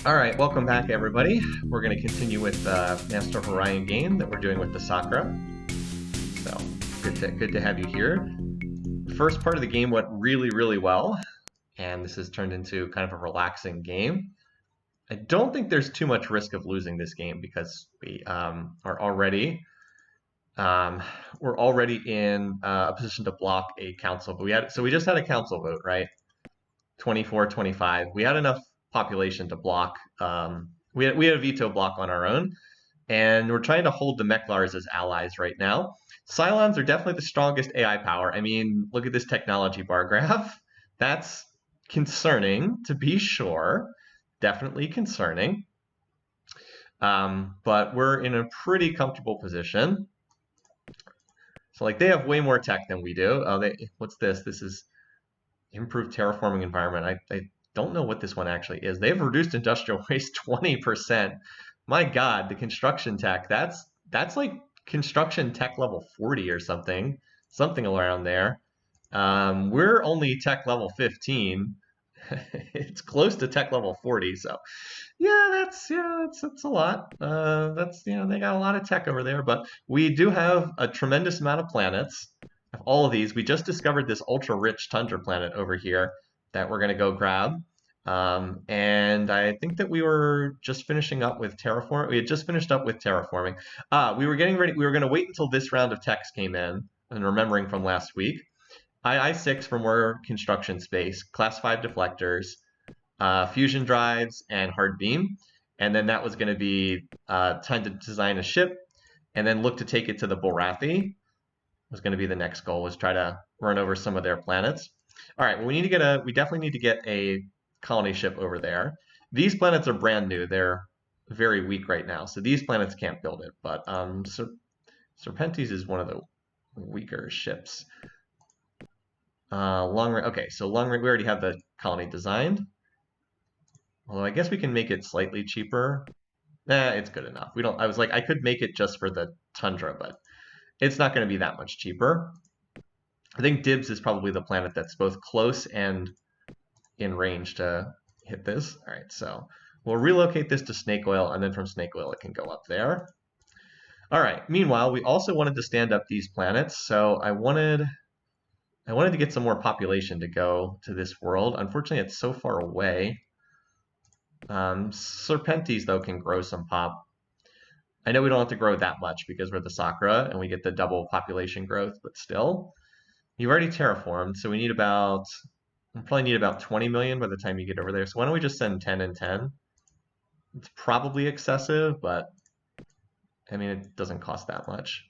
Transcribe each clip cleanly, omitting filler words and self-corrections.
All right, welcome back, everybody. We're going to continue with the Master of Orion game that we're doing with the Sakura. So good to have you here. The first part of the game went really well, and this has turned into kind of a relaxing game. I don't think there's too much risk of losing this game because we are already in a position to block a council. But we just had a council vote, right? 24-25. We had enough population to block. We had a veto block on our own, and we're trying to hold the Mechlars as allies right now. Cylons are definitely the strongest AI power. I mean, look at this technology bar graph. That's concerning, to be sure. Definitely concerning. But we're in a pretty comfortable position. So, like, they have way more tech than we do. What's this? This is improved terraforming environment. I don't know what this one actually is. They've reduced industrial waste 20%. My God, the construction tech, that's like construction tech level 40 or something around there. We're only tech level 15. It's close to tech level 40. So yeah, that's a lot. They got a lot of tech over there, but we do have a tremendous amount of planets. Of all of these, we just discovered this ultra-rich tundra planet over here that we're going to go grab. And I think that we were just finishing up with terraform. We had just finished up with terraforming. We were getting ready. We were going to wait until this round of techs came in, and remembering from last week. II-6 for more construction space, class 5 deflectors, fusion drives, and hard beam. And then that was going to be time to design a ship and then look to take it to the Borathi. Was going to be the next goal, was try to run over some of their planets. All right, well, we definitely need to get a colony ship over there. These planets are brand new. They're very weak right now, so these planets can't build it. But Serpentes is one of the weaker ships. Long range. Okay, so long range. We already have the colony designed. Although I guess we can make it slightly cheaper. It's good enough. We don't. I was like, I could make it just for the tundra, but it's not going to be that much cheaper. I think Dibs is probably the planet that's both close and in range to hit this. All right, so we'll relocate this to Snake Oil, and then from Snake Oil it can go up there. All right, meanwhile, we also wanted to stand up these planets, so I wanted to get some more population to go to this world. Unfortunately, it's so far away. Serpentes, though, can grow some pop. I know we don't have to grow that much because we're the Sakura and we get the double population growth, but still. You've already terraformed, so we'll probably need about 20 million by the time you get over there. So why don't we just send 10 and 10? It's probably excessive, but I mean, it doesn't cost that much.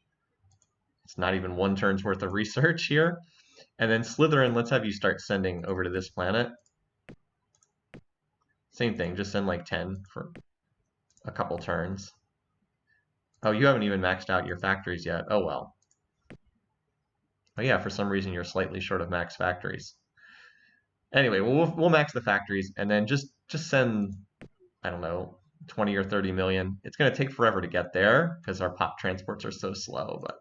It's not even one turn's worth of research here. And then Slytherin, let's have you start sending over to this planet. Same thing, just send like 10 for a couple turns. Oh, you haven't even maxed out your factories yet. Oh, well. Oh, yeah, for some reason you're slightly short of max factories. Anyway, we'll max the factories and then just send, I don't know, 20 or 30 million. It's going to take forever to get there because our pop transports are so slow, but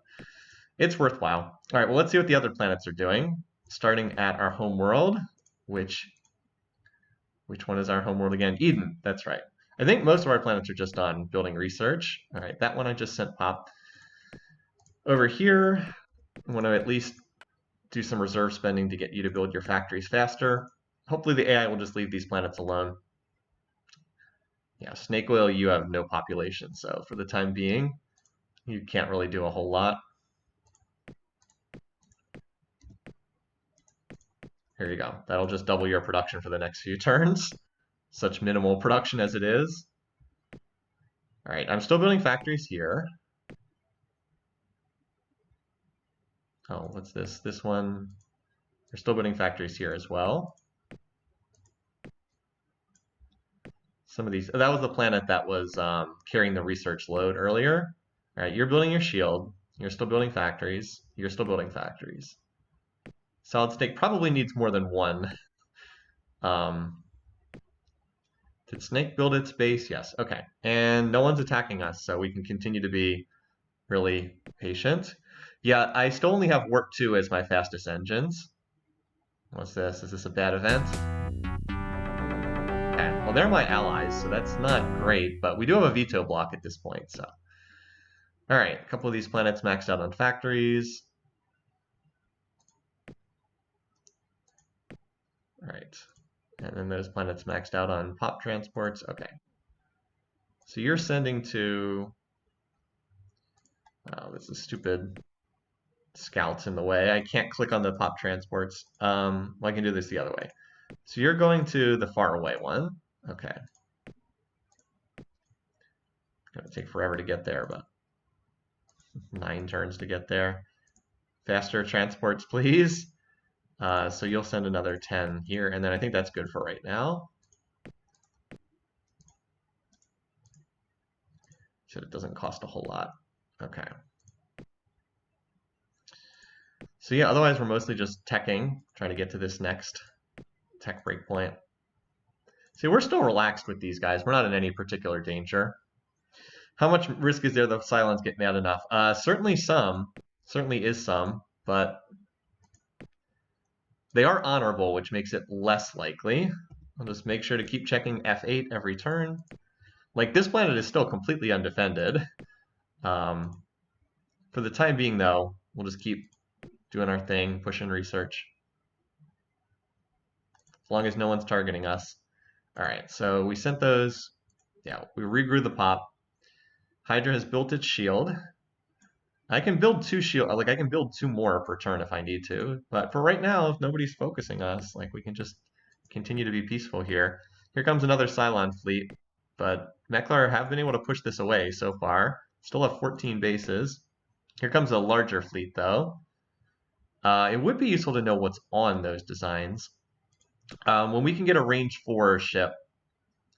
it's worthwhile. All right, well, let's see what the other planets are doing. Starting at our home world, which one is our home world again? Eden, that's right. I think most of our planets are just on building research. All right, that one I just sent pop. Over here, I want to at least do some reserve spending to get you to build your factories faster. Hopefully the AI will just leave these planets alone. Yeah, Snake Oil, you have no population, so for the time being, you can't really do a whole lot. Here you go. That'll just double your production for the next few turns. Such minimal production as it is. All right, I'm still building factories here. Oh, what's this? This one, they're still building factories here as well. Some of these, that was the planet that was carrying the research load earlier. All right, you're building your shield. You're still building factories. You're still building factories. Solid Snake probably needs more than one. Did Snake build its base? Yes. Okay. And no one's attacking us, so we can continue to be really patient. Yeah, I still only have Warp 2 as my fastest engines. What's this? Is this a bad event? Okay, well, they're my allies, so that's not great, but we do have a veto block at this point, so. All right, a couple of these planets maxed out on factories. All right, and then those planets maxed out on pop transports. Okay. So you're sending to, oh, this is stupid scouts in the way. I can't click on the pop transports. Well, I can do this the other way. So you're going to the far away one. Okay. It's gonna take forever to get there, but 9 turns to get there. Faster transports, please. So you'll send another 10 here, and then I think that's good for right now. So it doesn't cost a whole lot. Okay. So yeah, otherwise we're mostly just teching, trying to get to this next tech breakpoint. See, we're still relaxed with these guys. We're not in any particular danger. How much risk is there the Cylons get mad enough? Certainly some. Certainly is some, but they are honorable, which makes it less likely. I'll just make sure to keep checking F8 every turn. Like, this planet is still completely undefended. For the time being, though, we'll just keep doing our thing, pushing research. As long as no one's targeting us. All right, so we sent those. Yeah, we regrew the pop. Hydra has built its shield. I can build 2 shield, like I can build 2 more per turn if I need to. But for right now, if nobody's focusing us, like we can just continue to be peaceful here. Here comes another Cylon fleet, but Meklar have been able to push this away so far. Still have 14 bases. Here comes a larger fleet though. It would be useful to know what's on those designs. When we can get a range 4 ship,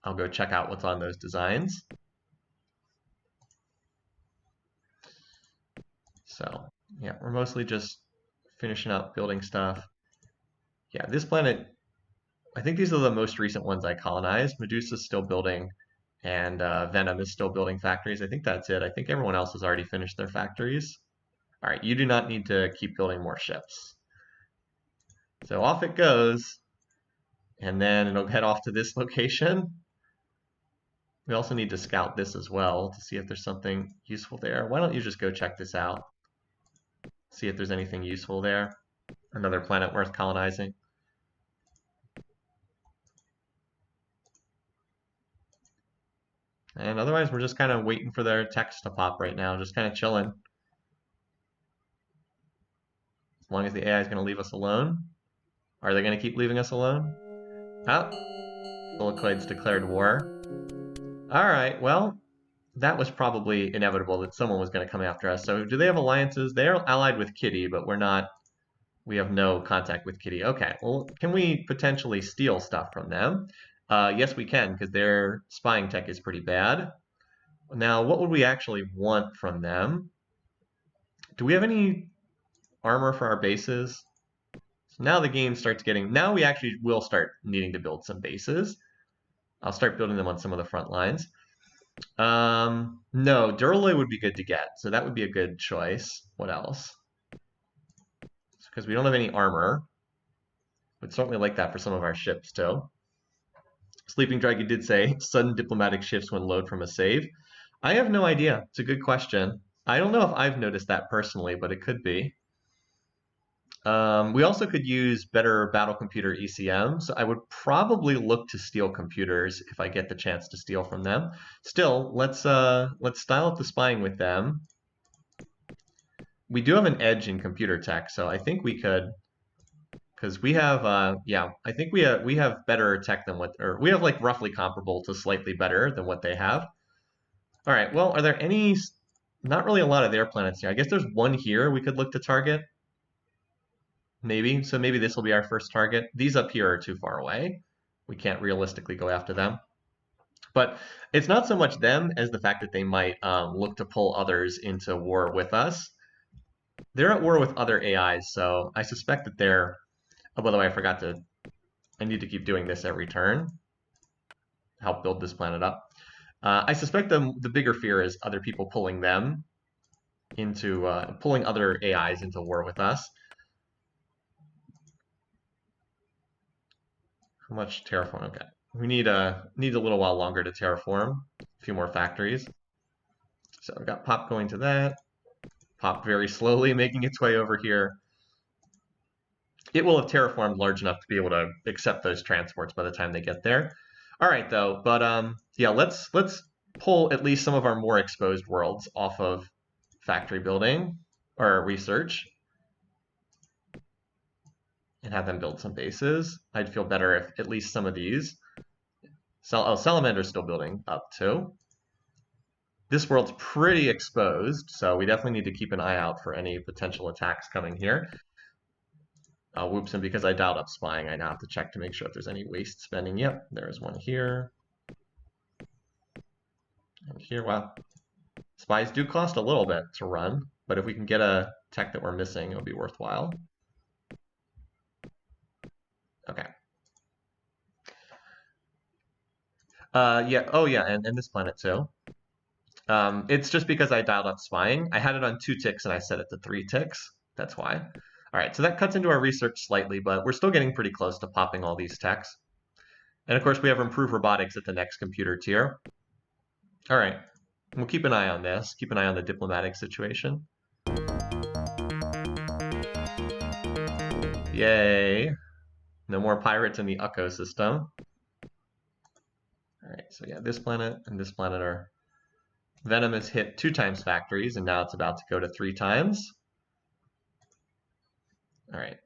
I'll go check out what's on those designs. So yeah, we're mostly just finishing up building stuff. Yeah, this planet, I think these are the most recent ones I colonized. Medusa's still building, and Venom is still building factories. I think that's it. I think everyone else has already finished their factories. All right, you do not need to keep building more ships. So off it goes, and then it'll head off to this location. We also need to scout this as well to see if there's something useful there. Why don't you just go check this out? See if there's anything useful there. Another planet worth colonizing. And otherwise, we're just kind of waiting for their text to pop right now, just kind of chilling. As long as the AI is going to leave us alone. Are they going to keep leaving us alone? Oh, Helicoid's declared war. All right, well, that was probably inevitable that someone was going to come after us. So do they have alliances? They're allied with Kitty, but we're not. We have no contact with Kitty. Okay, well, can we potentially steal stuff from them? Yes, we can, because their spying tech is pretty bad. Now, what would we actually want from them? Do we have any armor for our bases? So now the game starts getting... Now we actually will start needing to build some bases. I'll start building them on some of the front lines. No, Duralloy would be good to get, so that would be a good choice. What else? Because we don't have any armor. Would certainly like that for some of our ships, too. Sleeping Dragon did say, sudden diplomatic shifts when load from a save. I have no idea. It's a good question. I don't know if I've noticed that personally, but it could be. We also could use better battle computer ECM, so I would probably look to steal computers if I get the chance to steal from them. Still, let's style up the spying with them. We do have an edge in computer tech, so I think we could, because we have, yeah, I think we have better tech than what, or we have like roughly comparable to slightly better than what they have. All right, well, are there any, not really a lot of their planets here. I guess there's one here we could look to target. Maybe, so maybe this will be our first target. These up here are too far away. We can't realistically go after them. But it's not so much them as the fact that they might look to pull others into war with us. They're at war with other AIs, so I suspect that they're... Oh, by the way, I need to keep doing this every turn. Help build this planet up. I suspect the bigger fear is other people pulling them into... pulling other AIs into war with us. How much terraform? Okay. We need a little while longer to terraform. A few more factories. So I've got Pop going to that. Pop very slowly making its way over here. It will have terraformed large enough to be able to accept those transports by the time they get there. All right, though, but yeah, let's pull at least some of our more exposed worlds off of factory building or research and have them build some bases. I'd feel better if at least some of these. Salamander's still building up too. This world's pretty exposed, so we definitely need to keep an eye out for any potential attacks coming here. Whoops, and because I dialed up spying, I now have to check to make sure if there's any waste spending. Yep, there's one here. And here, wow. Spies do cost a little bit to run, but if we can get a tech that we're missing, it'll be worthwhile. Okay. Yeah, oh yeah, and this planet too. It's just because I dialed up spying. I had it on 2 ticks and I set it to 3 ticks. That's why. All right, so that cuts into our research slightly, but we're still getting pretty close to popping all these techs. And of course, we have improved robotics at the next computer tier. All right, we'll keep an eye on this. Keep an eye on the diplomatic situation. Yay. No more pirates in the ecosystem. All right, so yeah, this planet and this planet are... Venom has hit 2 times factories, and now it's about to go to 3 times. All right.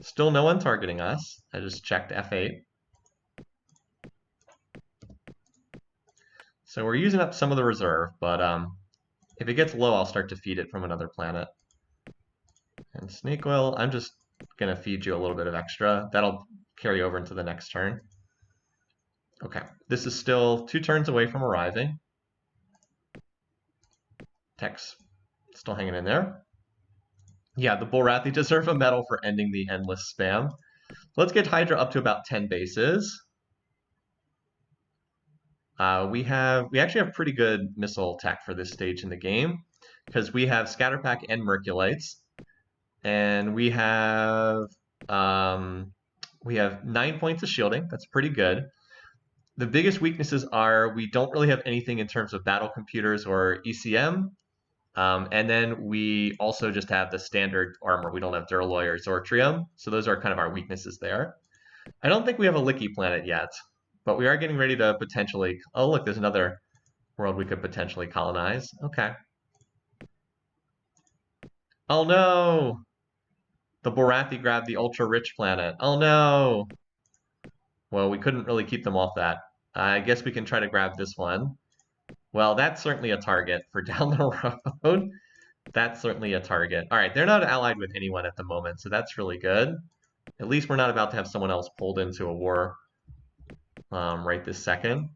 Still no one targeting us. I just checked F8. So we're using up some of the reserve, but if it gets low, I'll start to feed it from another planet. And snake oil, I'm just going to feed you a little bit of extra. That'll carry over into the next turn. Okay, this is still 2 turns away from arriving. Tech's still hanging in there. Yeah, the Bullrathi deserve a medal for ending the endless spam. Let's get Hydra up to about 10 bases. We actually have pretty good missile tech for this stage in the game because we have Scatterpack and Merculites, and we have 9 points of shielding. That's pretty good. The biggest weaknesses are we don't really have anything in terms of battle computers or ECM. And then we also just have the standard armor. We don't have Duralloy or Zortrium. So those are kind of our weaknesses there. I don't think we have a Licky planet yet, but we are getting ready to potentially... Oh, look, there's another world we could potentially colonize. Okay. Oh, no! The Bullrathi grabbed the ultra-rich planet. Oh, no! Well, we couldn't really keep them off that. I guess we can try to grab this one. Well, that's certainly a target for down the road. That's certainly a target. All right, they're not allied with anyone at the moment, so that's really good. At least we're not about to have someone else pulled into a war right this second.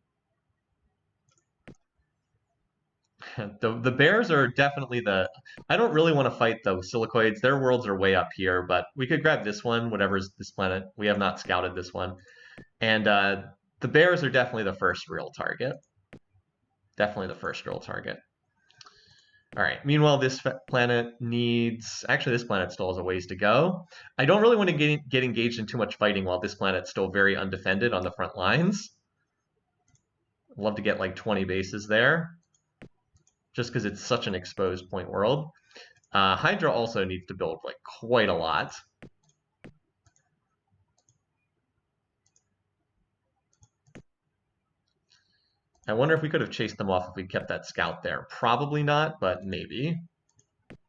The bears are definitely the... I don't really want to fight the silicoids. Their worlds are way up here, but we could grab this one, whatever's this planet. We have not scouted this one. And the bears are definitely the first real target. Definitely the first real target. All right, meanwhile, this planet needs... Actually, this planet still has a ways to go. I don't really want to get engaged in too much fighting while this planet's still very undefended on the front lines. I'd love to get like 20 bases there, just because it's such an exposed point world. Hydra also needs to build like quite a lot. I wonder if we could have chased them off if we kept that scout there. Probably not, but maybe.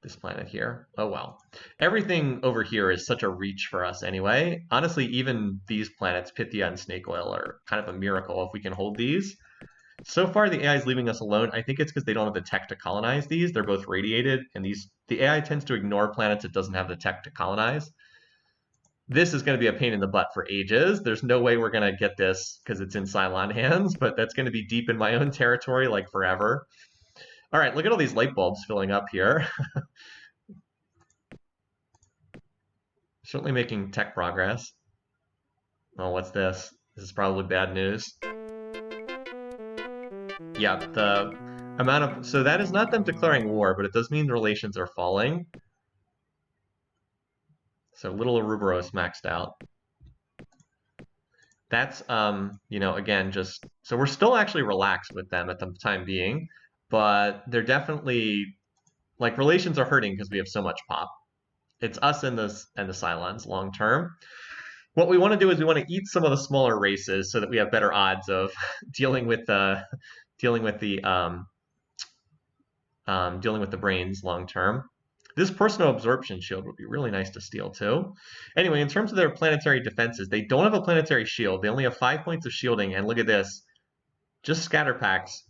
This planet here. Oh, well. Everything over here is such a reach for us anyway. Honestly, even these planets, Pythia and Snake Oil, are kind of a miracle if we can hold these. So far, the AI is leaving us alone. I think it's because they don't have the tech to colonize these. They're both radiated, and the AI tends to ignore planets it doesn't have the tech to colonize. This is going to be a pain in the butt for ages. There's no way we're going to get this because it's in Cylon hands, but that's going to be deep in my own territory, like forever. All right, look at all these light bulbs filling up here. Certainly making tech progress. Oh, what's this? This is probably bad news. Yeah, the amount of... So that is not them declaring war, but it does mean relations are falling. So little Ouroboros maxed out. That's, you know, again, just so we're still actually relaxed with them at the time being, but they're definitely like relations are hurting because we have so much pop. It's us and the Cylons long term. What we want to do is we want to eat some of the smaller races so that we have better odds of dealing with the dealing with the dealing with the brains long term. This personal absorption shield would be really nice to steal too. Anyway, in terms of their planetary defenses, they don't have a planetary shield. They only have 5 points of shielding, and look at this, just scatter packs.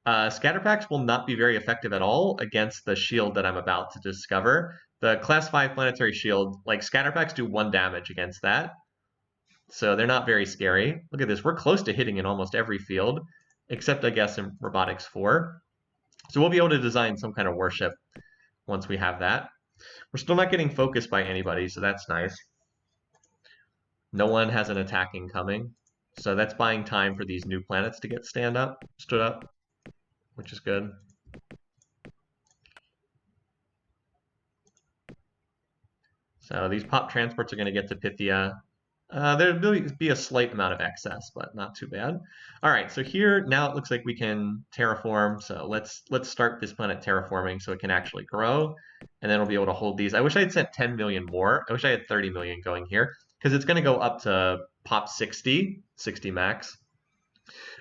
Scatter packs will not be very effective at all against the shield that I'm about to discover. The class 5 planetary shield, like scatter packs do 1 damage against that. So they're not very scary. Look at this, we're close to hitting in almost every field, except I guess in Robotics 4. So we'll be able to design some kind of warship once we have that. We're still not getting focused by anybody, so that's nice. No one has an attack incoming. So that's buying time for these new planets to get stood up, which is good. So these pop transports are going to get to Pythia. There'll be a slight amount of excess, but not too bad. All right, so here now it looks like we can terraform. So let's start this planet terraforming so it can actually grow, and then we'll be able to hold these. I wish I had sent 10 million more. I wish I had 30 million going here because it's going to go up to pop 60 max.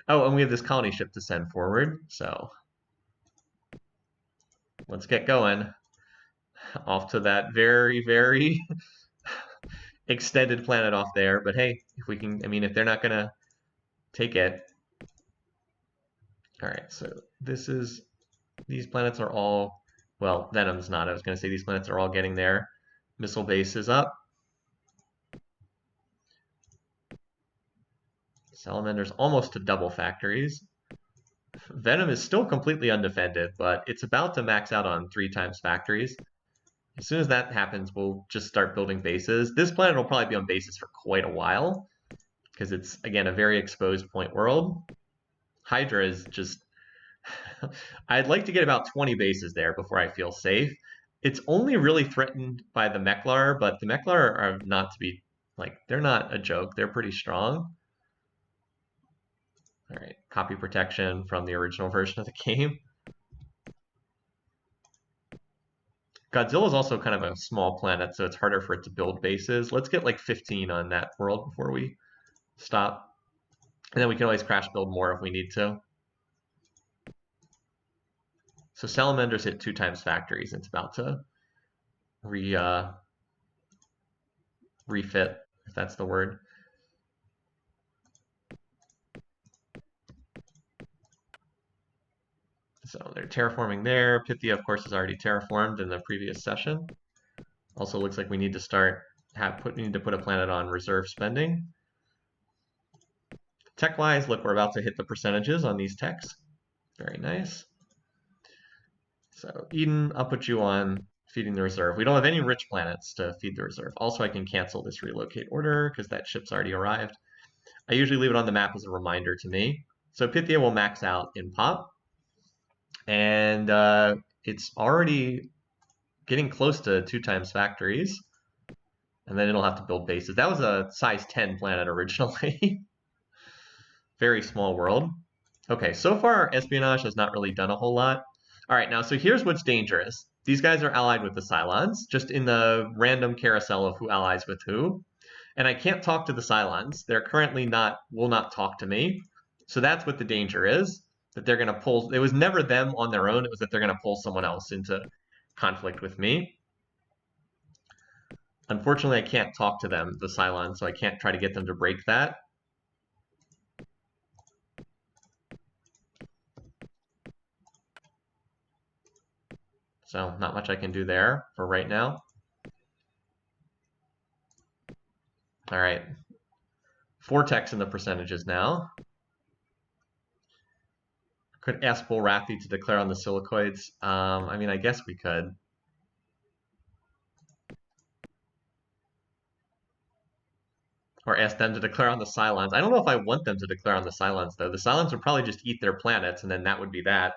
Oh, and we have this colony ship to send forward. So let's get going. Off to that very, very extended planet off there. But hey, if we can, I mean, if they're not gonna take it. All right, so these planets are all, well, Venom's not. I was gonna say these planets are all getting their missile bases up. Salamander's almost to double factories. Venom is still completely undefended, but it's about to max out on 3 times factories. As soon as that happens, we'll just start building bases. This planet will probably be on bases for quite a while because it's, again, a very exposed point world. Hydra is just... I'd like to get about 20 bases there before I feel safe. It's only really threatened by the Meklar, but the Meklar are not to be... like, they're not a joke. They're pretty strong. All right, copy protection from the original version of the game. Godzilla is also kind of a small planet, so it's harder for it to build bases. Let's get like 15 on that world before we stop. And then we can always crash build more if we need to. So Salamanders hit 2 times factories. It's about to refit, if that's the word. So they're terraforming there. Pythia, of course, is already terraformed in the previous session. Also looks like we need to start need to put a planet on reserve spending. Tech-wise, look, we're about to hit the percentages on these techs. Very nice. So Eden, I'll put you on feeding the reserve. We don't have any rich planets to feed the reserve. Also, I can cancel this relocate order because that ship's already arrived. I usually leave it on the map as a reminder to me. So Pythia will max out in pop. And it's already getting close to 2 times factories. And then it'll have to build bases. That was a size 10 planet originally. Very small world. Okay, so far espionage has not really done a whole lot. All right, now, so here's what's dangerous. These guys are allied with the Cylons, just in the random carousel of who allies with who. And I can't talk to the Cylons. They're currently will not talk to me. So that's what the danger is, that they're going to pull. It was never them on their own. It was that they're going to pull someone else into conflict with me. Unfortunately, I can't talk to them, the Cylons, so I can't try to get them to break that. So not much I can do there for right now. All right. 4 techs in the percentages now. Could ask Bullrathi to declare on the silicoids. I mean, I guess we could. Or ask them to declare on the Cylons. I don't know if I want them to declare on the Cylons, though. The Cylons would probably just eat their planets, and then that would be that.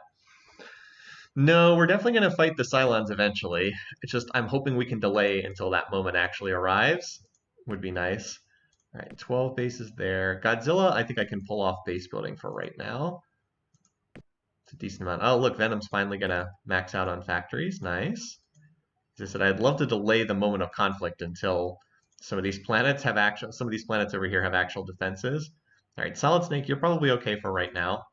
No, we're definitely going to fight the Cylons eventually. It's just I'm hoping we can delay until that moment actually arrives. Would be nice. All right, 12 bases there. Godzilla, I think I can pull off base building for right now. It's a decent amount. Oh, look, Venom's finally going to max out on factories. Nice. As I said, I'd love to delay the moment of conflict until some of these planets have actual, some of these planets over here have actual defenses. All right, Solid Snake, you're probably okay for right now.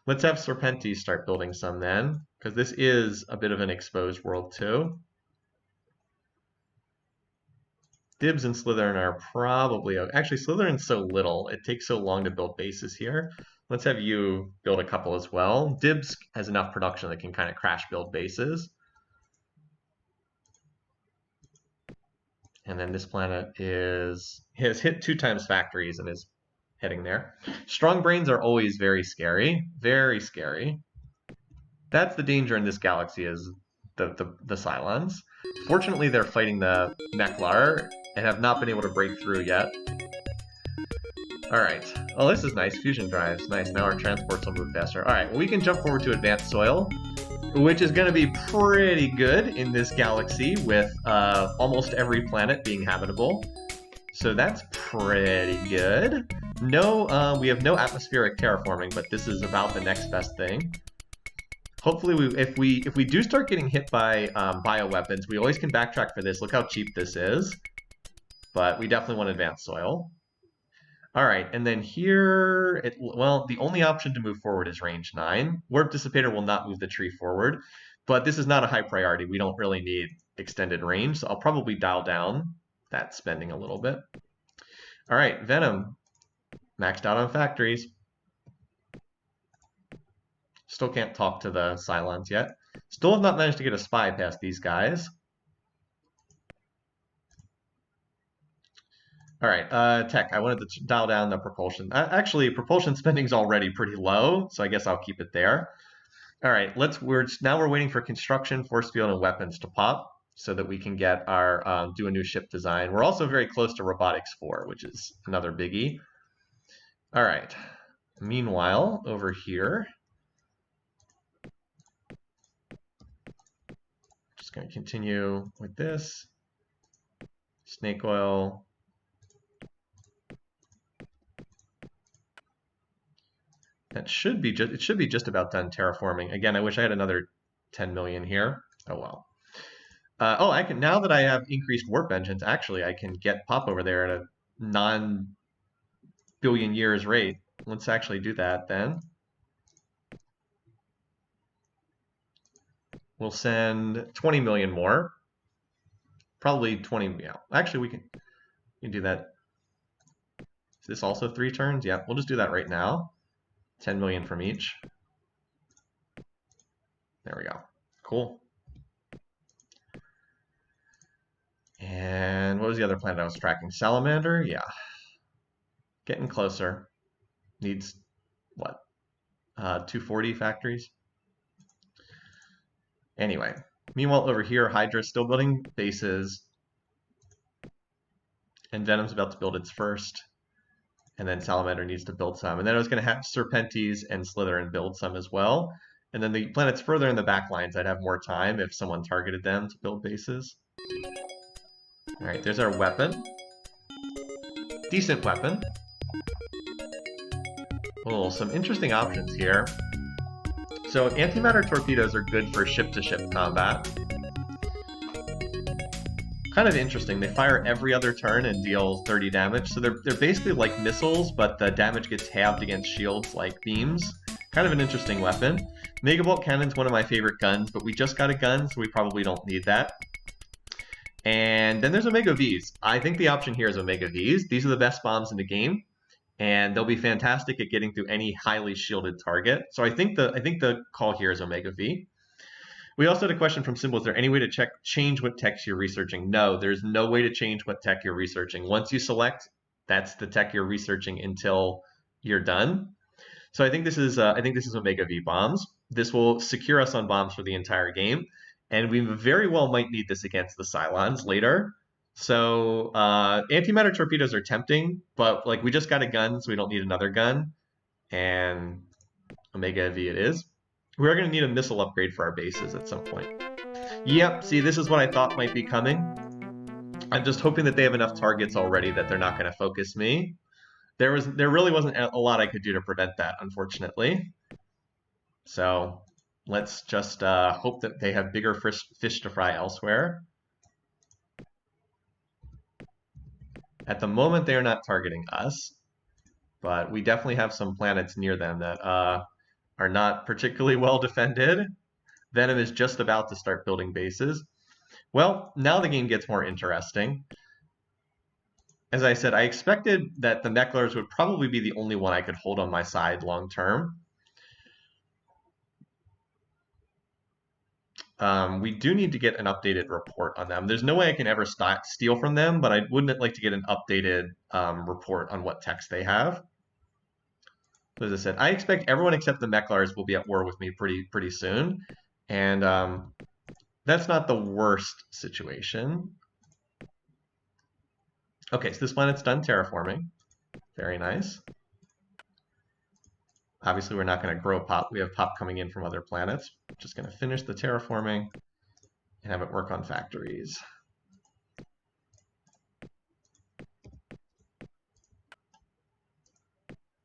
Let's have Serpentes start building some then, because this is a bit of an exposed world too. Dibs and Slytherin are probably... Actually, Slytherin's so little. It takes so long to build bases here. Let's have you build a couple as well. Dibs has enough production that can kind of crash build bases. And then this planet has hit 2 times factories and is heading there. Strong brains are always very scary. Very scary. That's the danger in this galaxy, is the Cylons. Fortunately, they're fighting the Meklar and have not been able to break through yet. Alright. Oh, this is nice. Fusion drives. Nice. Now our transports will move faster. Alright, well, we can jump forward to Advanced Soil, which is going to be pretty good in this galaxy with almost every planet being habitable. So that's pretty good. No, we have no atmospheric terraforming, but this is about the next best thing. Hopefully, if we do start getting hit by bioweapons, we always can backtrack for this. Look how cheap this is. But we definitely want Advanced Soil. All right, and then here, well, the only option to move forward is range 9. Warp Dissipator will not move the tree forward, but this is not a high priority. We don't really need extended range, so I'll probably dial down that spending a little bit. All right, Venom, maxed out on factories. Still can't talk to the Cylons yet. Still have not managed to get a spy past these guys. All right, tech, I wanted to dial down the propulsion. Actually, propulsion spending's already pretty low, so I guess I'll keep it there. All right, now we're waiting for construction, force field, and weapons to pop so that we can get our, do a new ship design. We're also very close to Robotics 4, which is another biggie. All right, meanwhile, over here, just gonna continue with this. Snake oil. That should be it should be just about done terraforming. Again, I wish I had another 10 million here. Oh well. Oh, I can, now that I have increased warp engines, actually I can get pop over there at a non-billion years rate. Let's actually do that then. We'll send 20 million more. Probably 20, yeah. Actually, we can do that. Is this also 3 turns? Yeah, we'll just do that right now. 10 million from each. There we go. Cool. And what was the other planet I was tracking? Salamander? Yeah. Getting closer. Needs, what? 240 factories? Anyway. Meanwhile, over here, Hydra's still building bases. And Venom's about to build its first. And then Salamander needs to build some. And then I was going to have Serpentes and Slytherin build some as well. And then the planets further in the back lines, I'd have more time if someone targeted them to build bases. All right, there's our weapon. Decent weapon. Oh, some interesting options here. So antimatter torpedoes are good for ship-to-ship combat. Kind of interesting. They fire every other turn and deal 30 damage. So they're basically like missiles, but the damage gets halved against shields like beams. Kind of an interesting weapon. Megabolt Cannon's one of my favorite guns, but we just got a gun, so we probably don't need that. And then there's Omega Vs. I think the option here is Omega Vs. These are the best bombs in the game, and they'll be fantastic at getting through any highly shielded target. So I think the call here is Omega V. We also had a question from Symbol. Is there any way to change what tech you're researching? No, there's no way to change what tech you're researching. Once you select, that's the tech you're researching until you're done. So I think this is Omega V bombs. This will secure us on bombs for the entire game, and we very well might need this against the Cylons later. So antimatter torpedoes are tempting, but like we just got a gun, so we don't need another gun. And Omega V it is. We're going to need a missile upgrade for our bases at some point. Yep, see, this is what I thought might be coming. I'm just hoping that they have enough targets already that they're not going to focus me. There really wasn't a lot I could do to prevent that, unfortunately. So let's just hope that they have bigger fish to fry elsewhere. At the moment, they are not targeting us, but we definitely have some planets near them that are not particularly well defended. Venom is just about to start building bases. Well, now the game gets more interesting. As I said, I expected that the Mechlars would probably be the only one I could hold on my side long term. We do need to get an updated report on them. There's no way I can ever steal from them, but I wouldn't like to get an updated report on what text they have. As I said, I expect everyone except the Mechlars will be at war with me pretty soon, and that's not the worst situation. Okay, so this planet's done terraforming. Very nice. Obviously, we're not going to grow pop. We have pop coming in from other planets. Just going to finish the terraforming and have it work on factories.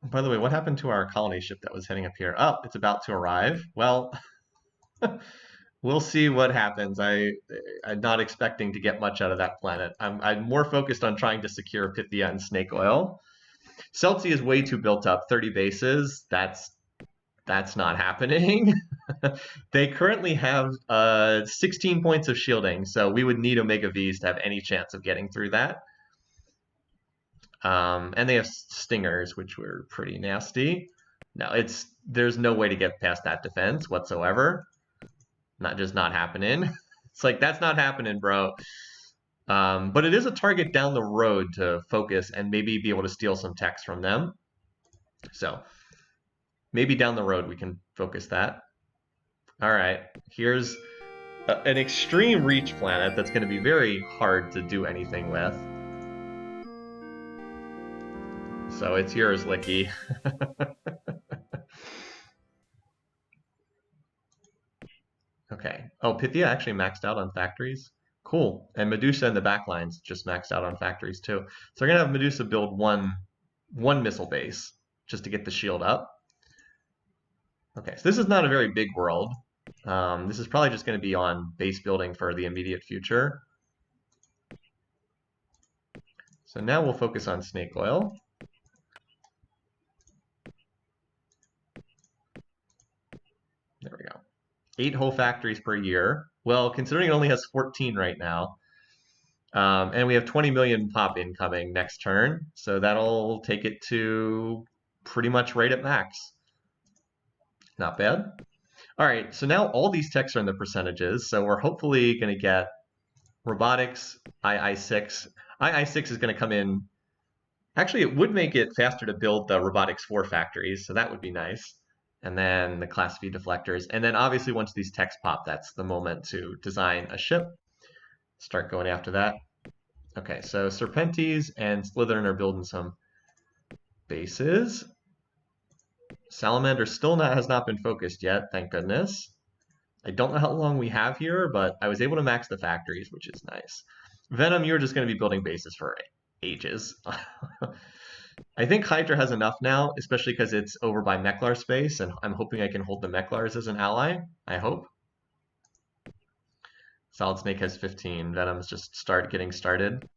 By the way, what happened to our colony ship that was heading up here? Oh, it's about to arrive. Well, we'll see what happens. I'm not expecting to get much out of that planet. I'm more focused on trying to secure Pythia and Snake Oil. Celti is way too built up. 30 bases. That's not happening. They currently have 16 points of shielding, so we would need Omega Vs to have any chance of getting through that. And they have stingers, which were pretty nasty. No, there's no way to get past that defense whatsoever. Not happening. It's like, that's not happening, bro. But it is a target down the road to focus and maybe be able to steal some techs from them. So maybe down the road we can focus that. All right, here's an extreme reach planet that's going to be very hard to do anything with. So it's yours, Licky. Okay. Oh, Pythia actually maxed out on factories. Cool. And Medusa in the backlines just maxed out on factories too. So we're gonna have Medusa build one missile base just to get the shield up. Okay, so this is not a very big world. This is probably just going to be on base building for the immediate future. So now we'll focus on Snake Oil. There we go. 8 whole factories per year. Well, considering it only has 14 right now, and we have 20 million pop incoming next turn, so that'll take it to pretty much right at max. Not bad. All right, so now all these techs are in the percentages, so we're hopefully going to get robotics, II6. II6 is going to come in. Actually, it would make it faster to build the robotics 4 factories, so that would be nice. And then the Class V deflectors. And then obviously once these techs pop, that's the moment to design a ship. Start going after that. Okay, so Serpentes and Slytherin are building some bases. Salamander still has not been focused yet, thank goodness. I don't know how long we have here, but I was able to max the factories, which is nice. Venom, you're just going to be building bases for ages. I think Hydra has enough now, especially because it's over by Mechlar space, and I'm hoping I can hold the Mechlars as an ally. I hope. Solid Snake has 15. Venom's just getting started.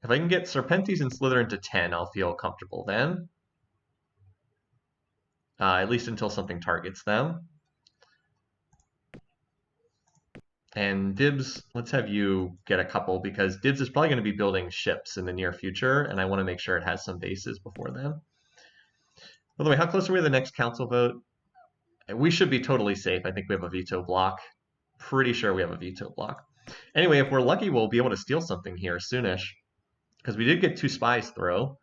If I can get Serpentes and Slytherin to 10, I'll feel comfortable then. At least until something targets them. And Dibs, let's have you get a couple, because Dibs is probably going to be building ships in the near future, and I want to make sure it has some bases before then. By the way, how close are we to the next council vote? We should be totally safe. I think we have a veto block. Pretty sure we have a veto block. Anyway, if we're lucky, we'll be able to steal something here soonish, because we did get 2 spies through,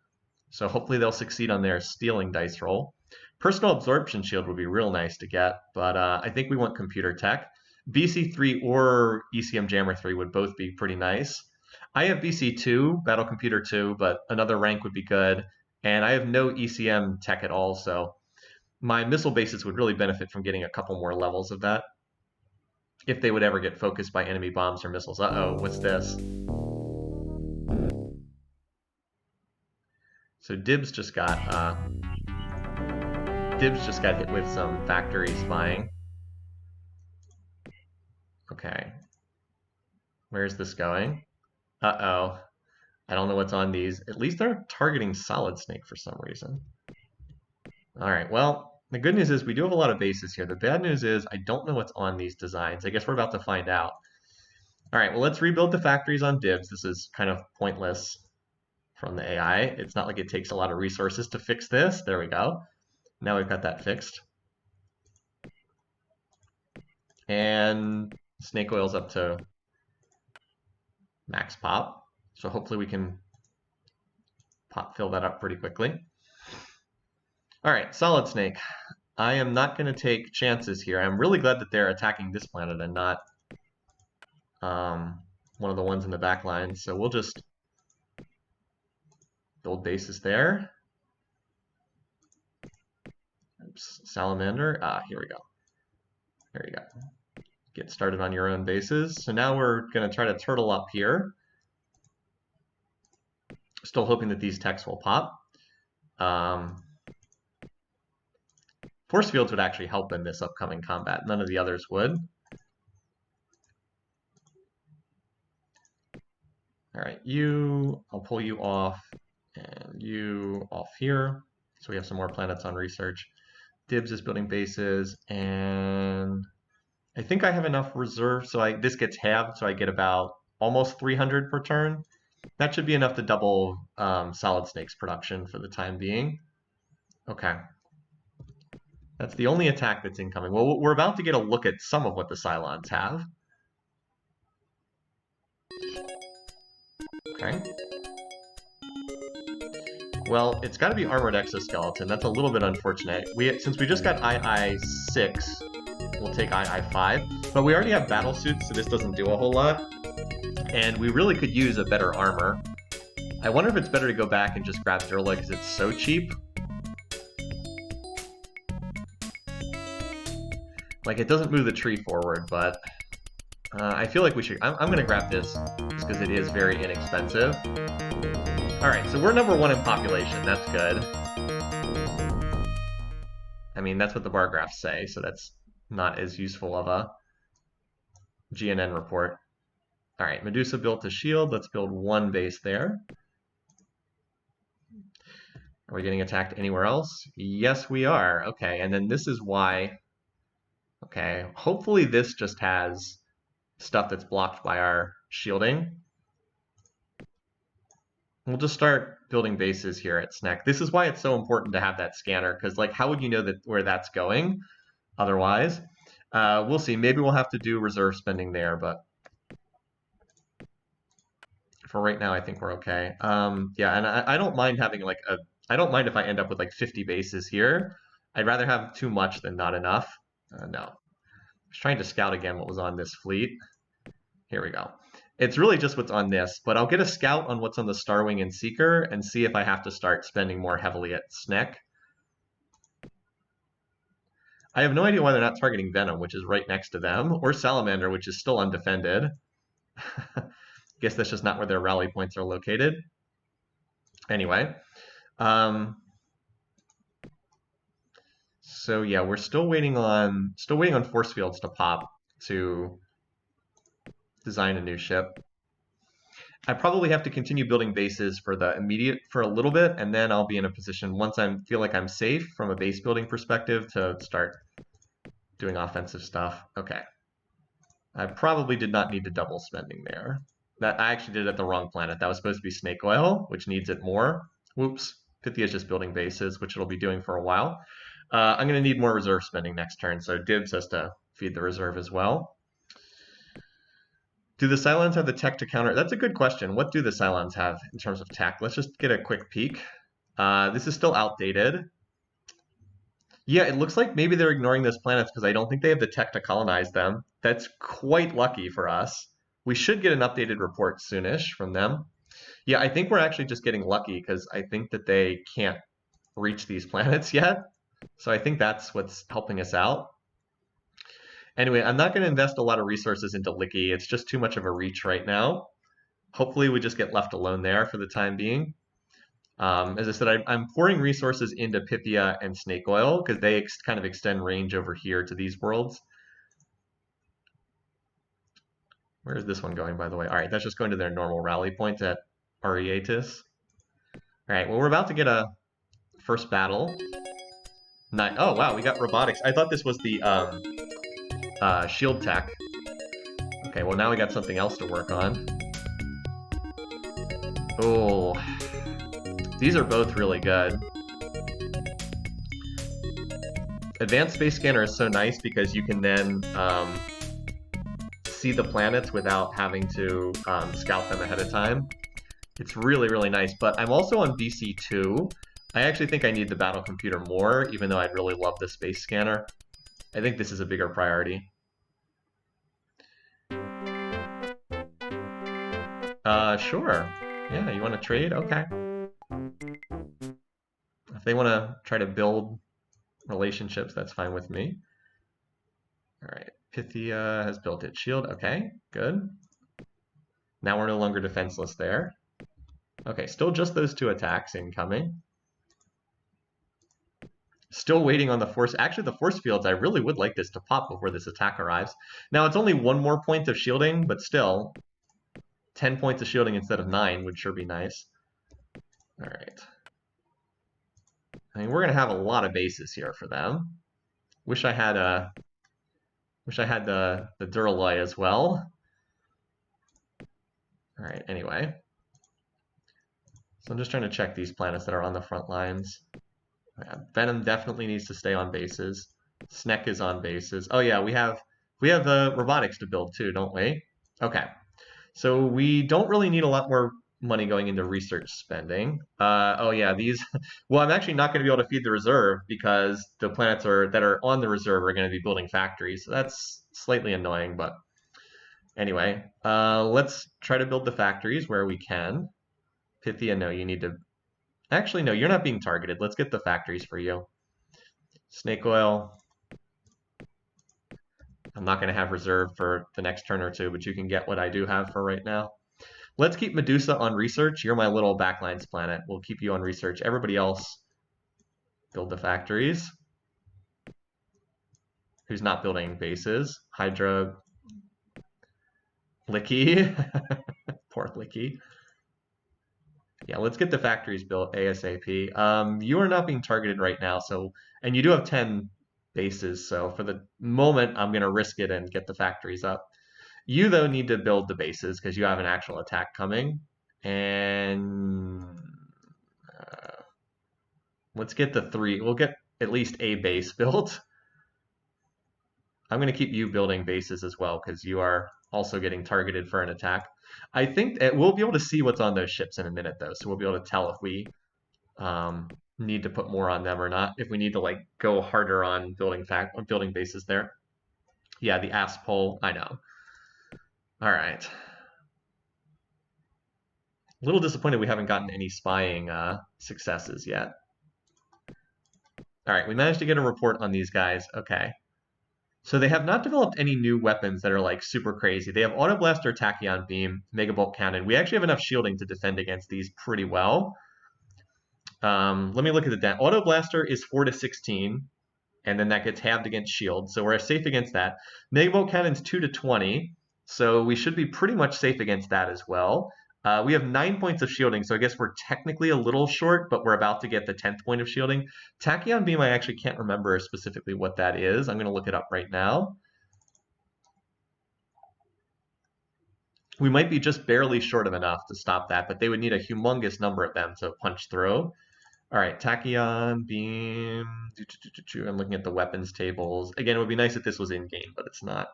so hopefully they'll succeed on their stealing dice roll. Personal absorption shield would be real nice to get, but I think we want computer tech. BC3 or ECM Jammer 3 would both be pretty nice. I have BC2, Battle Computer 2, but another rank would be good. And I have no ECM tech at all, so my missile bases would really benefit from getting a couple more levels of that, if they would ever get focused by enemy bombs or missiles. Uh-oh, what's this? So Dibs just got hit with some factory spying. Okay. Where's this going? Uh-oh. I don't know what's on these. At least they're targeting Solid Snake for some reason. All right, well, the good news is we do have a lot of bases here. The bad news is I don't know what's on these designs. I guess we're about to find out. All right, well, let's rebuild the factories on Dibs. This is kind of pointless from the AI. It's not like it takes a lot of resources to fix this. There we go. Now we've got that fixed. And snake oil's up to max pop. So hopefully we can fill that up pretty quickly. All right, Solid Snake. I am not going to take chances here. I'm really glad that they're attacking this planet and not one of the ones in the back line. So we'll just build bases there. Oops, Salamander. Here we go. There you go. Get started on your own bases. So now we're going to try to turtle up here. Still hoping that these techs will pop. Force fields would actually help in this upcoming combat. None of the others would. All right, I'll pull you off, and you off here. So we have some more planets on research. Dibs is building bases, and I think I have enough reserve, so this gets halved, so I get about almost 300 per turn. That should be enough to double Solid Snake's production for the time being. Okay. That's the only attack that's incoming. Well, we're about to get a look at some of what the Cylons have. Okay. Well, it's got to be Armored Exoskeleton. That's a little bit unfortunate. Since we just got II-6, we'll take II-5. But we already have battle suits, so this doesn't do a whole lot. And we really could use a better armor. I wonder if it's better to go back and just grab Durla because it's so cheap. Like, it doesn't move the tree forward, but I feel like we should... I'm going to grab this just because it is very inexpensive. Alright, so we're number 1 in population. That's good. I mean, that's what the bar graphs say, so that's not as useful of a GNN report. Alright, Medusa built a shield. Let's build 1 base there. Are we getting attacked anywhere else? Yes, we are. Okay, and then this is why... Okay, hopefully this just has stuff that's blocked by our shielding. We'll just start building bases here at Snek. This is why it's so important to have that scanner, because like, how would you know where that's going otherwise? We'll see. Maybe we'll have to do reserve spending there, but for right now, I think we're okay. Yeah, and I don't mind having like I don't mind if I end up with like 50 bases here. I'd rather have too much than not enough. No. I was trying to scout again what was on this fleet. Here we go. It's really just what's on this, but I'll get a scout on what's on the Starwing and Seeker and see if I have to start spending more heavily at Snek. I have no idea why they're not targeting Venom, which is right next to them, or Salamander, which is still undefended. Guess that's just not where their rally points are located. Anyway. So yeah, we're still waiting on force fields to pop to design a new ship. I probably have to continue building bases for a little bit, and then I'll be in a position once I feel like I'm safe from a base building perspective to start doing offensive stuff. Okay. I probably did not need to double spending there. I actually did it at the wrong planet. That was supposed to be Snake Oil, which needs it more. Whoops. Pythia is just building bases, which it'll be doing for a while. I'm going to need more reserve spending next turn, so Dibs has to feed the reserve as well. Do the Cylons have the tech to counter? That's a good question. What do the Cylons have in terms of tech? Let's just get a quick peek. This is still outdated. Yeah, it looks like maybe they're ignoring those planets because I don't think they have the tech to colonize them. That's quite lucky for us. We should get an updated report soonish from them. Yeah, I think we're actually just getting lucky because I think that they can't reach these planets yet. So I think that's what's helping us out. Anyway, I'm not going to invest a lot of resources into Licky. It's just too much of a reach right now. Hopefully we just get left alone there for the time being. As I said, I'm pouring resources into Pythia and Snake Oil because they kind of extend range over here to these worlds. Where is this one going, by the way? All right, that's just going to their normal rally point at Arietis. All right, well, we're about to get a first battle. Oh, wow, we got robotics. I thought this was the shield tech. Okay, well, now we got something else to work on. Oh, these are both really good. Advanced Space Scanner is so nice because you can then see the planets without having to scout them ahead of time. It's really, really nice. But I'm also on BC2. I actually think I need the battle computer more, even though I'd really love the space scanner. I think this is a bigger priority. Sure. Yeah, you want to trade? Okay. If they want to try to build relationships, that's fine with me. All right. Pythia has built its shield. Okay, good. Now we're no longer defenseless there. Okay, still just those 2 attacks incoming. Still waiting on the force. Actually, the force fields, I really would like this to pop before this attack arrives. Now, it's only 1 more point of shielding, but still, 10 points of shielding instead of 9 would sure be nice. All right. I mean, we're going to have a lot of bases here for them. Wish I had the Duralloy as well. All right, anyway. So I'm just trying to check these planets that are on the front lines. Yeah, Venom definitely needs to stay on bases. Snek is on bases. Oh yeah, we have the robotics to build too, don't we? Okay. So we don't really need a lot more money going into research spending. Oh yeah, these. Well, I'm actually not going to be able to feed the reserve because the planets that are on the reserve are going to be building factories. So that's slightly annoying, but anyway, let's try to build the factories where we can. Pythia, no, you need to. Actually, no, you're not being targeted. Let's get the factories for you. Snake Oil. I'm not going to have reserve for the next turn or two, but you can get what I do have for right now. Let's keep Medusa on research. You're my little backlines planet. We'll keep you on research. Everybody else, build the factories. Who's not building bases? Hydra. Licky. Poor Licky. Yeah, let's get the factories built ASAP. You are not being targeted right now, and you do have 10 bases, so for the moment, I'm going to risk it and get the factories up. You, though, need to build the bases because you have an actual attack coming. And let's get the 3. We'll get at least a base built. I'm going to keep you building bases as well because you are also getting targeted for an attack. I think we'll be able to see what's on those ships in a minute, though, so we'll be able to tell if we need to put more on them or not. If we need to like go harder on building bases there. Yeah, the ass pole. I know. All right. A little disappointed we haven't gotten any spying successes yet. All right, we managed to get a report on these guys. Okay. So they have not developed any new weapons that are like super crazy. They have Auto Blaster, Tachyon Beam, Mega Bolt Cannon. We actually have enough shielding to defend against these pretty well. Let me look at the Auto Blaster is 4 to 16, and then that gets halved against shield. So we're safe against that. Mega Bolt Cannon's 2 to 20, so we should be pretty much safe against that as well. We have 9 points of shielding, so I guess we're technically a little short, but we're about to get the 10th point of shielding. Tachyon Beam, I actually can't remember specifically what that is. I'm going to look it up right now. We might be just barely short of enough to stop that, but they would need a humongous number of them to punch through. All right, Tachyon Beam. I'm looking at the weapons tables. Again, it would be nice if this was in-game, but it's not.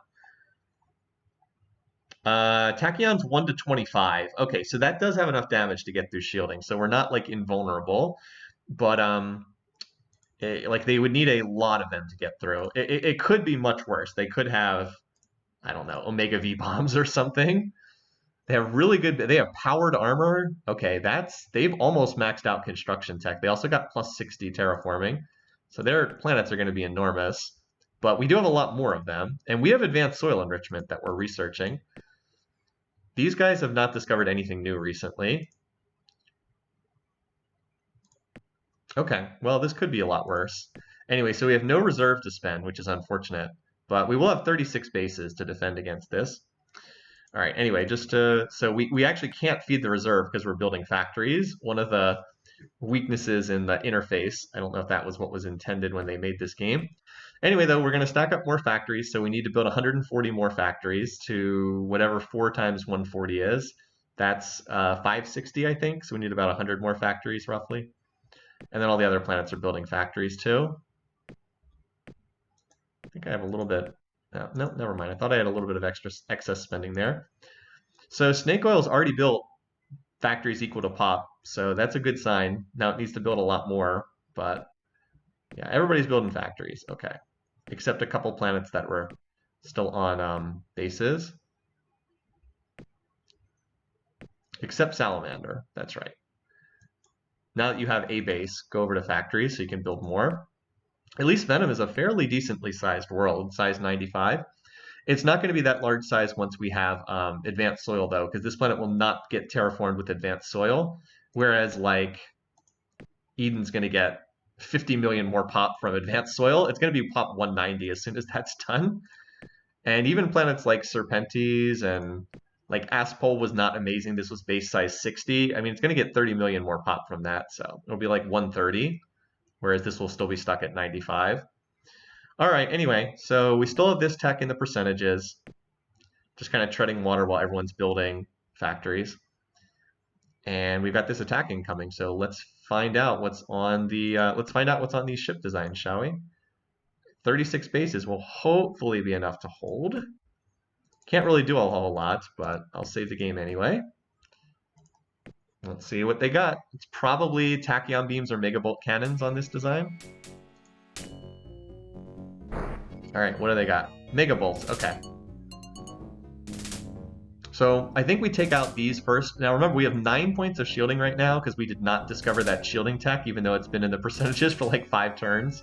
Tachyon's 1 to 25. Okay, so that does have enough damage to get through shielding, so we're not like invulnerable, but like they would need a lot of them to get through. It could be much worse. They could have, I don't know, Omega V bombs or something. They have really good. They have powered armor. Okay, they've almost maxed out construction tech. They also got plus 60 terraforming, so their planets are going to be enormous. But we do have a lot more of them, and we have advanced soil enrichment that we're researching. These guys have not discovered anything new recently. Okay, well, this could be a lot worse. Anyway, so we have no reserve to spend, which is unfortunate, but we will have 36 bases to defend against this. All right, anyway, so we actually can't feed the reserve because we're building factories. One of the weaknesses in the interface, I don't know if that was what was intended when they made this game. Anyway, though, we're going to stack up more factories, so we need to build 140 more factories to whatever 4 times 140 is. That's 560, I think, so we need about 100 more factories, roughly. And then all the other planets are building factories, too. I think I have a little bit... No, never mind. I thought I had a little bit of excess spending there. So Snake Oil's already built factories equal to pop, so that's a good sign. Now it needs to build a lot more, but yeah, everybody's building factories. Okay, except a couple planets that were still on bases. Except Salamander, that's right. Now that you have a base, go over to factories so you can build more. At least Venom is a fairly decently sized world, size 95. It's not going to be that large size once we have advanced soil, though, because this planet will not get terraformed with advanced soil, whereas, like, Eden's going to get 50 million more pop from advanced soil. It's going to be pop 190 as soon as that's done. And even planets like Serpentes and, like, Aspol was not amazing. This was base size 60. I mean, it's going to get 30 million more pop from that, so it'll be like 130, whereas this will still be stuck at 95. All right, anyway, so we still have this tech in the percentages, just kind of treading water while everyone's building factories. And we've got this attack incoming, so let's find out what's on these ship designs, shall we? 36 bases will hopefully be enough to hold. Can't really do a whole lot, but I'll save the game anyway. Let's see what they got. It's probably tachyon beams or megabolt cannons on this design. All right, what do they got? Megabolts, okay. So I think we take out these first. Now remember, we have 9 points of shielding right now because we did not discover that shielding tech, even though it's been in the percentages for like 5 turns.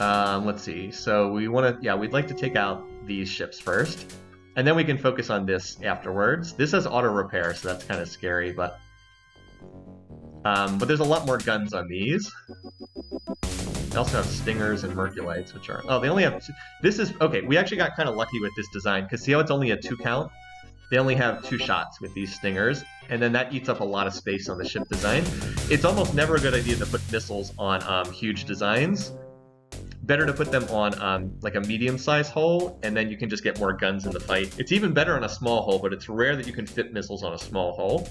Let's see. So we want to, yeah, we'd like to take out these ships first, and then we can focus on this afterwards. This has auto repair, so that's kind of scary, but there's a lot more guns on these. They also have stingers and merculites, which are... Oh, they only have... This is... Okay, we actually got kind of lucky with this design, because see how it's only a 2 count? They only have 2 shots with these stingers, and then that eats up a lot of space on the ship design. It's almost never a good idea to put missiles on huge designs. Better to put them on like a medium-sized hull, and then you can just get more guns in the fight. It's even better on a small hull, but it's rare that you can fit missiles on a small hull.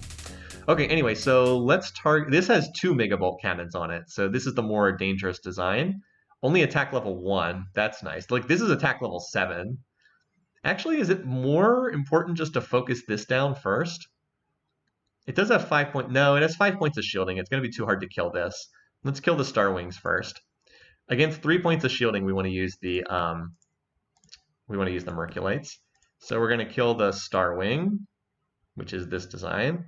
Okay, anyway, so let's target... This has 2 megabolt cannons on it, so this is the more dangerous design. Only attack level 1. That's nice. Like, this is attack level 7. Actually, is it more important just to focus this down first? It does have 5 points... No, it has 5 points of shielding. It's going to be too hard to kill this. Let's kill the Star Wings first. Against 3 points of shielding, we want to use the merculites. So we're going to kill the Star Wing, which is this design.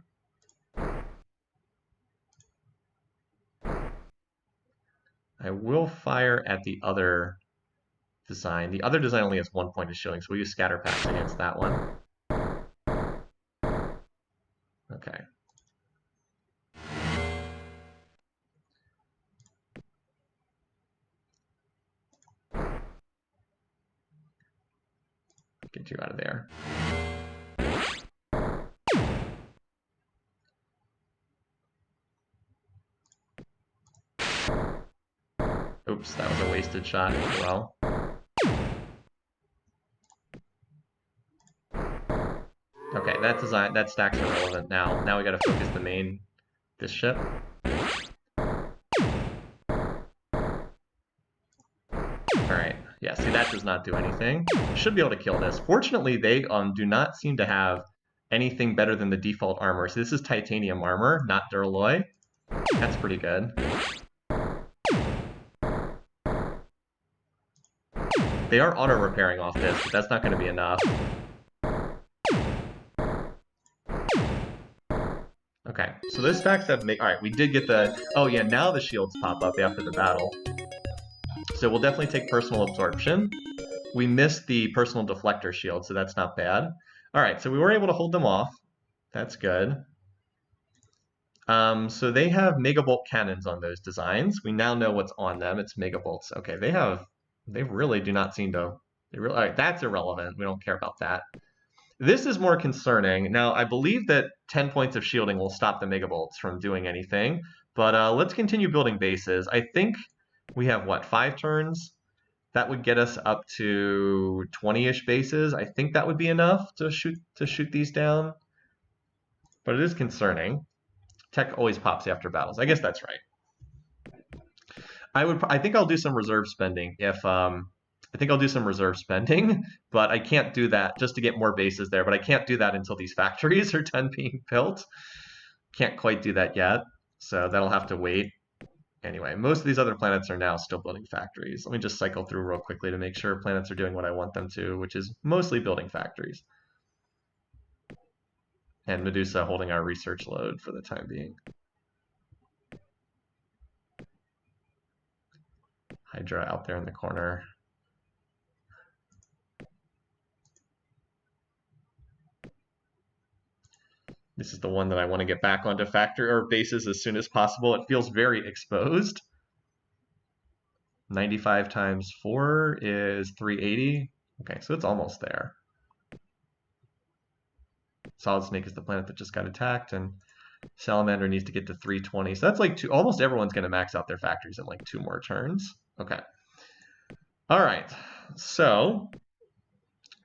I will fire at the other design. The other design only has 1 point of shielding, so we'll use scatter packs against that one. Okay. Get you out of there. Oops, that was a wasted shot as well. Okay, that stack's irrelevant now. Now we gotta focus this ship. Alright, yeah, see, that does not do anything. Should be able to kill this. Fortunately, they do not seem to have anything better than the default armor. So this is titanium armor, not duralloy. That's pretty good. They are auto-repairing off this, but that's not going to be enough. Okay, so those stacks have... Alright, we did get the... Oh yeah, now the shields pop up after the battle. So we'll definitely take personal absorption. We missed the personal deflector shield, so that's not bad. Alright, so we were able to hold them off. That's good. So they have megabolt cannons on those designs. We now know what's on them. It's megabolts. Okay, they really do not seem to, all right, that's irrelevant. We don't care about that. This is more concerning. Now, I believe that 10 points of shielding will stop the megabolts from doing anything, but let's continue building bases. I think we have, what, 5 turns? That would get us up to 20-ish bases. I think that would be enough to shoot these down, but it is concerning. Tech always pops after battles. I guess that's right. I think I'll do some reserve spending if I think I'll do some reserve spending, but I can't do that just to get more bases there. But I can't do that until these factories are done being built. Can't quite do that yet, so that'll have to wait. Anyway, most of these other planets are now still building factories. Let me just cycle through real quickly to make sure planets are doing what I want them to, which is mostly building factories. And Medusa holding our research load for the time being. Hydra out there in the corner. This is the one that I want to get back onto factory or bases as soon as possible. It feels very exposed. 95 times 4 is 380. Okay, so it's almost there. Solid Snake is the planet that just got attacked, and Salamander needs to get to 320. So that's like almost everyone's going to max out their factories in like 2 more turns. Okay. All right. So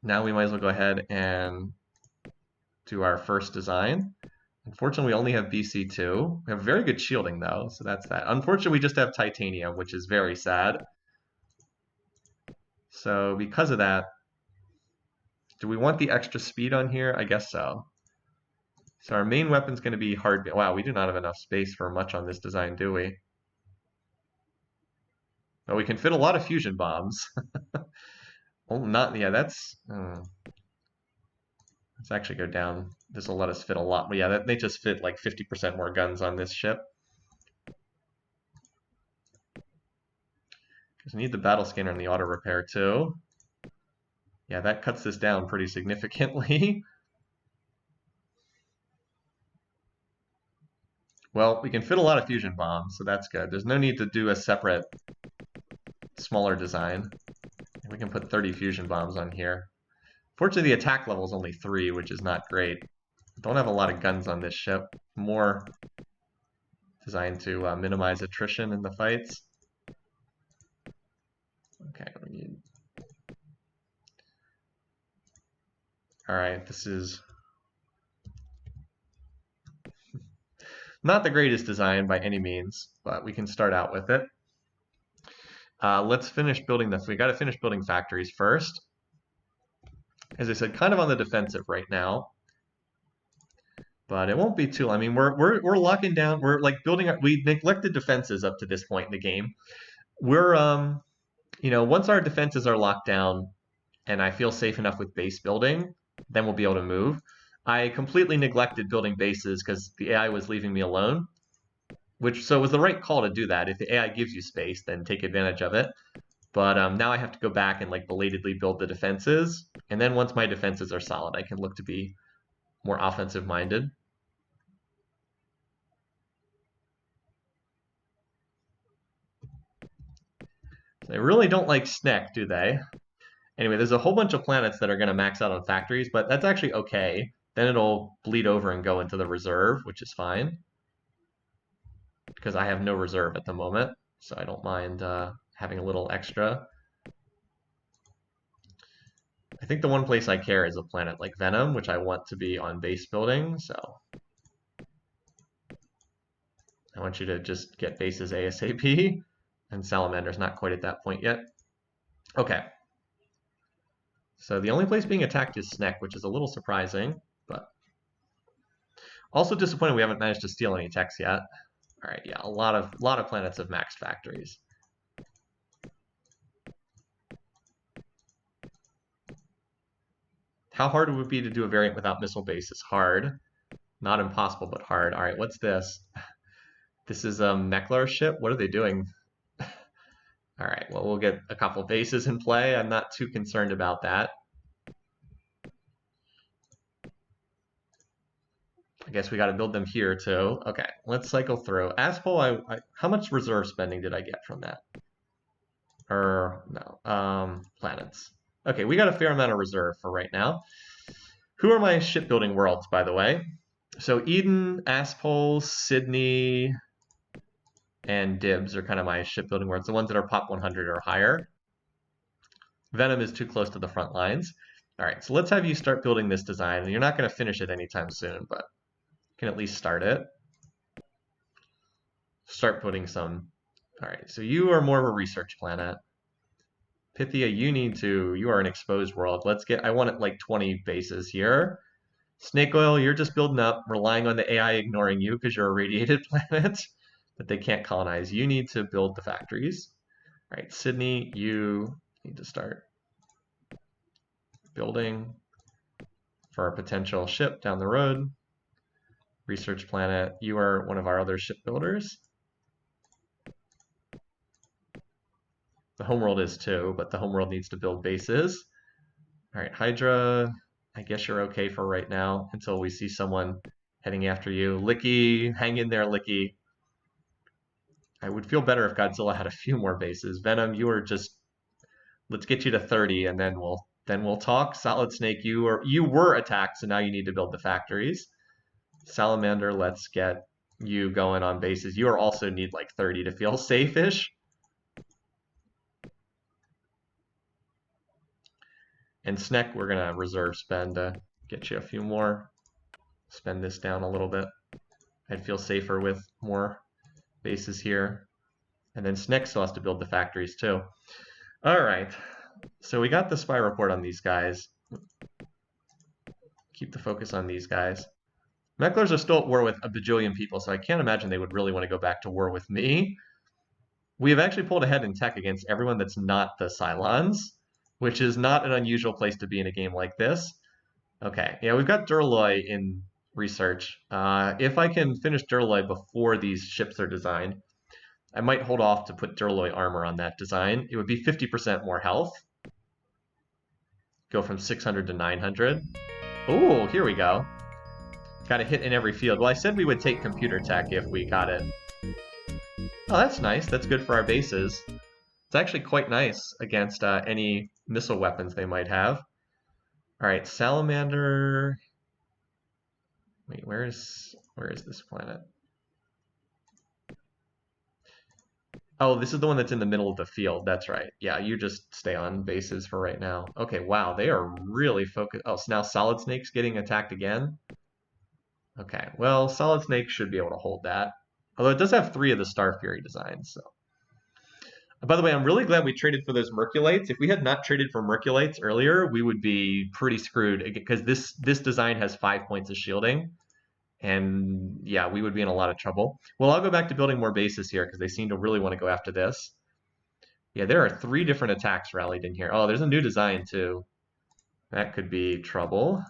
now we might as well go ahead and do our first design. Unfortunately, we only have BC2. We have very good shielding, though, so that's that. Unfortunately, we just have titanium, which is very sad. So because of that, do we want the extra speed on here? I guess so. So our main weapon's going to be hard. Wow, we do not have enough space for much on this design, do we? But we can fit a lot of fusion bombs. Oh, not, yeah, that's... let's actually go down. This will let us fit a lot. But yeah, they just fit like 50% more guns on this ship. Because we need the battle scanner and the auto repair too. Yeah, that cuts this down pretty significantly. Well, we can fit a lot of fusion bombs, so that's good. There's no need to do a separate, smaller design. We can put 30 fusion bombs on here. Fortunately, the attack level is only 3, which is not great. Don't have a lot of guns on this ship. More designed to minimize attrition in the fights. Okay, we need... Alright, this is not the greatest design by any means, but we can start out with it. Let's finish building this. We got to finish building factories first. As I said, kind of on the defensive right now, but it won't be too long. I mean, we're locking down. We're like building. We neglected defenses up to this point in the game. We're you know, once our defenses are locked down, and I feel safe enough with base building, then we'll be able to move. I completely neglected building bases because the AI was leaving me alone, so it was the right call to do that. If the AI gives you space, then take advantage of it. But now I have to go back and like belatedly build the defenses, and then once my defenses are solid, I can look to be more offensive minded. They really don't like Sneck, do they? Anyway, there's a whole bunch of planets that are going to max out on factories, but that's actually okay. Then it'll bleed over and go into the reserve, which is fine. Because I have no reserve at the moment, so I don't mind having a little extra. I think the one place I care is a planet like Venom, which I want to be on base building, so I want you to just get bases ASAP, and Salamander's not quite at that point yet. Okay. So the only place being attacked is Sneck, which is a little surprising, but also disappointing we haven't managed to steal any techs yet. All right, yeah, a lot of planets have maxed factories. How hard would it be to do a variant without missile bases? Hard. Not impossible, but hard. All right, what's this? This is a Meklar ship. What are they doing? All right, well, we'll get a couple bases in play. I'm not too concerned about that. guess we got to build them here too. Okay, let's cycle through. Aspol, how much reserve spending did I get from that? Or no, planets. Okay, we got a fair amount of reserve for right now. Who are my shipbuilding worlds, by the way? So Eden, Aspol, Sydney, and Dibs are kind of my shipbuilding worlds, the ones that are pop 100 or higher. Venom is too close to the front lines. All right, so let's have you start building this design. You're not going to finish it anytime soon, but you can at least start it. Start putting some. All right, so you are more of a research planet. Pythia, you are an exposed world. I want it like 20 bases here. Snake Oil, you're just building up, relying on the AI ignoring you because you're a radiated planet that they can't colonize. You need to build the factories. All right, Sydney, you need to start building for a potential ship down the road. Research planet, you are one of our other shipbuilders. The homeworld is too, but the homeworld needs to build bases. All right, Hydra, I guess you're okay for right now until we see someone heading after you. Licky, hang in there, Licky. I would feel better if Godzilla had a few more bases. Venom, you are just, let's get you to 30 and then we'll talk. Solid Snake, you were attacked, so now you need to build the factories. Salamander, let's get you going on bases. You also need like 30 to feel safe-ish. And Sneck, we're gonna reserve spend to get you a few more. Spend this down a little bit. I'd feel safer with more bases here. And then Sneck still has to build the factories too. All right, so we got the spy report on these guys. Keep the focus on these guys. Mechlers are still at war with a bajillion people, so I can't imagine they would really want to go back to war with me. We have actually pulled ahead in tech against everyone that's not the Cylons, which is not an unusual place to be in a game like this. Okay, yeah, we've got Durloy in research. If I can finish Durloy before these ships are designed, I might hold off to put Durloy armor on that design. It would be 50% more health. Go from 600 to 900. Oh, here we go. Got a hit in every field. Well, I said we would take computer tech if we got it. Oh, that's nice. That's good for our bases. It's actually quite nice against any missile weapons they might have. All right, Salamander. Wait, where is this planet? Oh, this is the one that's in the middle of the field. That's right. Yeah, you just stay on bases for right now. Okay, wow, they are really focused. Oh, so now Solid Snake's getting attacked again. Okay, well, Solid Snake should be able to hold that. Although it does have 3 of the Star Fury designs, so. By the way, I'm really glad we traded for those Merculites. If we had not traded for Merculites earlier, we would be pretty screwed because this design has 5 points of shielding. And yeah, we would be in a lot of trouble. Well, I'll go back to building more bases here because they seem to really want to go after this. Yeah, there are 3 different attacks rallied in here. Oh, there's a new design too. That could be trouble.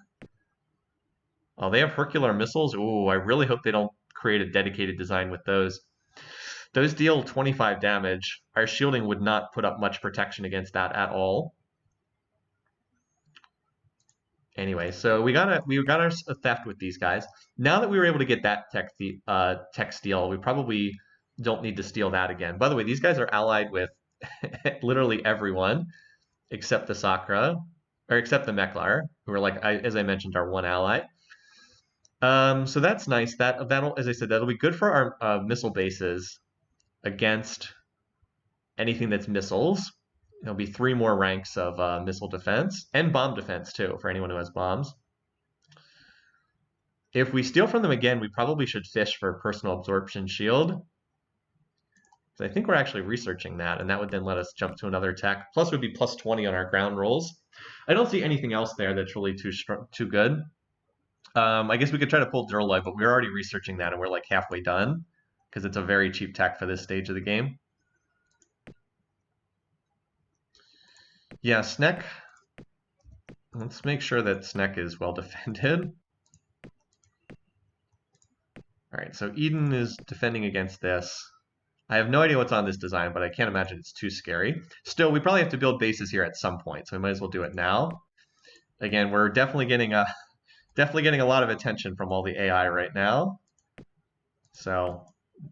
Oh, they have Hercular missiles. Ooh, I really hope they don't create a dedicated design with those. Those deal 25 damage. Our shielding would not put up much protection against that at all. Anyway, so we got our theft with these guys. Now that we were able to get that tech steal, we probably don't need to steal that again. By the way, these guys are allied with literally everyone except the Sakra, or except the Meklar, who are like, as I mentioned, our one ally. So that's nice. That'll, as I said, that'll be good for our missile bases against anything that's missiles. There'll be 3 more ranks of missile defense and bomb defense too for anyone who has bombs. If we steal from them again, we probably should fish for personal absorption shield. So I think we're actually researching that, and that would then let us jump to another tech. Plus, would be plus 20 on our ground rolls. I don't see anything else there that's really too good. I guess we could try to pull Durloy, but we're already researching that, and we're like halfway done because it's a very cheap tech for this stage of the game. Yeah, Sneck. Let's make sure that Sneck is well defended. All right, so Eden is defending against this. I have no idea what's on this design, but I can't imagine it's too scary. Still, we probably have to build bases here at some point, so we might as well do it now. Again, we're definitely getting Definitely getting a lot of attention from all the AI right now. So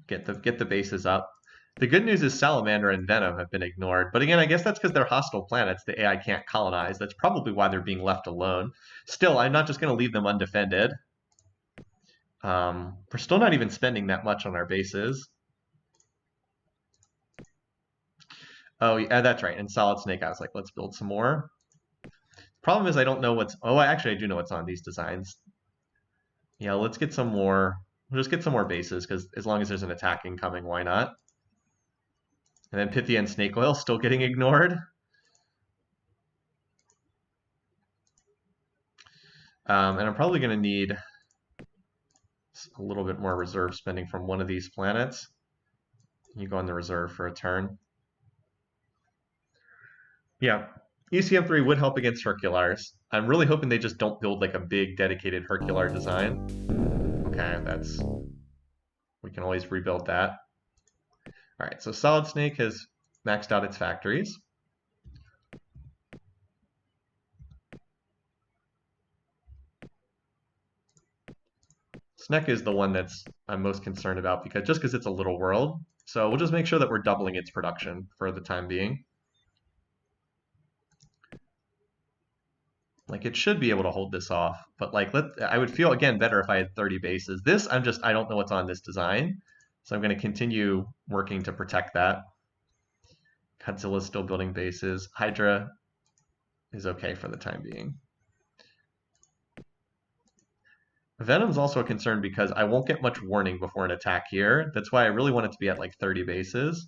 get the bases up. The good news is Salamander and Venom have been ignored. But again, I guess that's because they're hostile planets the AI can't colonize. That's probably why they're being left alone. Still, I'm not just going to leave them undefended. We're still not even spending that much on our bases. Oh, yeah, that's right. And Solid Snake, I was like, let's build some more. Problem is I don't know what's... Oh, actually, I do know what's on these designs. Yeah, let's get some more... We'll just get some more bases, because as long as there's an attack incoming, why not? And then Pythia and Snake Oil still getting ignored. And I'm probably going to need a little bit more reserve spending from one of these planets. You go on the reserve for a turn. Yeah, ECM3 would help against Herculars. I'm really hoping they just don't build like a big dedicated Hercular design. Okay, that's... We can always rebuild that. All right, so Solid Snake has maxed out its factories. Snek is the one that's I'm most concerned about because it's a little world. So we'll just make sure that we're doubling its production for the time being. Like it should be able to hold this off, but like I would feel again better if I had 30 bases. This I don't know what's on this design, so I'm going to continue working to protect that. Godzilla's still building bases. Hydra is okay for the time being. Venom's also a concern because I won't get much warning before an attack here. That's why I really want it to be at like 30 bases.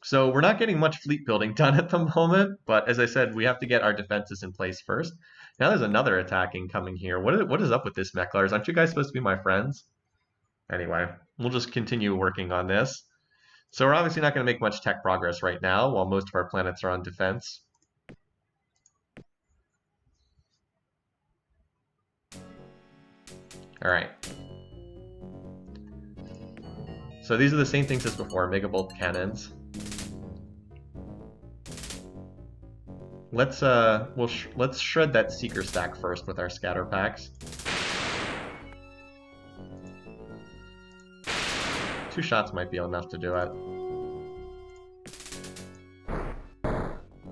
So we're not getting much fleet building done at the moment, but as I said, we have to get our defenses in place first. Now there's another attack incoming here. What is up with this, Mechlars? Aren't you guys supposed to be my friends? Anyway, we'll just continue working on this. So we're obviously not going to make much tech progress right now while most of our planets are on defense. All right. So these are the same things as before, megabolt cannons. Let's let's shred that seeker stack first with our scatter packs. 2 shots might be enough to do it.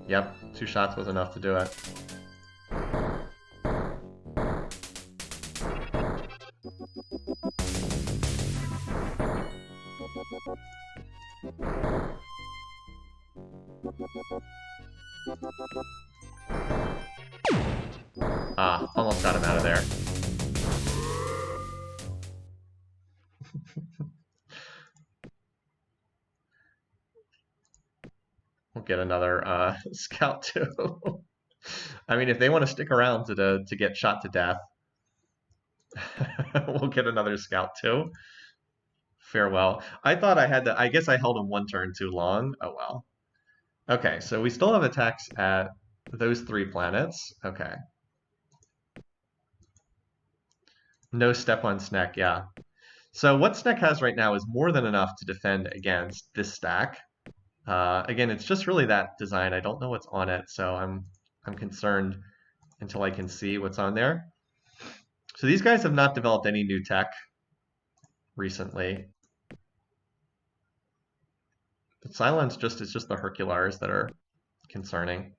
Yep, 2 shots was enough to do it. Ah, almost got him out of there. We'll get another scout too. I mean, if they want to stick around to get shot to death, we'll get another scout too. Farewell. I thought I had to... I guess I held him 1 turn too long. Oh well. Okay, so we still have attacks at those 3 planets. Okay. No step on Snek, yeah. So what Snek has right now is more than enough to defend against this stack. Again, it's just really that design. I don't know what's on it, so I'm concerned until I can see what's on there. So these guys have not developed any new tech recently. But Cylon's it's just the Herculars that are concerning.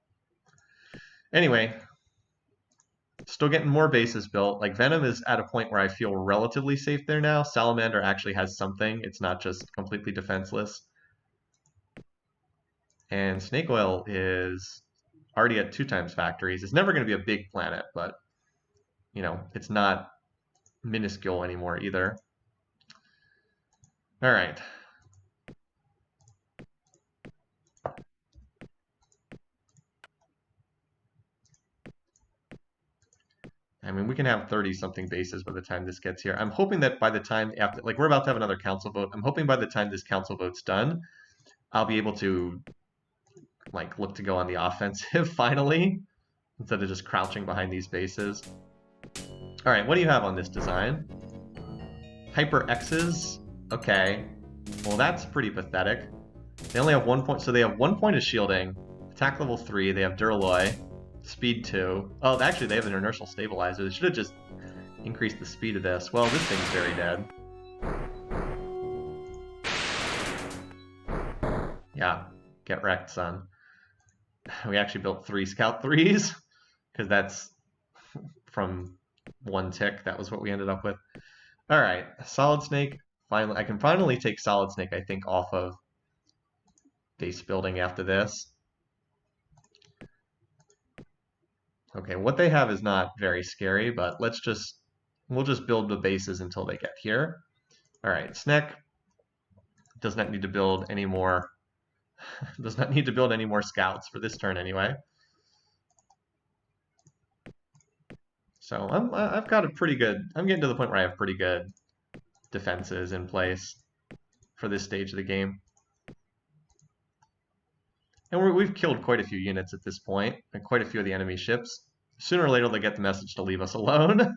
Anyway, still getting more bases built. Like Venom is at a point where I feel relatively safe there now. Salamander actually has something. It's not just completely defenseless. And Snake Oil is already at 2 times factories. It's never going to be a big planet, but you know, it's not minuscule anymore either. All right. I mean, we can have 30-something bases by the time this gets here. I'm hoping that by the time after, like, we're about to have another council vote. I'm hoping by the time this council vote's done, I'll be able to, like, look to go on the offensive finally, instead of just crouching behind these bases. All right, what do you have on this design? Hyper X's? Okay. Well, that's pretty pathetic. They only have 1 point, so they have 1 point of shielding. Attack level 3, they have Duralloy. Speed 2. Oh, actually, they have an inertial stabilizer. They should have just increased the speed of this. Well, this thing's very dead. Yeah, get wrecked, son. We actually built 3 Scout 3s, because that's from 1 tick. That was what we ended up with. All right, Solid Snake. Finally, I can finally take Solid Snake, I think, off of base building after this. Okay, what they have is not very scary, but we'll just build the bases until they get here. All right, Snek does not need to build any more. Does not need to build any more scouts for this turn anyway. So I've got a pretty good. I'm getting to the point where I have pretty good defenses in place for this stage of the game. And we've killed quite a few units at this point, and quite a few of the enemy ships. Sooner or later, they'll get the message to leave us alone,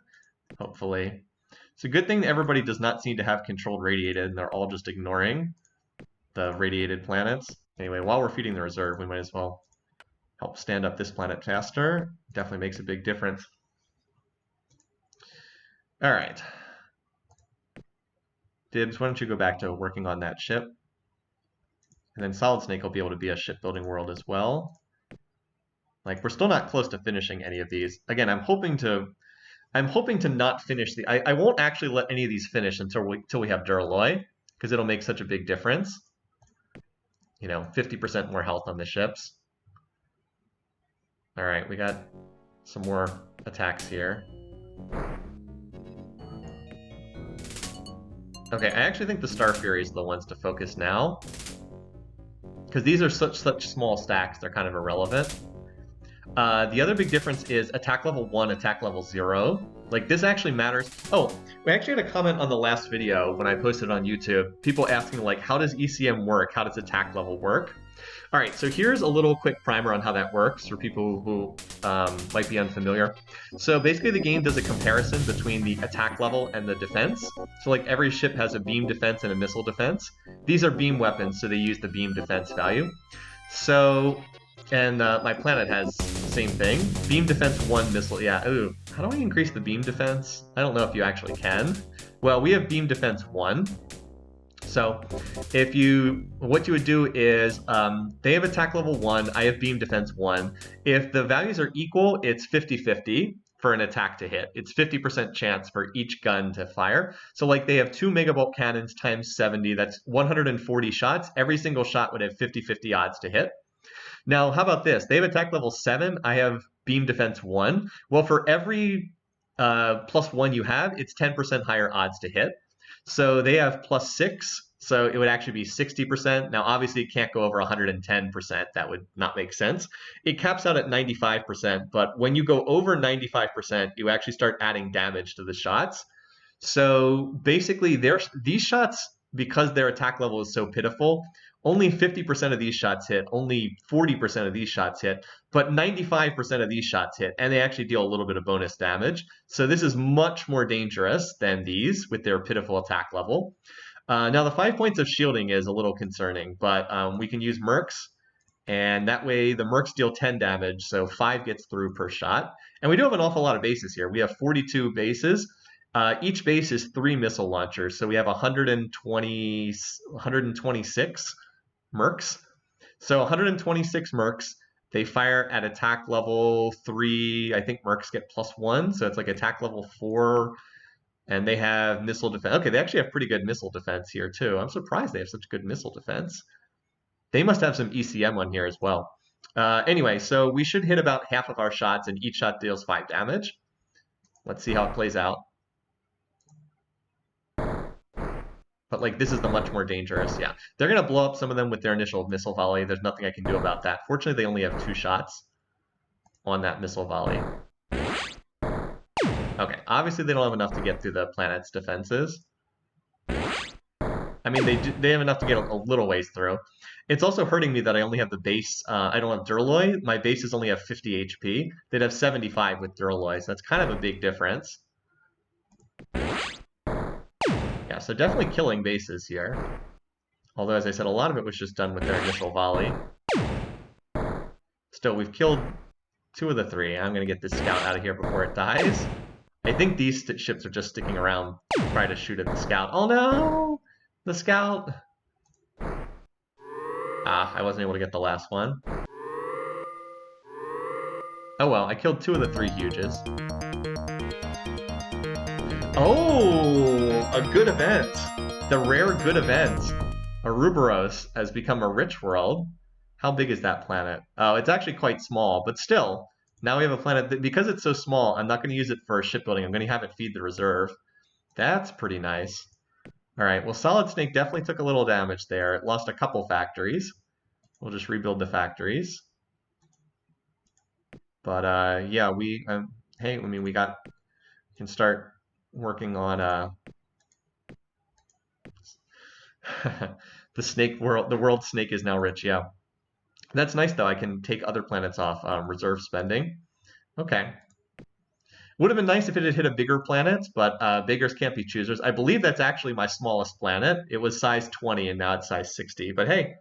hopefully. It's a good thing that everybody does not seem to have controlled radiated, and they're all just ignoring the radiated planets. Anyway, while we're feeding the reserve, we might as well help stand up this planet faster. Definitely makes a big difference. All right. Dibs, why don't you go back to working on that ship? And then Solid Snake will be able to be a shipbuilding world as well. Like, we're still not close to finishing any of these. Again, I'm hoping to not finish the. I won't actually let any of these finish until we have Duralloy, because it'll make such a big difference. You know, 50% more health on the ships. All right, we got some more attacks here. Okay, I actually think the Star Furies are the ones to focus now, because these are such small stacks, they're kind of irrelevant. The other big difference is attack level 1, attack level 0. Like, this actually matters. Oh, we actually had a comment on the last video when I posted on YouTube. People asking, like, how does ECM work? How does attack level work? All right, so here's a little quick primer on how that works for people who might be unfamiliar. So basically the game does a comparison between the attack level and the defense. So like every ship has a beam defense and a missile defense. These are beam weapons, so they use the beam defense value. So, and my planet has the same thing. Beam defense 1 missile, yeah, ooh. How do I increase the beam defense? I don't know if you actually can. Well, we have beam defense 1. So what you would do is, they have attack level 1, I have beam defense 1. If the values are equal, it's 50-50 for an attack to hit. It's 50% chance for each gun to fire. So like they have 2 megabolt cannons times 70, that's 140 shots. Every single shot would have 50-50 odds to hit. Now, how about this? They have attack level 7, I have beam defense 1. Well, for every +1 you have, it's 10% higher odds to hit. So they have +6, so it would actually be 60%. Now, obviously, it can't go over 110%. That would not make sense. It caps out at 95%, but when you go over 95%, you actually start adding damage to the shots. So basically, these shots, because their attack level is so pitiful, only 50% of these shots hit, only 40% of these shots hit, but 95% of these shots hit, and they actually deal a little bit of bonus damage. So this is much more dangerous than these with their pitiful attack level. Now the 5 points of shielding is a little concerning, but we can use Mercs, and that way the Mercs deal 10 damage, so 5 gets through per shot. And we do have an awful lot of bases here. We have 42 bases. Each base is 3 missile launchers, so we have 126 Mercs. So 126 Mercs, they fire at attack level 3. I think Mercs get +1, so it's like attack level 4, and they have missile defense. Okay, they actually have pretty good missile defense here too. I'm surprised they have such good missile defense. They must have some ECM on here as well. Anyway, so we should hit about half of our shots, and each shot deals 5 damage. Let's see how it plays out. But like, this is the much more dangerous, yeah. They're going to blow up some of them with their initial missile volley. There's nothing I can do about that. Fortunately, they only have 2 shots on that missile volley. Okay, obviously they don't have enough to get through the planet's defenses. I mean, they have enough to get a little ways through. It's also hurting me that I only have the base. I don't have Duralloy. My bases only have 50 HP. They'd have 75 with Duralloy, so that's kind of a big difference. Yeah, so definitely killing bases here. Although, as I said, a lot of it was just done with their initial volley. Still, we've killed 2 of the 3. I'm going to get this scout out of here before it dies. I think these ships are just sticking around to try to shoot at the scout. Oh no! The scout! Ah, I wasn't able to get the last one. Oh well, I killed 2 of the 3 huges. Oh, a good event. The rare good event. Ouroboros has become a rich world. How big is that planet? Oh, it's actually quite small, but still. Now we have a planet that, because it's so small, I'm not going to use it for shipbuilding. I'm going to have it feed the reserve. That's pretty nice. All right, well, Solid Snake definitely took a little damage there. It lost a couple factories. We'll just rebuild the factories. But yeah, hey, I mean, we can start working on the snake world. The world snake is now rich. Yeah, that's nice though. I can take other planets off reserve spending. Okay. Would have been nice if it had hit a bigger planet, but beggars can't be choosers. I believe that's actually my smallest planet. It was size 20 and now it's size 60. But hey,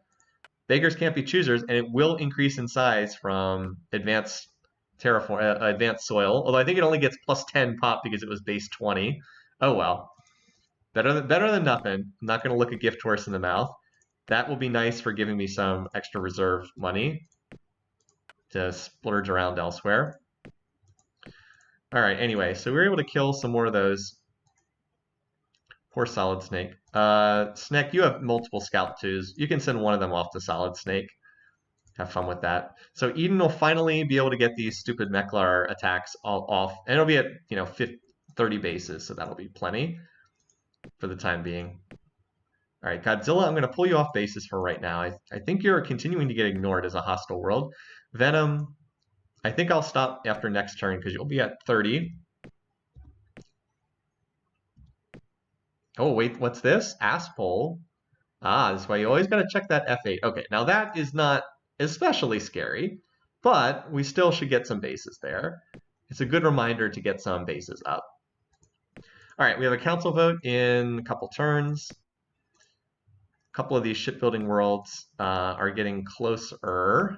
beggars can't be choosers, and it will increase in size from advanced advanced soil. Although I think it only gets plus 10 pop because it was base 20. Oh well, better than nothing. I'm not going to look a gift horse in the mouth. That will be nice for giving me some extra reserve money to splurge around elsewhere. All right, anyway, so we were able to kill some more of those. Poor Solid Snake. Snake, you have multiple Scout 2s. You can send one of them off to Solid Snake. Have fun with that. So Eden will finally be able to get these stupid Meklar attacks all off. And it'll be at, 30 bases, so that'll be plenty for the time being. All right, Godzilla, I'm going to pull you off bases for right now. I think you're continuing to get ignored as a hostile world. Venom, I think I'll stop after next turn because you'll be at 30. Oh, wait, what's this? Asspole. Ah, this is why you always got to check that F8. Okay, now that is not especially scary, but we still should get some bases there. It's a good reminder to get some bases up. All right, we have a council vote in a couple turns. A couple of these shipbuilding worlds are getting closer.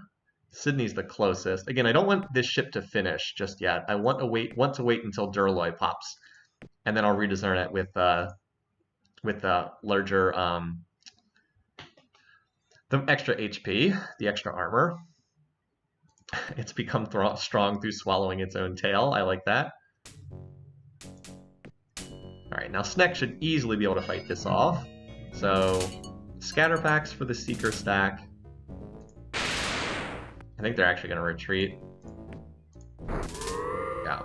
Sydney's the closest. Again, I don't want this ship to finish just yet. I want to wait until Duraloy pops, and then I'll redesign it with larger, the extra HP, the extra armor. It's become strong through swallowing its own tail. I like that. All right, now Snek should easily be able to fight this off. So, scatter packs for the Seeker stack. I think they're actually going to retreat. Yeah.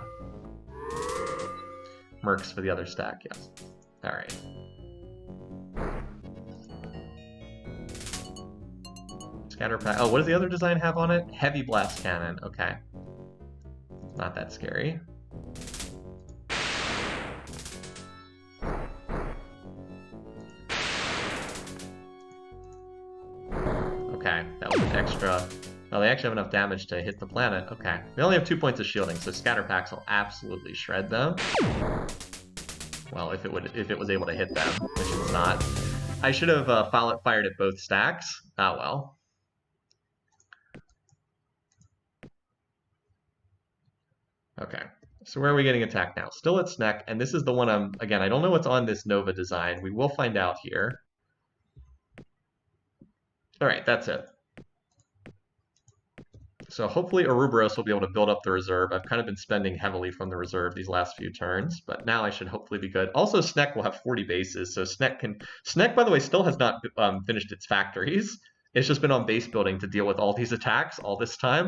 Mercs for the other stack, yes. All right. Scatter pack. Oh, what does the other design have on it? Heavy blast cannon. Okay. Not that scary. Okay, that was an extra. Oh, they actually have enough damage to hit the planet. Okay. They only have 2 points of shielding, so scatter packs will absolutely shred them. Well, if it was able to hit them, which it's not. I should have fired at both stacks. Oh well. Okay. So where are we getting attacked now? Still at Snek, and this is the one again, I don't know what's on this Nova design. We will find out here. All right, that's it. So hopefully Ouroboros will be able to build up the reserve. I've kind of been spending heavily from the reserve these last few turns, but now I should hopefully be good. Also, Snek will have 40 bases, so Snek, by the way, still has not finished its factories. It's just been on base building to deal with all these attacks all this time.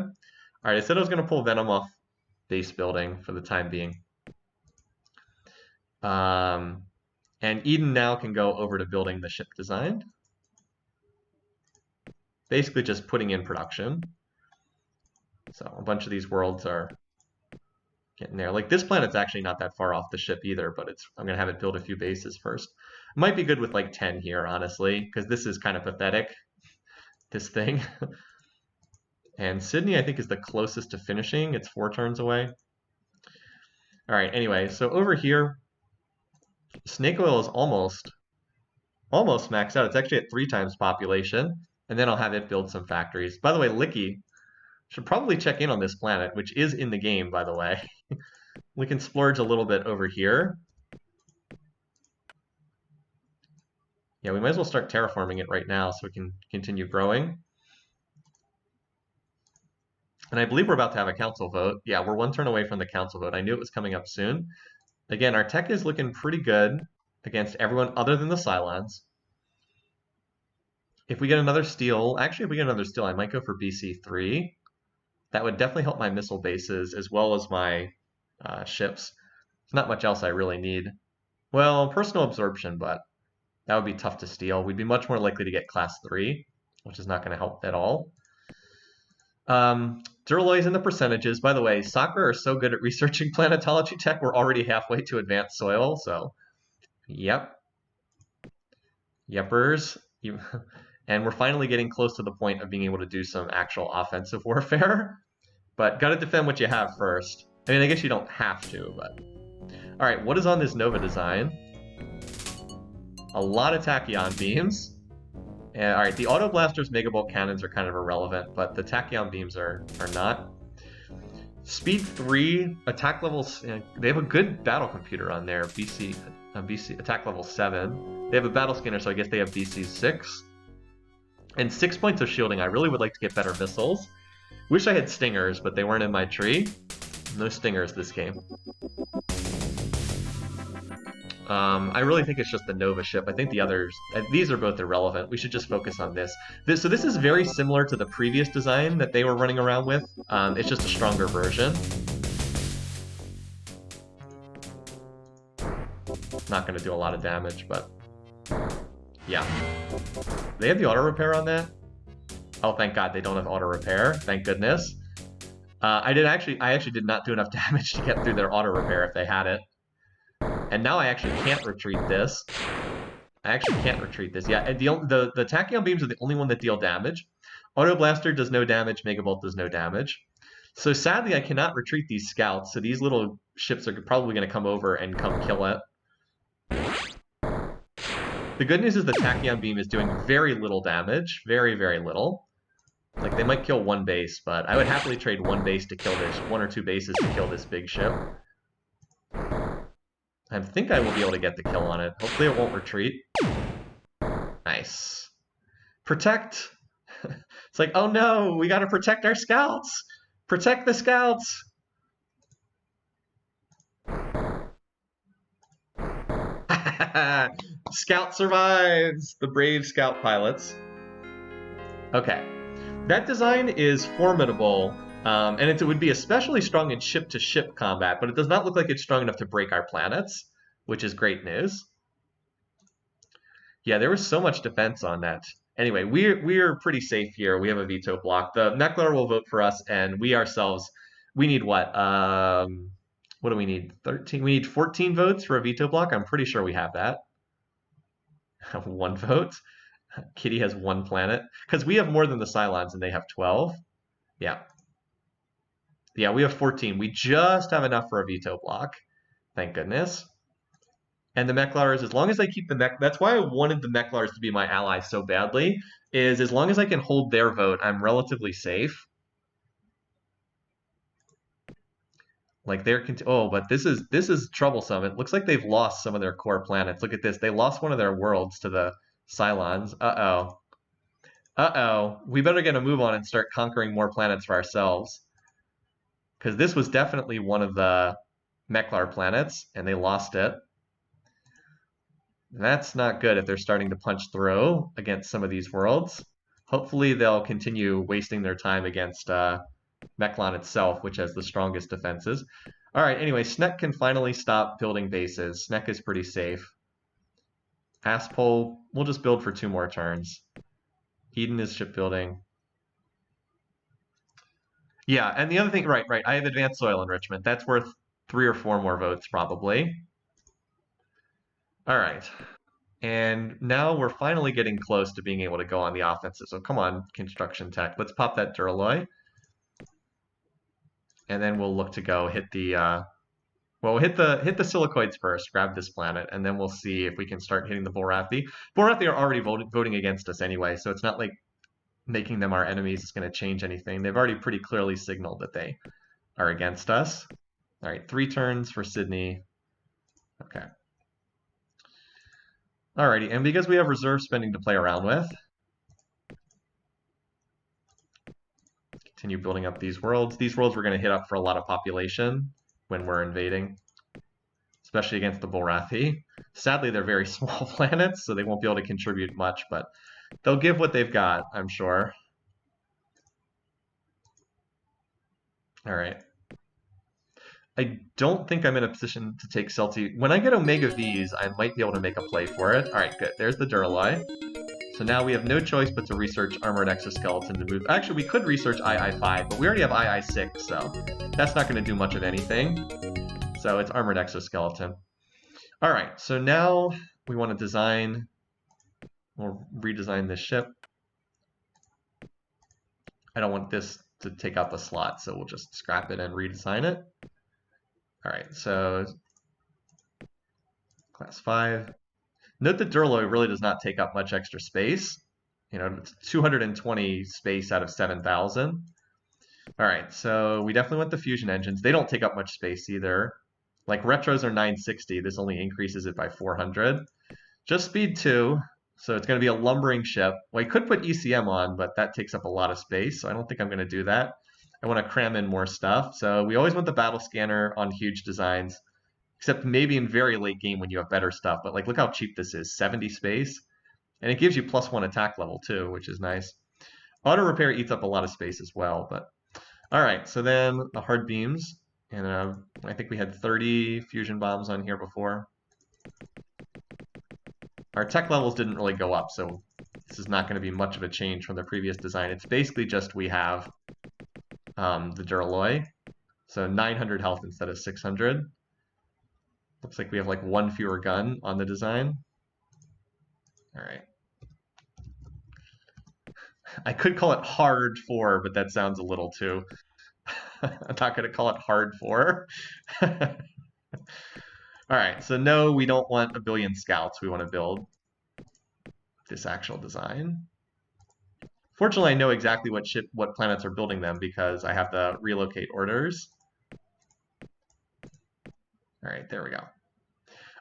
All right, I said I was going to pull Venom off base building for the time being. And Eden now can go over to building the ship design. Basically just putting in production. So a bunch of these worlds are getting there. Like this planet's actually not that far off the ship either, but I'm going to have it build a few bases first. Might be good with like 10 here, honestly, because this is kind of pathetic, this thing. And Sydney, I think, is the closest to finishing. It's 4 turns away. All right, anyway, so over here, Snake Oil is almost maxed out. It's actually at 3 times population, and then I'll have it build some factories. By the way, Licky, Should probably check in on this planet, which is in the game, by the way. We can splurge a little bit over here. Yeah, we might as well start terraforming it right now so we can continue growing. And I believe we're about to have a council vote. Yeah, we're one turn away from the council vote. I knew it was coming up soon. Again, our tech is looking pretty good against everyone other than the Cylons. If we get another steel, actually if we get another steel, I might go for BC3. That would definitely help my missile bases as well as my ships. There's not much else I really need. Well, personal absorption, but that would be tough to steal. We'd be much more likely to get class 3, which is not going to help at all. Duralloy's in the percentages. By the way, Soccer are so good at researching planetology tech, we're already halfway to advanced soil, so yep. Yepers. And we're finally getting close to the point of being able to do some actual offensive warfare. But gotta defend what you have first. I mean, I guess you don't have to, but... Alright, what is on this Nova design? A lot of tachyon beams. Alright, the Auto Blasters Megabolt cannons are kind of irrelevant, but the tachyon beams are not. Speed 3, attack levels... they have a good battle computer on there, BC attack level 7. They have a battle scanner, so I guess they have BC 6. And 6 points of shielding. I really would like to get better missiles. Wish I had stingers, but they weren't in my tree. No stingers this game. I really think it's just the Nova ship. I think the others, these are both irrelevant. We should just focus on this. So this is very similar to the previous design that they were running around with. It's just a stronger version. Not going to do a lot of damage, but yeah. They have the auto repair on that? Oh, thank God they don't have auto repair. Thank goodness. I actually did not do enough damage to get through their auto repair if they had it. And now I actually can't retreat this. I actually can't retreat this. Yeah, and the tachyon beams are the only one that deal damage. Auto Blaster does no damage, Megabolt does no damage. So sadly, I cannot retreat these scouts, so these little ships are probably going to come over and come kill it. The good news is the tachyon beam is doing very little damage. Very, very little. Like, they might kill one base, but I would happily trade one base to kill this, 1 or 2 bases to kill this big ship. I think I will be able to get the kill on it. Hopefully it won't retreat. Nice. Protect! It's like, oh no, we gotta protect our scouts! Protect the scouts! Scout survives! The brave scout pilots. Okay. That design is formidable, and it would be especially strong in ship-to-ship combat, but it does not look like it's strong enough to break our planets, which is great news. Yeah, there was so much defense on that. Anyway, we're pretty safe here. We have a veto block. The Meklar will vote for us, and we ourselves, we need what? What do we need? 13? We need 14 votes for a veto block? I'm pretty sure we have that. 1 vote? Kitty has 1 planet. Because we have more than the Cylons, and they have 12. Yeah. Yeah, we have 14. We just have enough for a veto block. Thank goodness. And the Meklars, as long as I keep the that's why I wanted the Meklars to be my ally so badly, is as long as I can hold their vote, I'm relatively safe. Like they're but this is troublesome. It looks like they've lost some of their core planets. Look at this. They lost one of their worlds to the Cylons. Uh-oh. Uh-oh. We better get a move on and start conquering more planets for ourselves. Because this was definitely one of the Meklar planets, and they lost it. That's not good if they're starting to punch through against some of these worlds. Hopefully they'll continue wasting their time against Mechlon itself, which has the strongest defenses. All right, anyway, Snek can finally stop building bases. Snek is pretty safe. Asspole, we'll just build for 2 more turns. Eden is shipbuilding. Yeah, and the other thing, right, I have advanced soil enrichment. That's worth 3 or 4 more votes, probably. All right. And now we're finally getting close to being able to go on the offensive. So come on, construction tech. Let's pop that Duralloy. And then we'll look to go hit the well, we'll hit the silicoids first, grab this planet, and then we'll see if we can start hitting the Borathi. Borathi are already voting against us anyway, so it's not like making them our enemies is going to change anything. They've already pretty clearly signaled that they are against us. All right, 3 turns for Sydney. Okay. Alrighty, and because we have reserve spending to play around with, continue building up these worlds. These worlds we're going to hit up for a lot of population when we're invading, especially against the Bulrathi. Sadly, they're very small planets, so they won't be able to contribute much, but they'll give what they've got, I'm sure. All right. I don't think I'm in a position to take Celti. When I get Omega Vs, I might be able to make a play for it. All right, good. There's the Duraloi. So now we have no choice but to research Armored Exoskeleton to move. Actually, we could research II-5, but we already have II-6, so that's not going to do much of anything. So it's Armored Exoskeleton. All right, so now we want to design, we'll redesign this ship. I don't want this to take out the slot, so we'll just scrap it and redesign it. All right, so class 5. Note that Duraloi really does not take up much extra space. You know, it's 220 space out of 7,000. All right, so we definitely want the fusion engines. They don't take up much space either. Like retros are 960. This only increases it by 400. Just speed 2, so it's going to be a lumbering ship. Well, I could put ECM on, but that takes up a lot of space, so I don't think I'm going to do that. I want to cram in more stuff. So we always want the battle scanner on huge designs, except maybe in very late game when you have better stuff. But like, look how cheap this is, 70 space. And it gives you +1 attack level too, which is nice. Auto repair eats up a lot of space as well. But all right, so then the hard beams. And I think we had 30 fusion bombs on here before. Our tech levels didn't really go up, so this is not going to be much of a change from the previous design. It's basically just we have the Duraloi. So 900 health instead of 600. Looks like we have like 1 fewer gun on the design. All right. I could call it hard 4, but that sounds a little too... I'm not going to call it hard 4. All right, so no, we don't want a billion scouts. We want to build this actual design. Fortunately, I know exactly what planets are building them because I have the relocate orders. All right, there we go.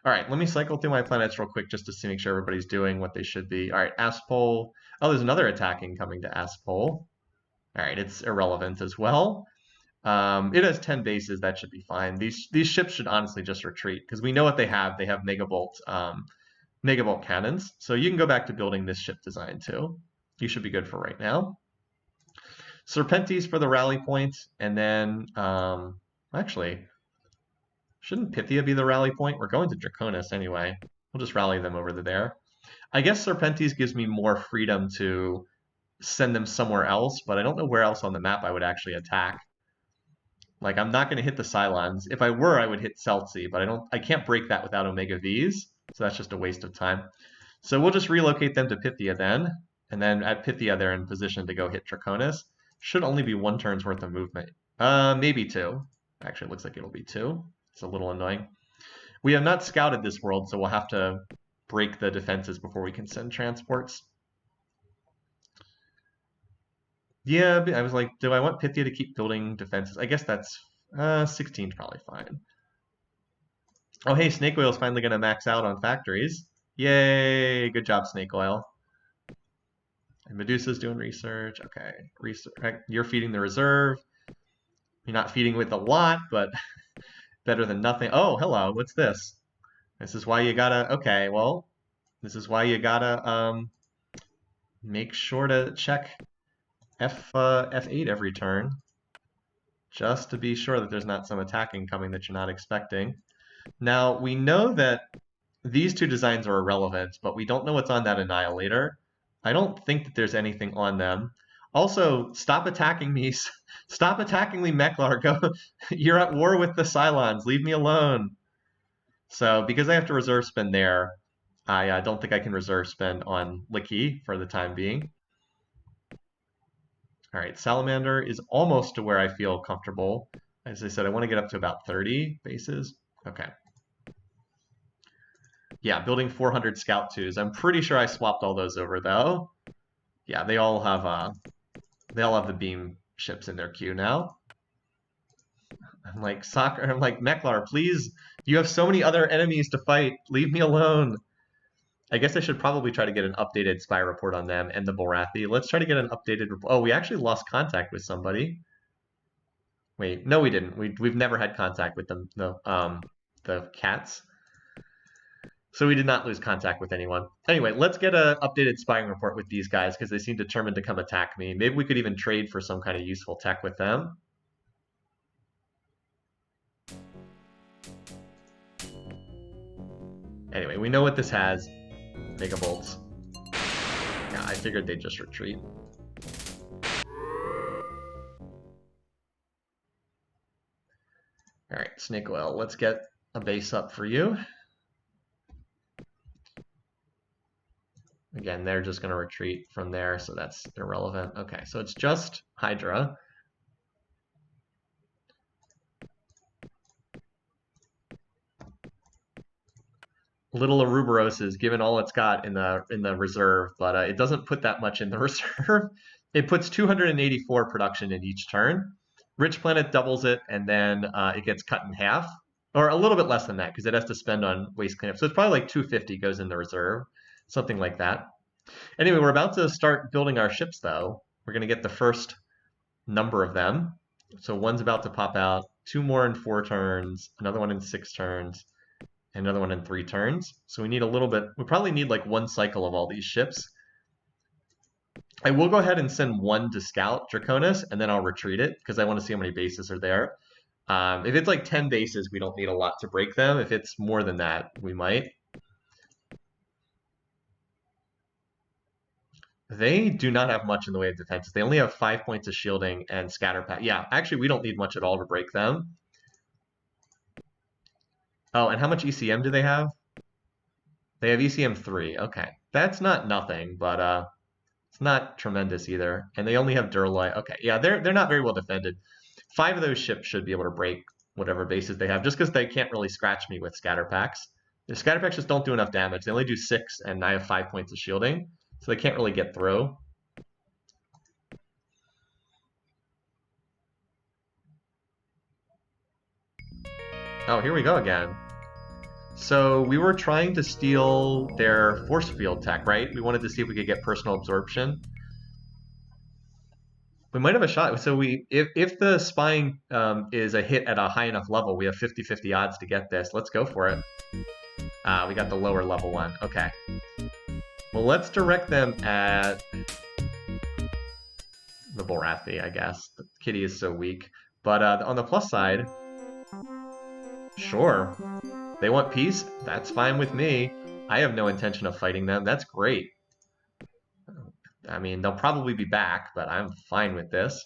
All right, let me cycle through my planets real quick just to make sure everybody's doing what they should be. All right, Aspol. Oh, there's another attacking coming to Aspol. All right, it's irrelevant as well. It has 10 bases. That should be fine. These ships should honestly just retreat because we know what they have. They have Megabolt cannons. So you can go back to building this ship design too. You should be good for right now. Serpentes for the rally point, and then actually, shouldn't Pythia be the rally point? We're going to Draconis anyway. We'll just rally them over to there. I guess Serpentes gives me more freedom to send them somewhere else, but I don't know where else on the map I would actually attack. Like, I'm not going to hit the Cylons. If I were, I would hit Celsi, but I can't break that without Omega Vs, so that's just a waste of time. So we'll just relocate them to Pythia then, and then at Pythia they're in position to go hit Draconis. Should only be 1 turn's worth of movement. Maybe 2. Actually, it looks like it'll be 2. It's a little annoying. We have not scouted this world, so we'll have to break the defenses before we can send transports. Yeah, I was like, do I want Pythia to keep building defenses? I guess that's 16's probably fine. Oh, hey, Snake Oil's finally going to max out on factories. Yay! Good job, Snake Oil. And Medusa's doing research. Okay, you're feeding the reserve. You're not feeding with a lot, but better than nothing. Oh, hello. What's this? This is why you gotta. Okay, well, this is why you gotta make sure to check F8 every turn, just to be sure that there's not some attacking coming that you're not expecting. Now, we know that these 2 designs are irrelevant, but we don't know what's on that Annihilator. I don't think that there's anything on them. Also, stop attacking me. Stop attacking me, Meklar. Go. You're at war with the Cylons. Leave me alone. So, because I have to reserve spend there, I don't think I can reserve spend on Licky for the time being. All right, Salamander is almost to where I feel comfortable. As I said, I want to get up to about 30 bases. Okay. Yeah, building 400 Scout 2s. I'm pretty sure I swapped all those over, though. Yeah, they all have the beam ships in their queue now. I'm like, Meklar, please, you have so many other enemies to fight. Leave me alone. I guess I should probably try to get an updated spy report on them and the Borathi. Let's try to get an updated report. Oh, we actually lost contact with somebody. Wait, no, we didn't. We've never had contact with them. The cats. So we did not lose contact with anyone. Anyway, let's get an updated spying report with these guys because they seem determined to come attack me. Maybe we could even trade for some kind of useful tech with them. Anyway, we know what this has. Mega bolts. Yeah, I figured they'd just retreat. All right, Snake Oil, let's get a base up for you. Again, they're just going to retreat from there, so that's irrelevant. Okay, so it's just Hydra. Little Ouroboros is given all it's got in the reserve, but it doesn't put that much in the reserve. It puts 284 production in each turn. Rich Planet doubles it, and then it gets cut in half, or a little bit less than that, because it has to spend on waste cleanup. So it's probably like 250 goes in the reserve, something like that. Anyway, we're about to start building our ships, though. We're going to get the first number of them. So one's about to pop out, 2 more in 4 turns, another one in 6 turns, and another one in 3 turns. So we need a little bit, we probably need like 1 cycle of all these ships. I will go ahead and send 1 to scout Draconis, and then I'll retreat it, because I want to see how many bases are there. If it's like 10 bases, we don't need a lot to break them. If it's more than that, we might. They do not have much in the way of defenses. They only have 5 points of shielding and scatter pack. Yeah, actually, we don't need much at all to break them. Oh, and how much ECM do they have? They have ECM 3. Okay, that's not nothing, but it's not tremendous either. And they only have Duralite. Okay, yeah, they're not very well defended. 5 of those ships should be able to break whatever bases they have, just because they can't really scratch me with scatter packs. The scatter packs just don't do enough damage. They only do 6, and I have 5 points of shielding, so they can't really get through. Oh, here we go again. So we were trying to steal their force field tech, right? We wanted to see if we could get personal absorption. We might have a shot. So if the spying is a hit at a high enough level, we have 50-50 odds to get this. Let's go for it. We got the lower level one. Okay. Well, let's direct them at the Borathi, I guess. The kitty is so weak. But on the plus side, sure. They want peace? That's fine with me. I have no intention of fighting them. That's great. I mean, they'll probably be back, but I'm fine with this.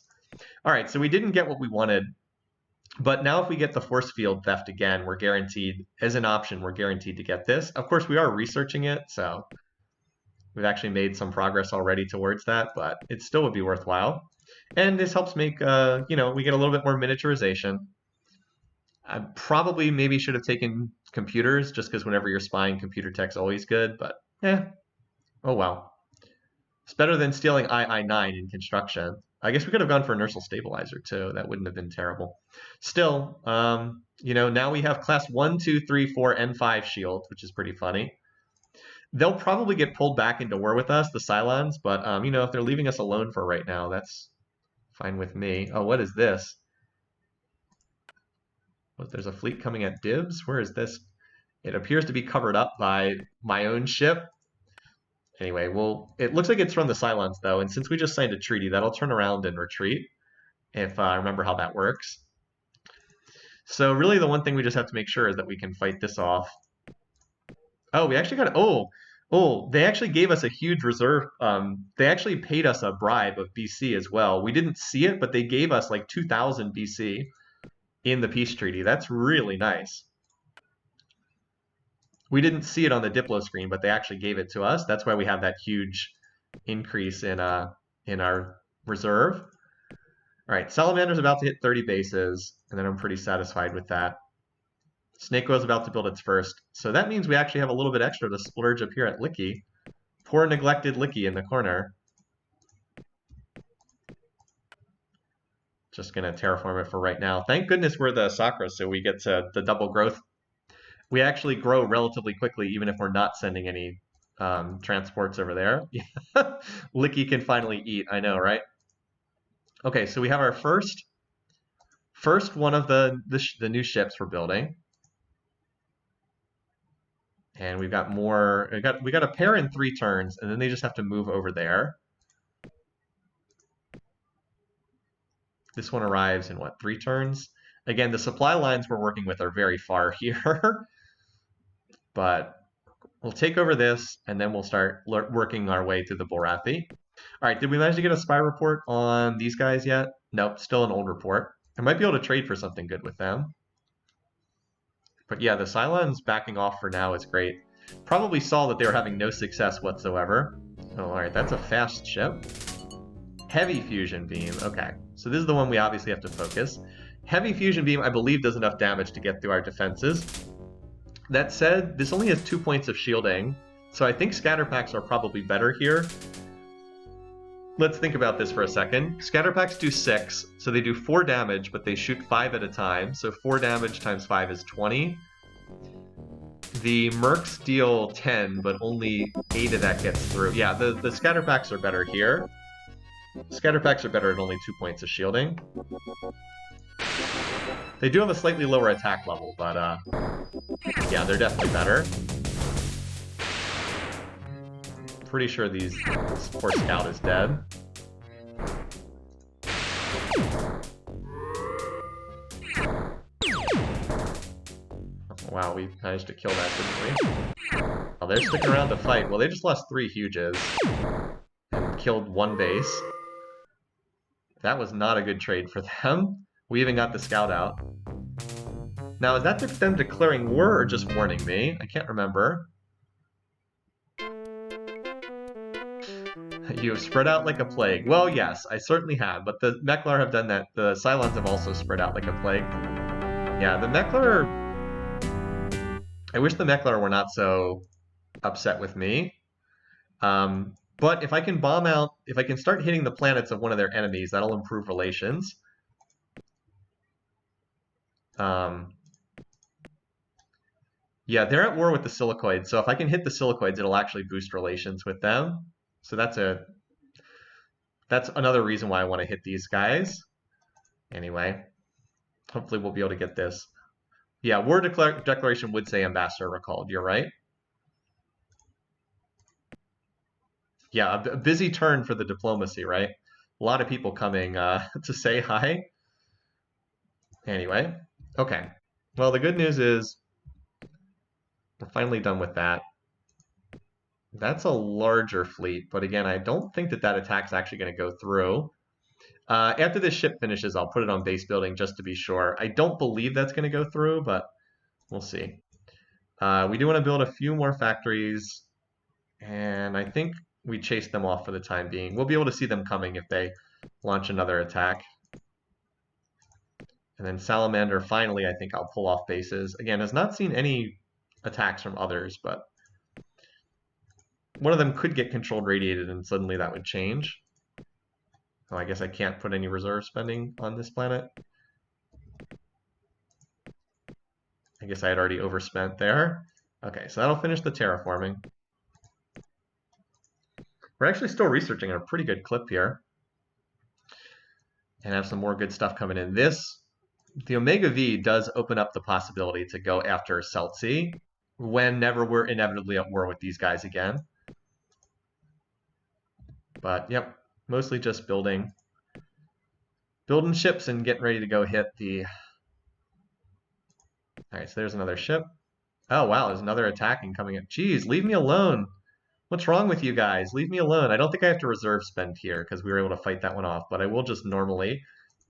All right, so we didn't get what we wanted. But now if we get the force field theft again, we're guaranteed, as an option, we're guaranteed to get this. Of course, we are researching it, so we've actually made some progress already towards that, but it still would be worthwhile. And this helps make, we get a little bit more miniaturization. I probably maybe should have taken computers, just because whenever you're spying, computer tech's always good, but oh well. It's better than stealing II-9 in construction. I guess we could have gone for inertial stabilizer too. That wouldn't have been terrible. Still, now we have class 1, 2, 3, 4, and 5 shield, which is pretty funny. They'll probably get pulled back into war with us, the Cylons, but if they're leaving us alone for right now, that's fine with me. Oh, what is this? There's a fleet coming at dibs. Where is this? It appears to be covered up by my own ship. Anyway, well, it looks like it's from the Cylons, though, and since we just signed a treaty, that'll turn around and retreat, if I remember how that works. So really the one thing we just have to make sure is that we can fight this off. Oh, we actually got... they actually gave us a huge reserve. They actually paid us a bribe of BC as well. We didn't see it, but they gave us like 2,000 BC in the peace treaty. That's really nice. We didn't see it on the Diplo screen, but they actually gave it to us. That's why we have that huge increase in our reserve. All right, Salamander's about to hit 30 bases, and then I'm pretty satisfied with that. Snake Oil's about to build its first. So that means we actually have a little bit extra to splurge up here at Licky. Poor neglected Licky in the corner. Just going to terraform it for right now. Thank goodness we're the Sakura, so we get to the double growth. We actually grow relatively quickly, even if we're not sending any transports over there. Licky can finally eat. I know, right? Okay, so we have our first one of the new ships we're building. And we've got more. We got a pair in 3 turns, and then they just have to move over there. This one arrives in what, 3 turns? Again, the supply lines we're working with are very far here. But we'll take over this, and then we'll start working our way through the Borathi. All right, did we manage to get a spy report on these guys yet? Nope, still an old report. I might be able to trade for something good with them. But yeah, the Cylons backing off for now is great. Probably saw that they were having no success whatsoever. Oh, all right, that's a fast ship. Heavy fusion beam. Okay, so this is the one we obviously have to focus. Heavy fusion beam, I believe, does enough damage to get through our defenses. That said, this only has 2 points of shielding, so I think scatter packs are probably better here. Let's think about this for a second. Scatter packs do 6, so they do 4 damage, but they shoot 5 at a time. So 4 damage times 5 is 20. The mercs deal 10, but only 8 of that gets through. Yeah, the scatter packs are better here. Scatter packs are better at only 2 points of shielding. They do have a slightly lower attack level, but yeah, they're definitely better. Pretty sure this poor scout is dead. Wow, we managed to kill that, didn't we? Oh, they're sticking around to fight. Well, they just lost 3 huges and killed 1 base. That was not a good trade for them. We even got the scout out. Now, is that them declaring war or just warning me? I can't remember. You have spread out like a plague. Well, yes, I certainly have, but the Meklar have done that. The Cylons have also spread out like a plague. Yeah, the Meklar... I wish the Meklar were not so upset with me. But if I can bomb out... If I can start hitting the planets of one of their enemies, that'll improve relations. Yeah, they're at war with the Silicoids, so if I can hit the Silicoids, it'll actually boost relations with them. So that's another reason why I want to hit these guys. Anyway, hopefully we'll be able to get this. Yeah, war declaration would say ambassador recalled. You're right. Yeah, a busy turn for the diplomacy, right? A lot of people coming to say hi. Anyway, okay. Well, the good news is we're finally done with that. That's a larger fleet, but again, I don't think that attack's actually going to go through. After this ship finishes, I'll put it on base building just to be sure. I don't believe that's going to go through, but we'll see. We do want to build a few more factories, and I think we chase them off for the time being. We'll be able to see them coming if they launch another attack. And then Salamander, finally, I think I'll pull off bases. Again, has not seen any attacks from others, but one of them could get controlled radiated and suddenly that would change. Oh, I guess I can't put any reserve spending on this planet. I guess I had already overspent there. Okay, so that'll finish the terraforming. We're actually still researching at a pretty good clip here. And have some more good stuff coming in. The Omega V does open up the possibility to go after Celtsi whenever we're inevitably at war with these guys again. But, yep, mostly just building ships and getting ready to go hit the... All right, so there's another ship. Oh, wow, there's another attacking coming in. Jeez, leave me alone. What's wrong with you guys? Leave me alone. I don't think I have to reserve spend here because we were able to fight that one off, but I will just normally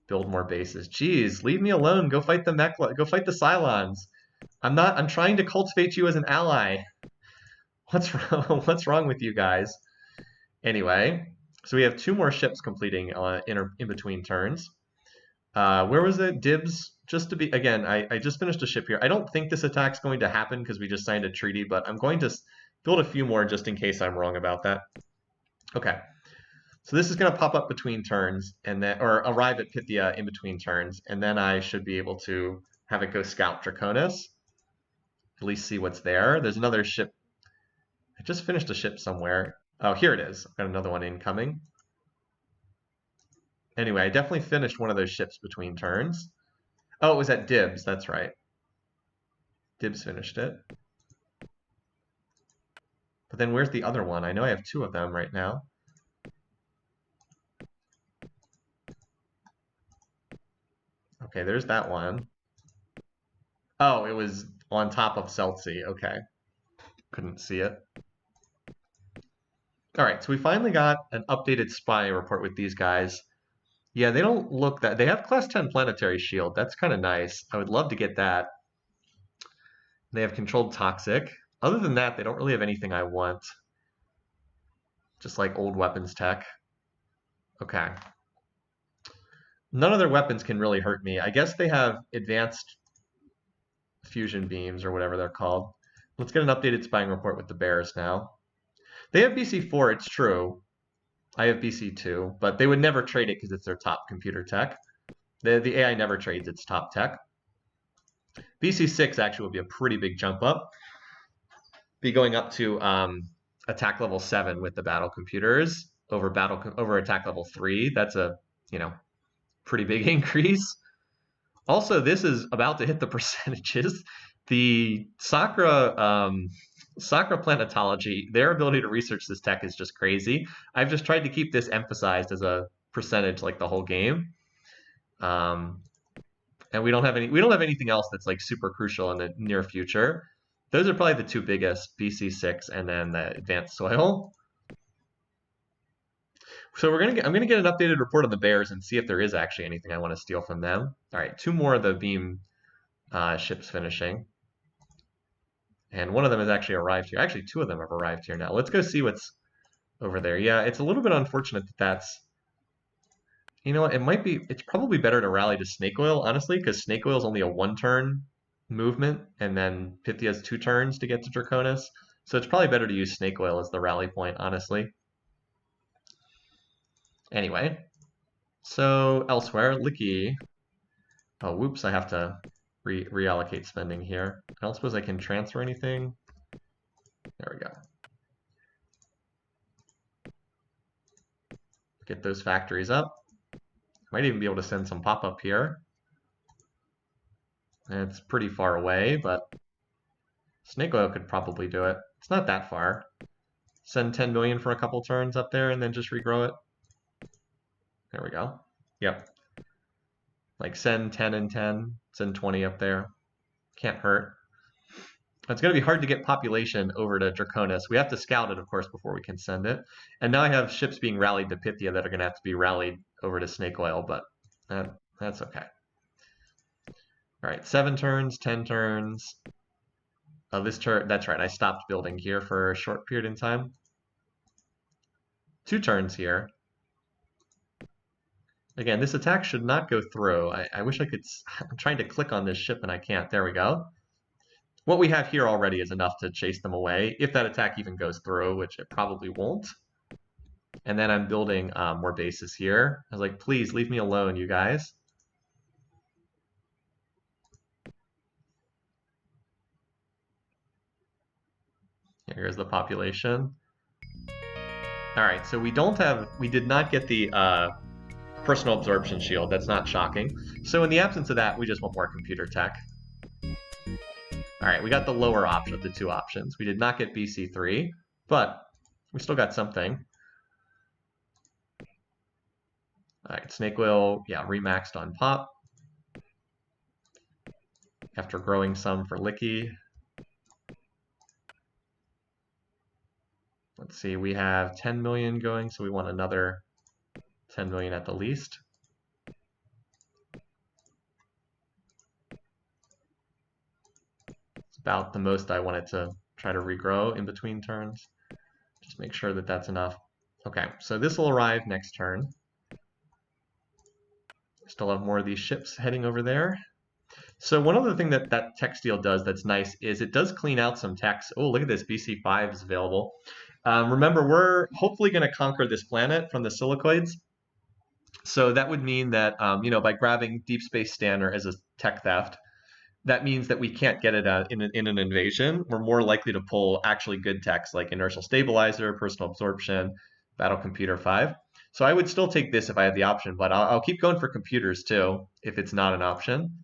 build more bases. Jeez, leave me alone. Go fight the Mekla. Go fight the Cylons. I'm trying to cultivate you as an ally. What's wrong? What's wrong with you guys? Anyway, so we have 2 more ships completing in between turns. Where was it? Dibs. Just to be, again, I just finished a ship here. I don't think this attack's going to happen because we just signed a treaty, but I'm going to build a few more just in case I'm wrong about that. Okay. So this is going to pop up between turns, and then or arrive at Pythia in between turns, and then I should be able to have it go scout Draconis, at least see what's there. There's another ship. I just finished a ship somewhere. Oh, here it is. I've got another one incoming. Anyway, I definitely finished one of those ships between turns. Oh, it was at Dibs. That's right. Dibs finished it. But then where's the other one? I know I have two of them right now. Okay, there's that one. Oh, it was on top of Celtsy. Okay. Couldn't see it. All right, so we finally got an updated spy report with these guys. Yeah, they don't look that... They have Class 10 Planetary Shield. That's kind of nice. I would love to get that. They have Controlled Toxic. Other than that, they don't really have anything I want. Just like old weapons tech. Okay. None of their weapons can really hurt me. I guess they have advanced fusion beams or whatever they're called. Let's get an updated spying report with the bears now. They have BC4, it's true. I have BC2, but they would never trade it because it's their top computer tech. The AI never trades its top tech. BC6 actually would be a pretty big jump up. Be going up to attack level 7 with the battle computers over attack level 3. That's a, pretty big increase. Also, this is about to hit the percentages. The Sakra planetology, their ability to research this tech is just crazy. I've just tried to keep this emphasized as a percentage like the whole game. And we don't have anything else that's like super crucial in the near future. Those are probably the two biggest, BC6 and then the advanced soil. So I'm gonna get an updated report on the bears and see if there is actually anything I want to steal from them. All right, two more of the beam ships finishing. And one of them has actually arrived here. Actually, two of them have arrived here now. Let's go see what's over there. Yeah, it's a little bit unfortunate that that's... it's probably better to rally to Snake Oil, honestly, because Snake Oil is only a 1-turn movement, and then Pythia has 2 turns to get to Draconis. So it's probably better to use Snake Oil as the rally point, honestly. Anyway, so elsewhere, Licky. Oh, whoops, I have to reallocate spending here. I don't suppose I can transfer anything. There we go. Get those factories up. Might even be able to send some pop-up here. It's pretty far away, but Snake Oil could probably do it. It's not that far. Send 10 million for a couple turns up there and then just regrow it. There we go. Yep. Like send 10 and 10, send 20 up there. Can't hurt. It's going to be hard to get population over to Draconis. We have to scout it, of course, before we can send it. And now I have ships being rallied to Pythia that are going to have to be rallied over to Snake Oil, but that's okay. All right, 7 turns, 10 turns. This turn, that's right, I stopped building here for a short period in time. 2 turns here. Again, this attack should not go through. I wish I could... I'm trying to click on this ship and I can't. There we go. What we have here already is enough to chase them away, if that attack even goes through, which it probably won't. And then I'm building more bases here. I was like, please leave me alone, you guys. Here's the population. All right, so we did not get the personal absorption shield. That's not shocking. So in the absence of that, we just want more computer tech. All right, we got the lower option of the 2 options. We did not get BC3, but we still got something. All right, Snake Oil, yeah, remaxed on pop. After growing some for Licky. Let's see, we have 10 million going, so we want another 10 million at the least. It's about the most I wanted to try to regrow in between turns. Just make sure that that's enough. Okay, so this will arrive next turn. Still have more of these ships heading over there. So one other thing that tech steal does that's nice is it does clean out some techs. Oh, look at this, BC5 is available. Remember, we're hopefully going to conquer this planet from the silicoids. So that would mean that, by grabbing Deep Space Stanner as a tech theft, that means that we can't get it in an invasion. We're more likely to pull actually good techs like inertial stabilizer, personal absorption, battle computer 5. So I would still take this if I had the option, but I'll keep going for computers too if it's not an option.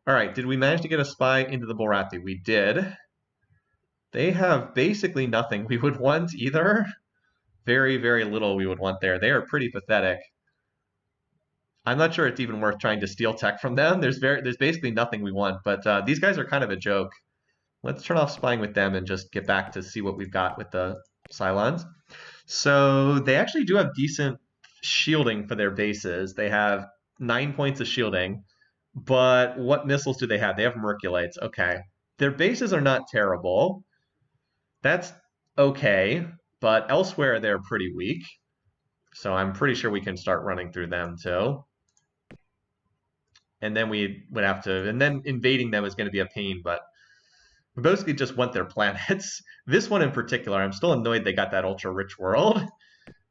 All right, did we manage to get a spy into the Borathi? We did. They have basically nothing we would want either. Very, very little we would want there. They are pretty pathetic. I'm not sure it's even worth trying to steal tech from them. There's basically nothing we want, but these guys are kind of a joke. Let's turn off spying with them and just get back to see what we've got with the Cylons. So they actually do have decent shielding for their bases. They have 9 points of shielding, but what missiles do they have? They have Merculites. Okay. Their bases are not terrible. That's okay, but elsewhere they're pretty weak. So I'm pretty sure we can start running through them too. And then we would have to, and then invading them is going to be a pain, but we basically just want their planets. This one in particular, I'm still annoyed they got that ultra-rich world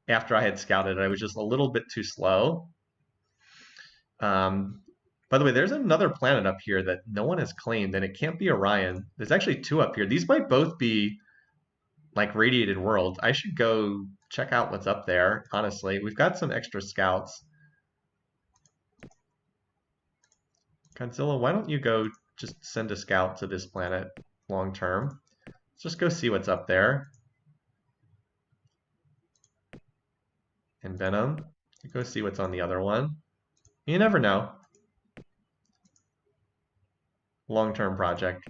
after I had scouted it. I was just a little bit too slow. By the way, there's another planet up here that no one has claimed, and it can't be Orion. There's actually 2 up here. These might both be like radiated worlds. I should go check out what's up there, honestly. We've got some extra scouts. Godzilla, why don't you go just send a scout to this planet long term? Let's just go see what's up there. And Venom, go see what's on the other one. You never know. Long-term project.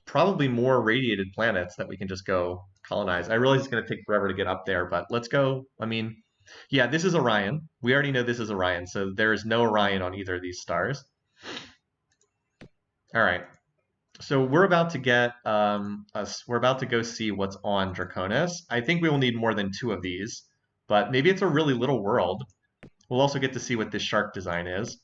Probably more radiated planets that we can just go colonize. I realize it's going to take forever to get up there, but let's go. I mean, yeah, this is Orion. We already know this is Orion, so there is no Orion on either of these stars. All right. So we're about to get we're about to go see what's on Draconis. I think we will need more than 2 of these, but maybe it's a really little world. We'll also get to see what this shark design is.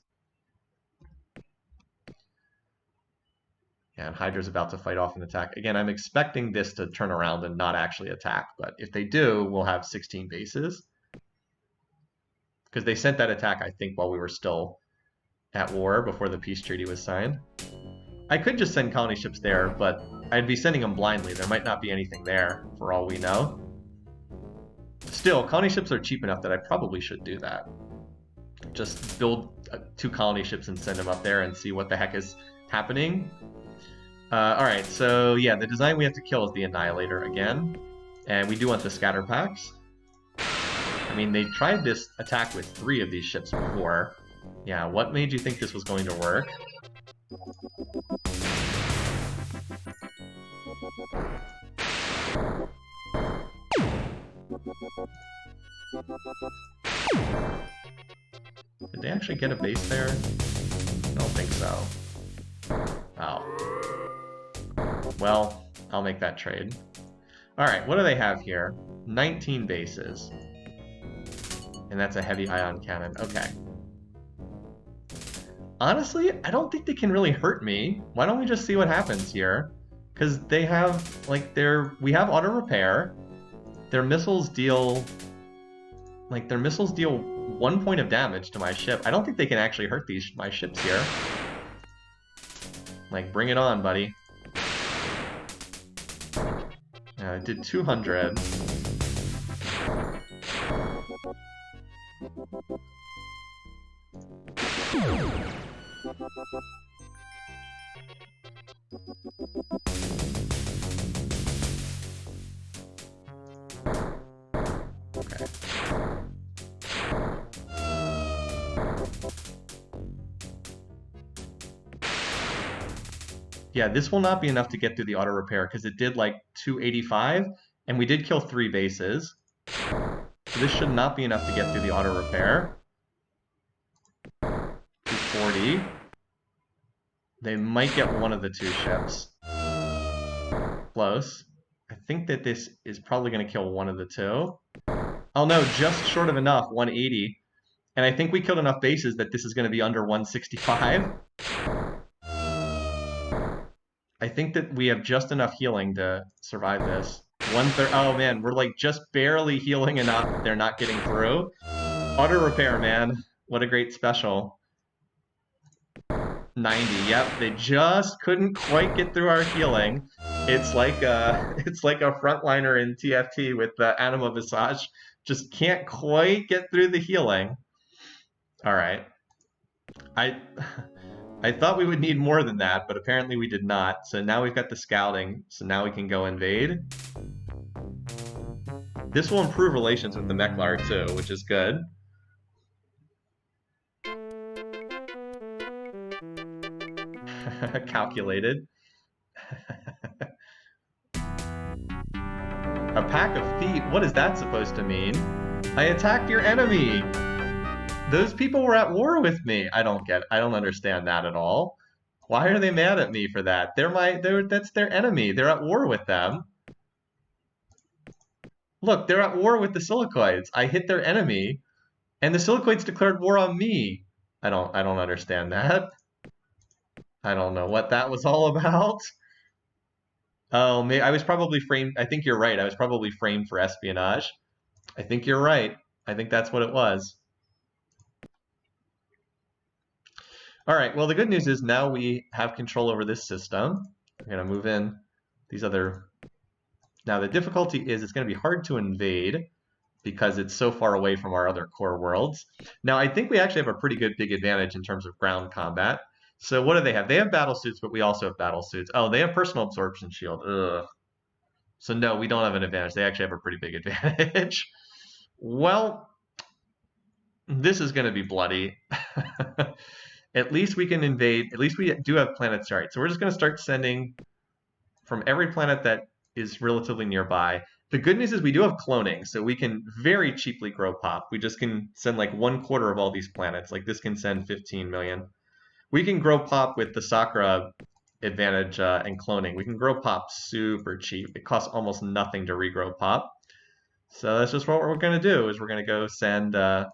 And Hydra's about to fight off an attack. Again, I'm expecting this to turn around and not actually attack, but if they do, we'll have 16 bases. Because they sent that attack, I think, while we were still at war before the peace treaty was signed. I could just send colony ships there, but I'd be sending them blindly. There might not be anything there, for all we know. Still, colony ships are cheap enough that I probably should do that. Just build 2 colony ships and send them up there and see what the heck is happening. Alright, so yeah, the design we have to kill is the Annihilator again. And we do want the scatter packs. I mean, they tried this attack with 3 of these ships before. Yeah, what made you think this was going to work? Did they actually get a base there? I don't think so. Oh. Well, I'll make that trade. Alright, what do they have here? 19 bases. And that's a heavy ion cannon. Okay. Honestly, I don't think they can really hurt me. Why don't we just see what happens here? Because they have, like, we have auto repair. Their missiles deal 1 point of damage to my ship. I don't think they can actually hurt my ships here. Like, bring it on, buddy. I did 200. Okay. Yeah, this will not be enough to get through the auto repair because it did like 285 and we did kill 3 bases. So this should not be enough to get through the auto repair. 240. They might get one of the 2 ships. Close. I think that this is probably going to kill one of the 2. Oh no, just short of enough, 180. And I think we killed enough bases that this is going to be under 165. I think that we have just enough healing to survive this. 1/3. Oh man, we're like just barely healing enough. They're not getting through. Auto repair, man. What a great special. 90. Yep, they just couldn't quite get through our healing. It's like it's like a frontliner in TFT with the Anima Visage. Just can't quite get through the healing. All right. I I thought we would need more than that, but apparently we did not. So now we've got the scouting. So now we can go invade. This will improve relations with the Meklar too, which is good. Calculated. A pack of feet? What is that supposed to mean? I attacked your enemy! Those people were at war with me. I don't understand that at all. Why are they mad at me for that? That's their enemy. They're at war with them. Look, they're at war with the Silicoids. I hit their enemy, and the Silicoids declared war on me. I don't understand that. I don't know what that was all about. Oh, I was probably framed. I think you're right. I was probably framed for espionage. I think you're right. I think that's what it was. All right, well, the good news is now we have control over this system. I'm going to move in these other... Now, the difficulty is it's going to be hard to invade because it's so far away from our other core worlds. Now, I think we actually have a pretty good big advantage in terms of ground combat. So what do they have? They have battle suits, but we also have battle suits. Oh, they have personal absorption shield. Ugh. So no, we don't have an advantage. They actually have a pretty big advantage. Well, this is going to be bloody. At least we can invade. At least we do have planets. All right, so we're just going to start sending from every planet that is relatively nearby. The good news is we do have cloning, so we can very cheaply grow pop. We just can send like 1/4 of all these planets. Like this can send 15 million. We can grow pop with the Sakura advantage and cloning. We can grow pop super cheap. It costs almost nothing to regrow pop. So that's just what we're going to do, is we're going to go send... going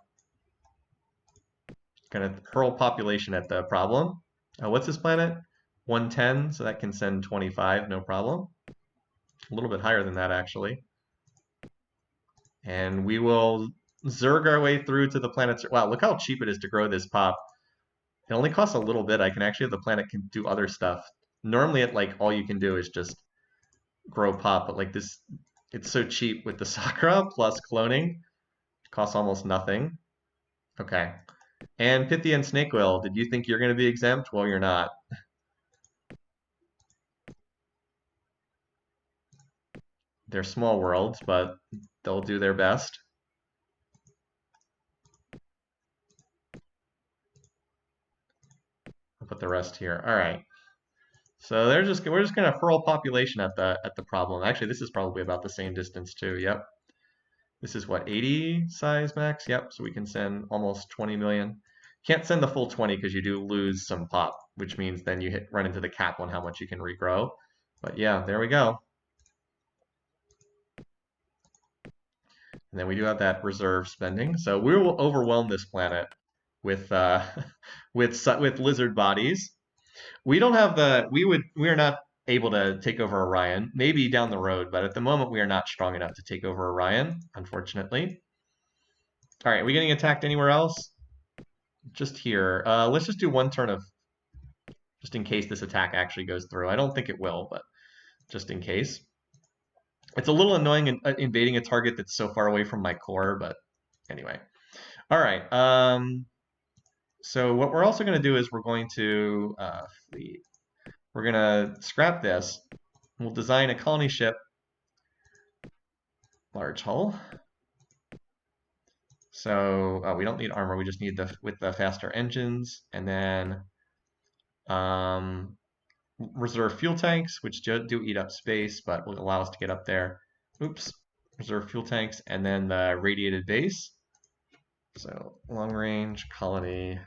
to hurl population at the problem. What's this planet? 110, so that can send 25, no problem. A little bit higher than that, actually. And we will zerg our way through to the planets. Wow, look how cheap it is to grow this pop. It only costs a little bit. I can actually have the planet can do other stuff. Normally, all you can do is just grow pop, but like this, it's so cheap with the Sakura plus cloning. It costs almost nothing. Okay. And Pythia and Snake Whale, did you think you're going to be exempt? Well, you're not. They're small worlds, but they'll do their best. I'll put the rest here. All right. So we're just going to hurl population at the problem. Actually, this is probably about the same distance too. Yep. This is what, 80 size max? Yep. So we can send almost 20 million. Can't send the full 20 because you do lose some pop, which means then you run into the cap on how much you can regrow. But yeah, there we go. And then we do have that reserve spending. So we will overwhelm this planet with with lizard bodies. We don't have we are not able to take over Orion. Maybe down the road, but at the moment we are not strong enough to take over Orion, unfortunately. All right, are we getting attacked anywhere else? Just here. Let's just do one turn of, just in case this attack actually goes through. I don't think it will, but just in case. It's a little annoying invading a target that's so far away from my core, but anyway. All right. So what we're also going to do is we're going to we're going to scrap this. We'll design a colony ship, large hull. So we don't need armor. We just need with the faster engines, and then reserve fuel tanks, which do eat up space, but will allow us to get up there. Oops. Reserve fuel tanks, and then the radiated base. So long range colony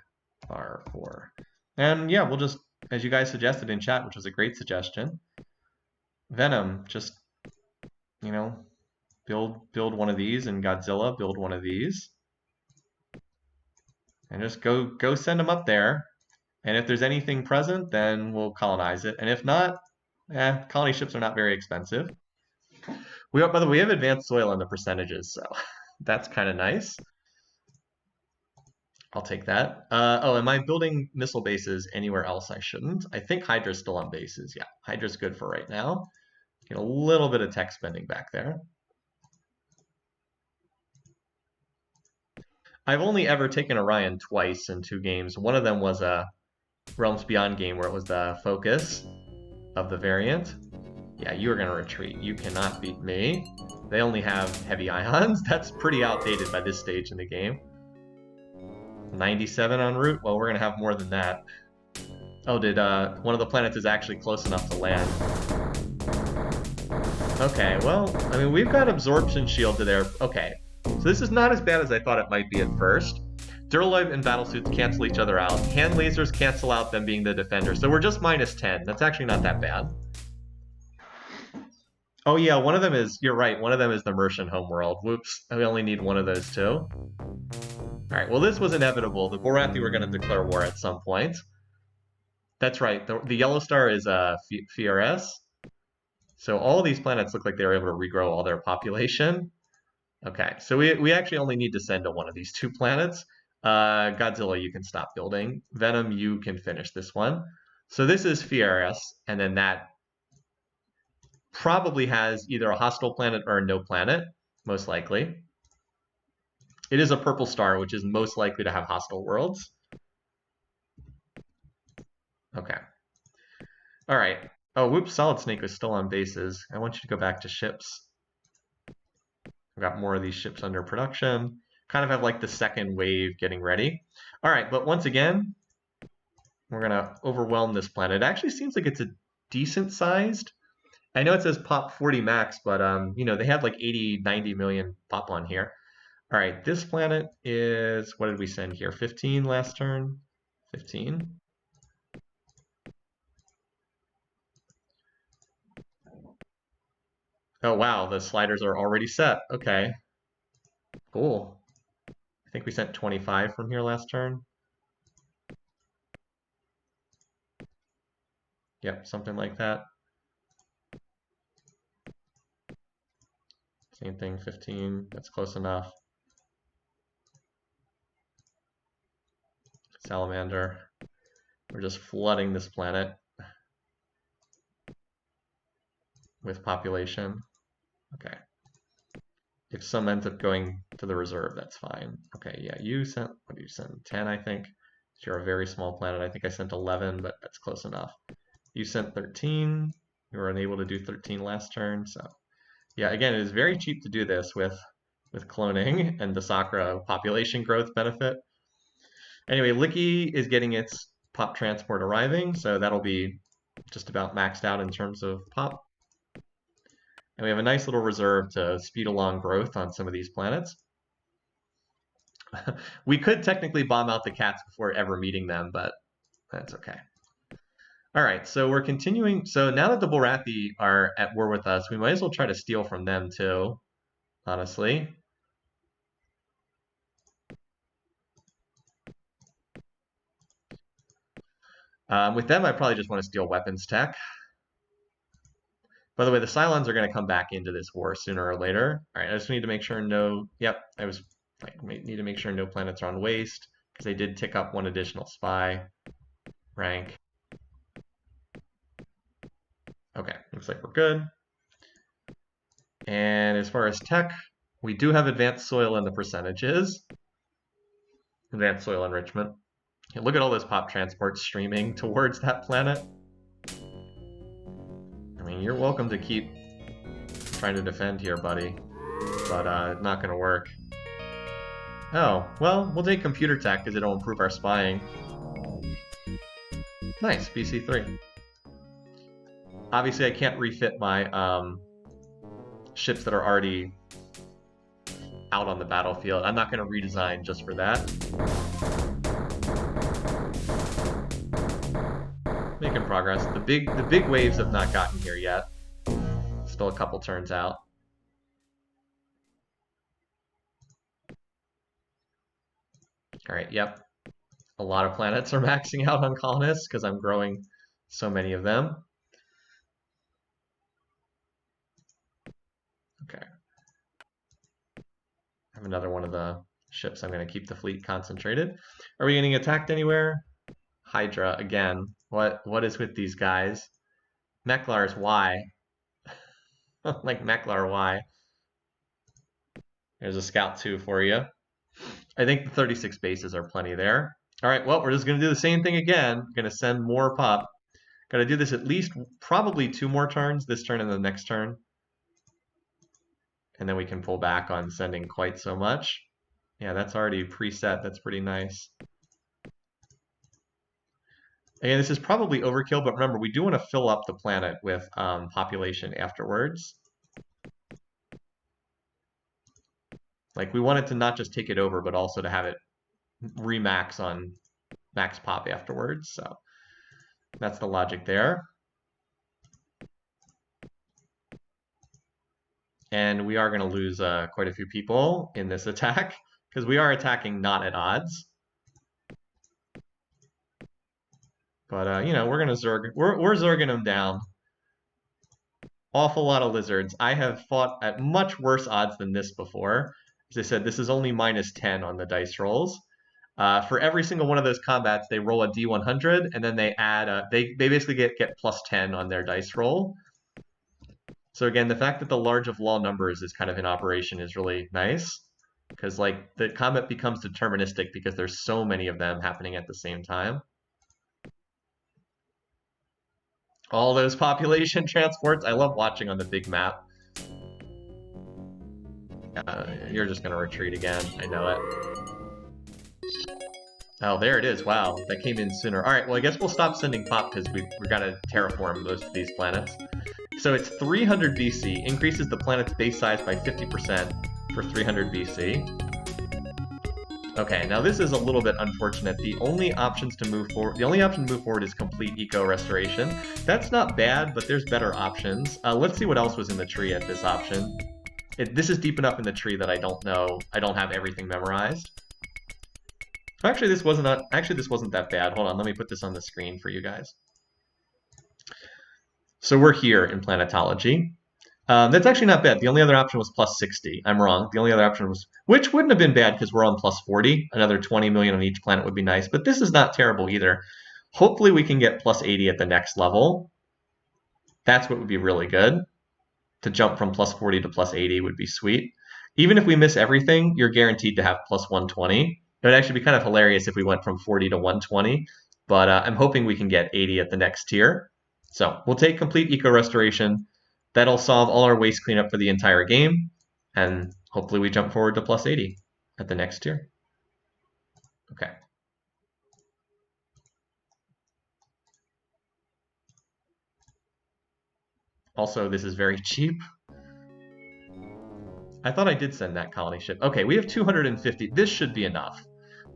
R4. And yeah, we'll just, as you guys suggested in chat, which was a great suggestion, Venom, just, you know, build one of these, and Godzilla, build one of these. And just go send them up there. And if there's anything present, then we'll colonize it. And if not, Colony ships are not very expensive. By the way, we have advanced soil on the percentages, so that's kind of nice. I'll take that. Oh, am I building missile bases anywhere else I shouldn't? I think Hydra's still on bases. Yeah, Hydra's good for right now. Get a little bit of tech spending back there. I've only ever taken Orion twice in 2 games. One of them was a Realms Beyond game where it was the focus of the variant. Yeah, you are going to retreat. You cannot beat me. They only have heavy ions. That's pretty outdated by this stage in the game. 97 en route? Well, we're going to have more than that. Oh, did one of the planets is actually close enough to land. Okay, well, I mean, we've got absorption shield to there. Okay, so this is not as bad as I thought it might be at first. Duraloid and battlesuits cancel each other out. Hand lasers cancel out them being the defender. So we're just minus 10. That's actually not that bad. Oh yeah, one of them is, you're right, one of them is the Mercian homeworld. Whoops, we only need one of those two. Alright, well this was inevitable. The Borathi were going to declare war at some point. That's right, the yellow star is FRS. So all these planets look like they were able to regrow all their population. Okay, so we actually only need to send to one of these 2 planets. Godzilla, you can stop building. Venom, you can finish this one. So this is FRS, and then that probably has either a hostile planet or a no planet, most likely. It is a purple star, which is most likely to have hostile worlds. Okay. All right. Oh, whoops, Solid Snake is still on bases. I want you to go back to ships. I've got more of these ships under production. Kind of have like the second wave getting ready. All right, but once again, we're going to overwhelm this planet. It actually seems like it's a decent sized. I know it says pop 40 max, but you know, they had like 80, 90 million pop on here. All right, this planet is, what did we send here? 15 last turn? 15. Oh wow, the sliders are already set. Okay, cool. I think we sent 25 from here last turn. Yep, something like that. Same thing, 15, that's close enough. Salamander. We're just flooding this planet with population. Okay. If some ends up going to the reserve, that's fine. Okay, yeah, you sent, what did you send? 10, I think. So you're a very small planet. I think I sent 11, but that's close enough. You sent 13. You were unable to do 13 last turn, so yeah, again, it is very cheap to do this with cloning and the Sakura population growth benefit. Anyway, Licky is getting its pop transport arriving, so that'll be just about maxed out in terms of pop. And we have a nice little reserve to speed along growth on some of these planets. We could technically bomb out the cats before ever meeting them, but that's okay. All right, so we're continuing. So now that the Borathi are at war with us, we might as well try to steal from them too, honestly. With them, I probably just want to steal weapons tech. By the way, the Cylons are going to come back into this war sooner or later. All right, I just need to make sure no, yep, I was like, need to make sure no planets are on waste, because they did tick up 1 additional spy rank. Okay, looks like we're good. And as far as tech, we do have advanced soil in the percentages. Advanced soil enrichment. Okay, look at all those pop transports streaming towards that planet. I mean, you're welcome to keep trying to defend here, buddy, but not going to work. Oh, well, we'll take computer tech because it'll improve our spying. Nice, BC3. Obviously, I can't refit my ships that are already out on the battlefield. I'm not going to redesign just for that. Making progress. The big waves have not gotten here yet. Still a couple turns out. All right, yep. A lot of planets are maxing out on colonists because I'm growing so many of them. have another one of the ships. I'm going to keep the fleet concentrated. Are we getting attacked anywhere? Hydra again. What is with these guys? Meklar's why? Like Meklar why? There's a scout 2 for you. I think the 36 bases are plenty there. All right, well, we're just going to do the same thing again. Going to send more pup. Got to do this at least probably 2 more turns, this turn and the next turn. And then we can pull back on sending quite so much. Yeah, that's already preset. That's pretty nice. Again, this is probably overkill, but remember, we do want to fill up the planet with population afterwards. Like, we wanted to not just take it over, but also to have it remax on max pop afterwards. So that's the logic there. And we are going to lose quite a few people in this attack, because we are attacking not at odds. But, you know, we're going to Zerg. We're Zerging them down. Awful lot of lizards. I have fought at much worse odds than this before. As I said, this is only -10 on the dice rolls. For every single one of those combats, they roll a D100, and then they add, they basically get +10 on their dice roll. So again, the fact that the large of law numbers is kind of in operation is really nice, because like the combat becomes deterministic because there's so many of them happening at the same time. All those population transports, I love watching on the big map. You're just going to retreat again, I know it. Oh, there it is. Wow, that came in sooner. All right, well, I guess we'll stop sending pop because we've got to terraform most of these planets. So it's 300 BC, increases the planet's base size by 50% for 300 BC. Okay, now this is a little bit unfortunate. The only option to move forward is complete eco restoration. That's not bad, but there's better options. Let's see what else was in the tree at this option. This is deep enough in the tree that I don't know. I don't have everything memorized. Actually, this wasn't that bad. Hold on, let me put this on the screen for you guys. So we're here in planetology. That's actually not bad. The only other option was +60. I'm wrong. The only other option was, which wouldn't have been bad because we're on +40. Another 20 million on each planet would be nice, but this is not terrible either. Hopefully we can get +80 at the next level. That's what would be really good. To jump from +40 to +80 would be sweet. Even if we miss everything, you're guaranteed to have +120. It would actually be kind of hilarious if we went from 40 to 120, but I'm hoping we can get 80 at the next tier. So we'll take complete eco restoration. That'll solve all our waste cleanup for the entire game, and hopefully we jump forward to +80 at the next tier. Okay. Also, this is very cheap. I thought I did send that colony ship. Okay, we have 250. This should be enough.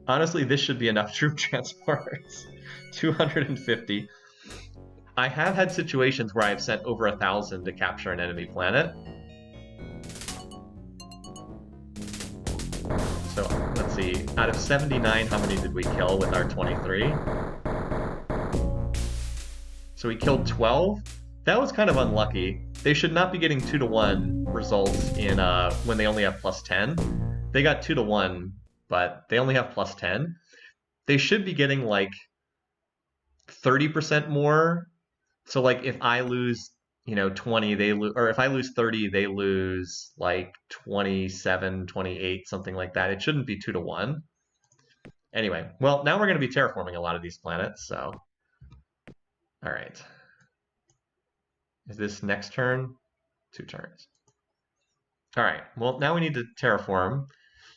Honestly, this should be enough troop transports. 250. I have had situations where I've sent over 1,000 to capture an enemy planet. So, let's see. Out of 79, how many did we kill with our 23? So we killed 12. That was kind of unlucky. They should not be getting 2-to-1 results in when they only have +10. They got 2-to-1, but they only have +10. They should be getting like 30% more. So like if I lose, 20, they lose, or if I lose 30, they lose like 27, 28, something like that. It shouldn't be 2-to-1. Anyway, well, now we're going to be terraforming a lot of these planets, so. All right. Is this next turn? 2 turns. All right, well, now we need to terraform.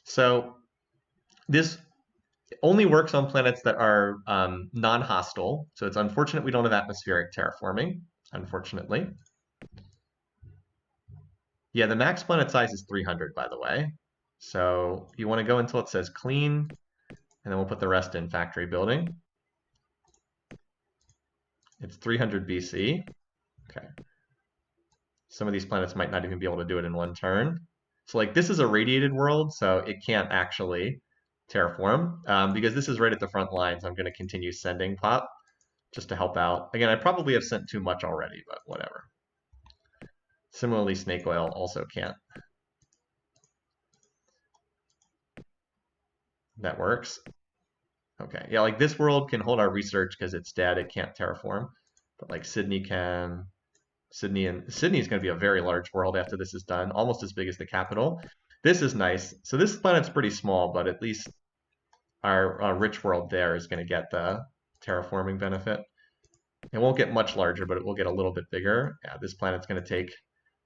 So this only works on planets that are non-hostile. So it's unfortunate we don't have atmospheric terraforming, unfortunately. Yeah, the max planet size is 300, by the way. So you want to go until it says clean, and then we'll put the rest in factory building. It's 300 BC. Okay. Some of these planets might not even be able to do it in 1 turn. So like this is a radiated world, so it can't actually terraform. Because this is right at the front lines, I'm going to continue sending pop just to help out. Again, I probably have sent too much already, but whatever. Similarly, snake oil also can't. That works. Okay, yeah, like this world can hold our research because it's dead. It can't terraform, but like Sydney can. Sydney is going to be a very large world after this is done, almost as big as the capital. This is nice. So this planet's pretty small, but at least our rich world there is going to get the terraforming benefit. It won't get much larger, but it will get a little bit bigger. Yeah, this planet's going to take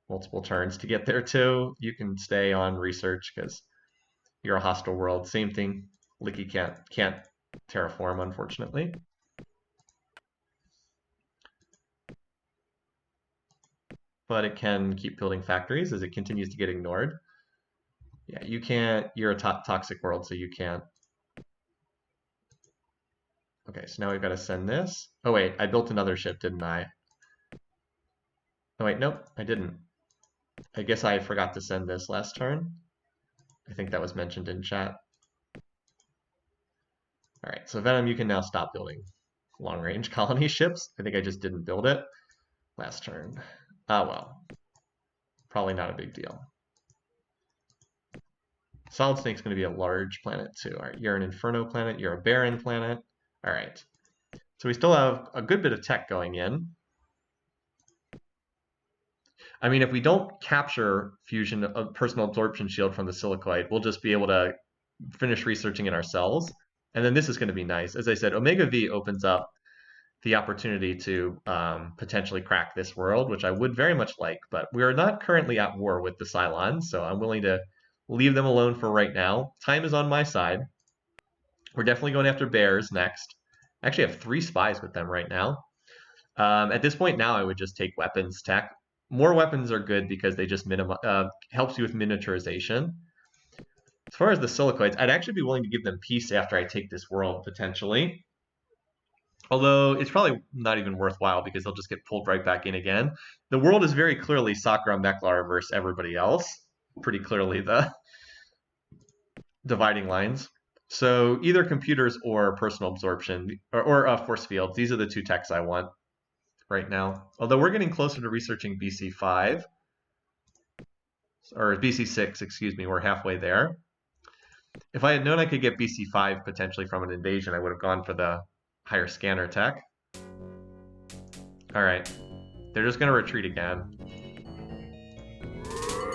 multiple turns to get there too. You can stay on research because you're a hostile world. Same thing. Licky can't terraform, unfortunately. But it can keep building factories as it continues to get ignored. Yeah, you can't. You're a toxic world, so you can't. Okay, so now we've got to send this. Oh wait, I built another ship, didn't I? Oh wait, nope, I didn't. I guess I forgot to send this last turn. I think that was mentioned in chat. All right, so Venom, you can now stop building long-range colony ships. I think I just didn't build it last turn. Ah, well, probably not a big deal. Solid Snake's going to be a large planet too. All right, you're an Inferno planet. You're a Barren planet. All right, so we still have a good bit of tech going in. I mean, if we don't capture fusion of personal absorption shield from the silicoid, we'll just be able to finish researching it ourselves. And then this is going to be nice. As I said, Omega V opens up the opportunity to potentially crack this world, which I would very much like, but we are not currently at war with the Cylons, so I'm willing to leave them alone for right now. Time is on my side. We're definitely going after bears next. I actually have 3 spies with them right now. At this point now, I would just take weapons tech. More weapons are good because they just helps you with miniaturization. As far as the silicoids, I'd actually be willing to give them peace after I take this world, potentially. Although it's probably not even worthwhile because they'll just get pulled right back in again. The world is very clearly Sakura Meklar versus everybody else. Pretty clearly the dividing lines. So either computers or personal absorption or force fields. These are the 2 techs I want right now. Although we're getting closer to researching BC5 or BC6, excuse me. We're halfway there. If I had known I could get BC5 potentially from an invasion, I would have gone for the higher scanner tech. All right, they're just gonna retreat again.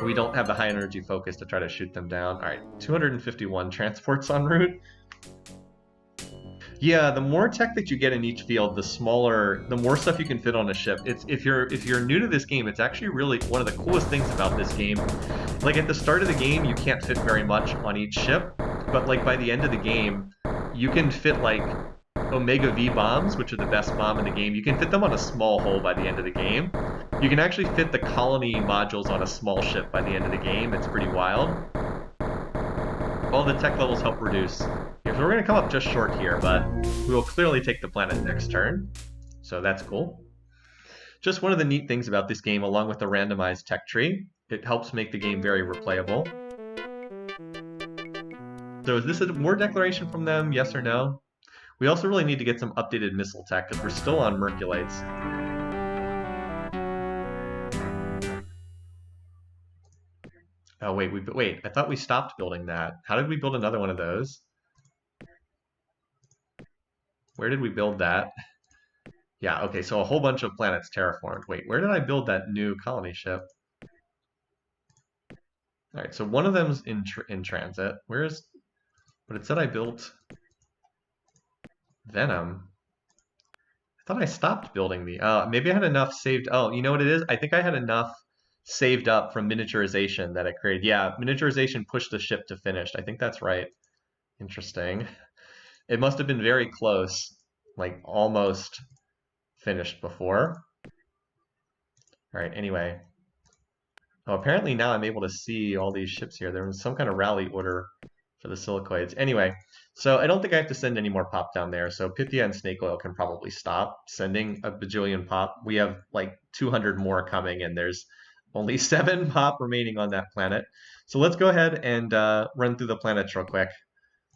We don't have the high energy focus to try to shoot them down. All right, 251 transports en route. Yeah, the more tech that you get in each field, the more stuff you can fit on a ship. If you're new to this game, it's actually really one of the coolest things about this game. Like at the start of the game, you can't fit very much on each ship, but like by the end of the game, you can fit like Omega V bombs, which are the best bomb in the game. You can fit them on a small hull by the end of the game. You can actually fit the colony modules on a small ship by the end of the game. It's pretty wild. All the tech levels help reduce. So we're going to come up just short here, but we will clearly take the planet next turn. So that's cool. Just one of the neat things about this game, along with the randomized tech tree, it helps make the game very replayable. So is this a war declaration from them, yes or no? We also really need to get some updated missile tech because we're still on Merculites. Oh, wait, I thought we stopped building that. How did we build another one of those? Where did we build that? Yeah, okay, so a whole bunch of planets terraformed. Wait, where did I build that new colony ship? All right, so one of them's in transit. But it said I built Venom. I thought I stopped building maybe I had enough saved. Oh, you know what it is? I think I had enough saved up from miniaturization that I created. Yeah, miniaturization pushed the ship to finished. I think that's right. Interesting. It must have been very close, like almost finished before. All right, anyway. Oh, apparently now I'm able to see all these ships here. There was some kind of rally order for the silicoids. Anyway, so I don't think I have to send any more pop down there. So Pythia and Snake Oil can probably stop sending a bajillion pop. We have like 200 more coming, and there's only 7 pop remaining on that planet. So let's go ahead and run through the planets real quick.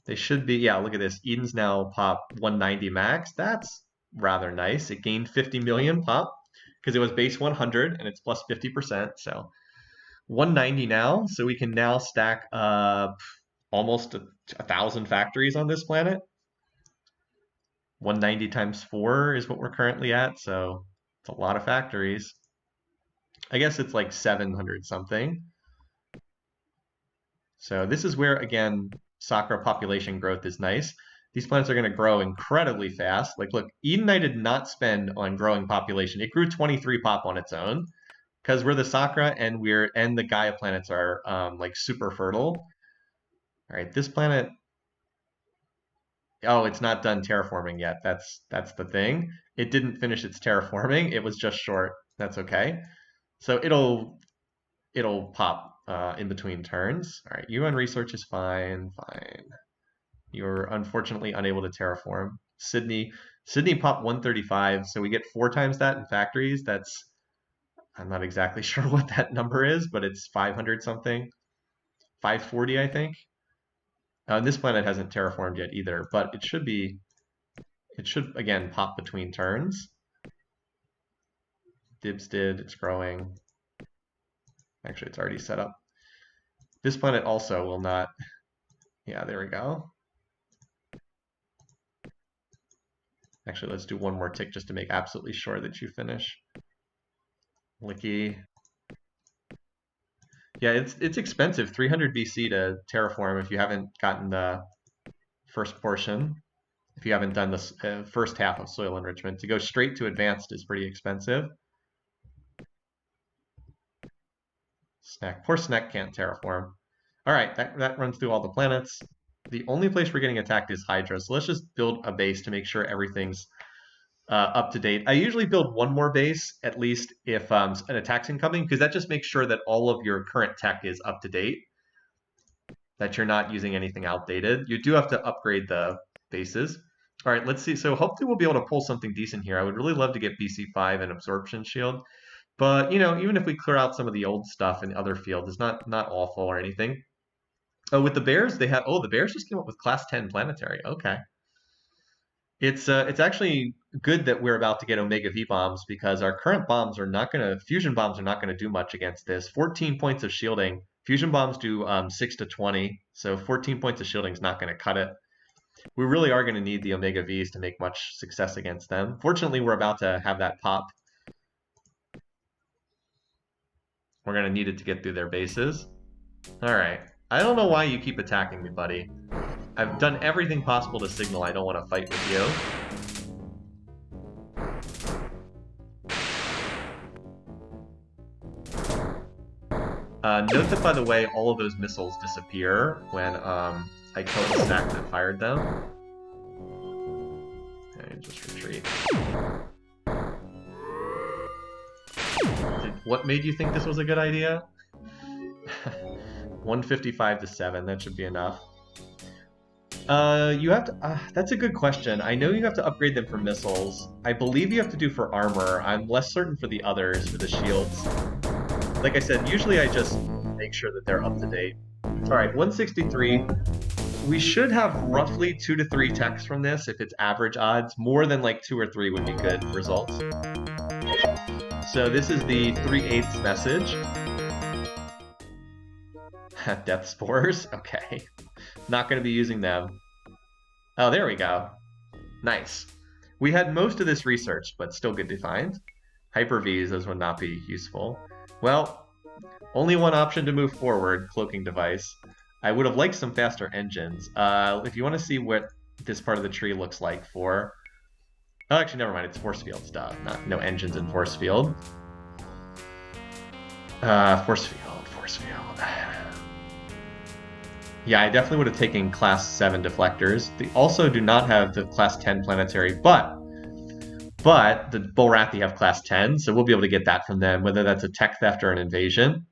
They should be, yeah, look at this. Eden's now pop 190 max. That's rather nice. It gained 50 million pop because it was base 100 and it's plus 50%. So 190 now. So we can now stack almost 1,000 factories on this planet. 190 times 4 is what we're currently at, so it's a lot of factories. I guess it's like 700 something. So this is where, again, Sakura population growth is nice. These planets are going to grow incredibly fast. Like, look, Edenite did not spend on growing population. It grew 23 pop on its own because we're the Sakura and the Gaia planets are like super fertile. All right, this planet. Oh, it's not done terraforming yet. That's the thing. It didn't finish its terraforming. It was just short. That's okay. So it'll pop in between turns. All right, UN research is fine. You're unfortunately unable to terraform. Sydney popped 135, so we get 4 times that in factories. I'm not exactly sure what that number is, but it's 500 something. 540, I think. This planet hasn't terraformed yet either, but it should again pop between turns. Dibs did, it's growing. Actually, it's already set up. This planet also will not. Yeah, there we go. Actually, let's do one more tick just to make absolutely sure that you finish. Licky. Yeah, it's expensive, 300 BC to terraform if you haven't gotten the first portion. If you haven't done the first half of soil enrichment, to go straight to advanced is pretty expensive. Snack, poor Snack can't terraform. All right, that runs through all the planets. The only place we're getting attacked is Hydra, so let's just build a base to make sure everything's up to date. I usually build one more base, at least if an attack's incoming, because that just makes sure that all of your current tech is up to date, that you're not using anything outdated. You do have to upgrade the bases. All right, let's see. So hopefully we'll be able to pull something decent here. I would really love to get BC5 and Absorption Shield. But, even if we clear out some of the old stuff in other fields, it's not awful or anything. Oh, with the Bears, the Bears just came up with Class 10 Planetary. Okay. It's actually good that we're about to get Omega V bombs because our current bombs are not going to, fusion bombs are not going to do much against this. 14 points of shielding. Fusion bombs do 6 to 20, so 14 points of shielding is not going to cut it. We really are going to need the Omega Vs to make much success against them. Fortunately, we're about to have that pop. We're going to need it to get through their bases. All right. I don't know why you keep attacking me, buddy. I've done everything possible to signal I don't want to fight with you. Note that, by the way, all of those missiles disappear when I killed the Snack that fired them. And just retreat. What made you think this was a good idea? 155 to 7, that should be enough. You have to. That's a good question. I know you have to upgrade them for missiles. I believe you have to do for armor. I'm less certain for the others, for the shields. Like I said, usually I just make sure that they're up to date. All right, 163. We should have roughly 2 to 3 techs from this if it's average odds. More than like 2 or 3 would be good results. So this is the 3/8 message. Death spores. Okay. Not going to be using them. Oh, there we go. Nice. We had most of this research, but still good to find. Hyper-Vs, those would not be useful. Well, only one option to move forward, cloaking device. I would have liked some faster engines. If you want to see what this part of the tree looks like for... Oh, actually, never mind. It's force field stuff. No engines in force field. Force field. Yeah, I definitely would have taken Class 7 deflectors. They also do not have the Class 10 planetary, but the Bolrathi have Class 10, so we'll be able to get that from them, whether that's a tech theft or an invasion.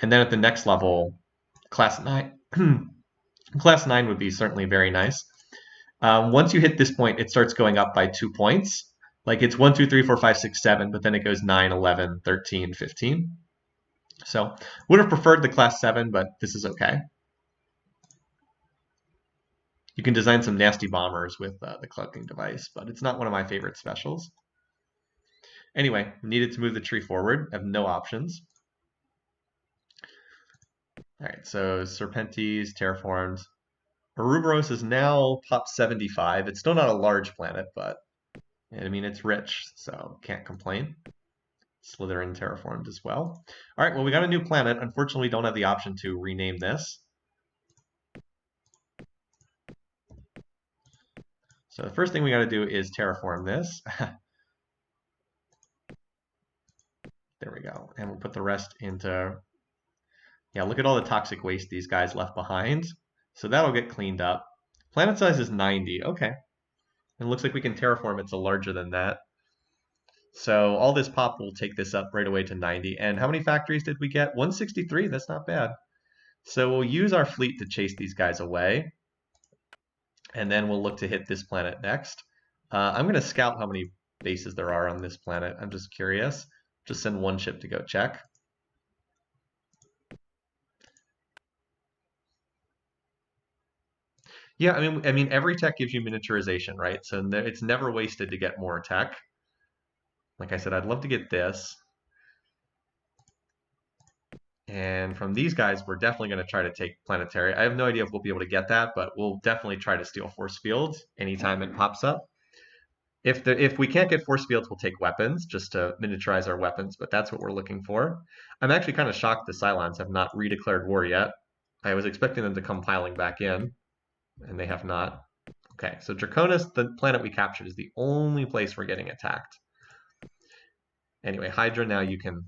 And then at the next level, Class 9, Class 9 would be certainly very nice. Once you hit this point, it starts going up by 2 points. Like it's 1, 2, 3, 4, 5, 6, 7, but then it goes 9, 11, 13, 15. So would have preferred the Class 7, but this is okay. You can design some nasty bombers with the cloaking device, but it's not one of my favorite specials. Anyway, needed to move the tree forward. I have no options. All right, so Serpentes, terraformed. Ouroboros is now pop 75. It's still not a large planet, but I mean, it's rich, so can't complain. Slytherin terraformed as well. All right, well, we got a new planet. Unfortunately, we don't have the option to rename this. So the first thing we got to do is terraform this. There we go. And we'll put the rest into, yeah, look at all the toxic waste these guys left behind. So that'll get cleaned up. Planet size is 90. Okay. It looks like we can terraform it to larger than that. So all this pop will take this up right away to 90. And how many factories did we get? 163. That's not bad. So we'll use our fleet to chase these guys away. And then we'll look to hit this planet next. I'm going to scout how many bases there are on this planet. I'm just curious. Just send one ship to go check. Yeah, I mean, every tech gives you miniaturization, right? So it's never wasted to get more tech. Like I said, I'd love to get this. And from these guys, we're definitely going to try to take planetary. I have no idea if we'll be able to get that, but we'll definitely try to steal force fields anytime it pops up. If we can't get force fields, we'll take weapons just to miniaturize our weapons, but that's what we're looking for. I'm actually kind of shocked the Cylons have not redeclared war yet. I was expecting them to come piling back in, and they have not. Okay, so Draconis, the planet we captured, is the only place we're getting attacked. Anyway, Hydra, now you can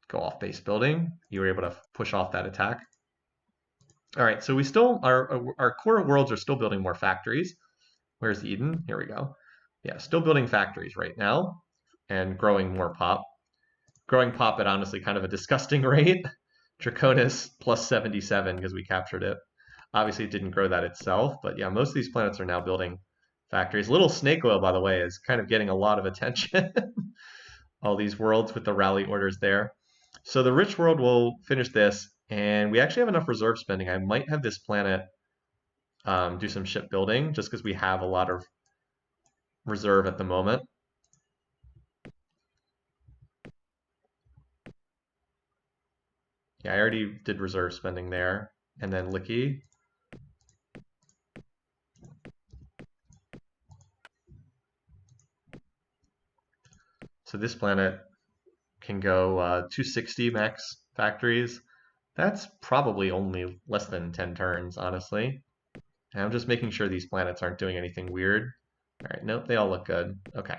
go off base building. You were able to push off that attack. All right, so we still, our core worlds are still building more factories. Where's Eden? Here we go. Yeah, still building factories right now and growing more pop. Growing pop at honestly kind of a disgusting rate. Draconis plus 77 because we captured it. Obviously, it didn't grow that itself, but yeah, most of these planets are now building factories. Little Snake Oil, by the way, is kind of getting a lot of attention. All these worlds with the rally orders there. So the rich world will finish this, and we actually have enough reserve spending. I might have this planet do some shipbuilding just because we have a lot of reserve at the moment. Yeah, I already did reserve spending there. And then Licky. So this planet can go 260 max factories. That's probably only less than 10 turns, honestly. And I'm just making sure these planets aren't doing anything weird. All right, nope, they all look good. Okay.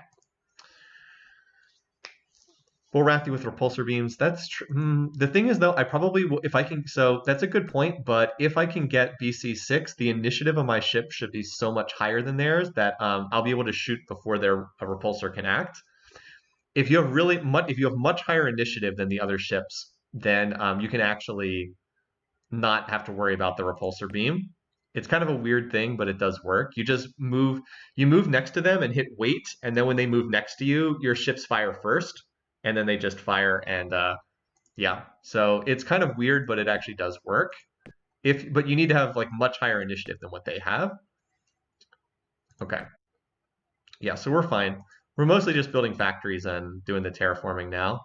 Full Rafty with repulsor beams. That's true. The thing is, though, I probably will, if I can. So that's a good point. But if I can get BC6, the initiative of my ship should be so much higher than theirs that I'll be able to shoot before their repulsor can act. If you have much higher initiative than the other ships, then you can actually not have to worry about the repulsor beam. It's kind of a weird thing, but it does work. You move next to them and hit wait, and then when they move next to you, your ships fire first, and then they just fire, and yeah. So it's kind of weird, but it actually does work. But you need to have like much higher initiative than what they have. Okay. Yeah, so we're fine. We're mostly just building factories and doing the terraforming now.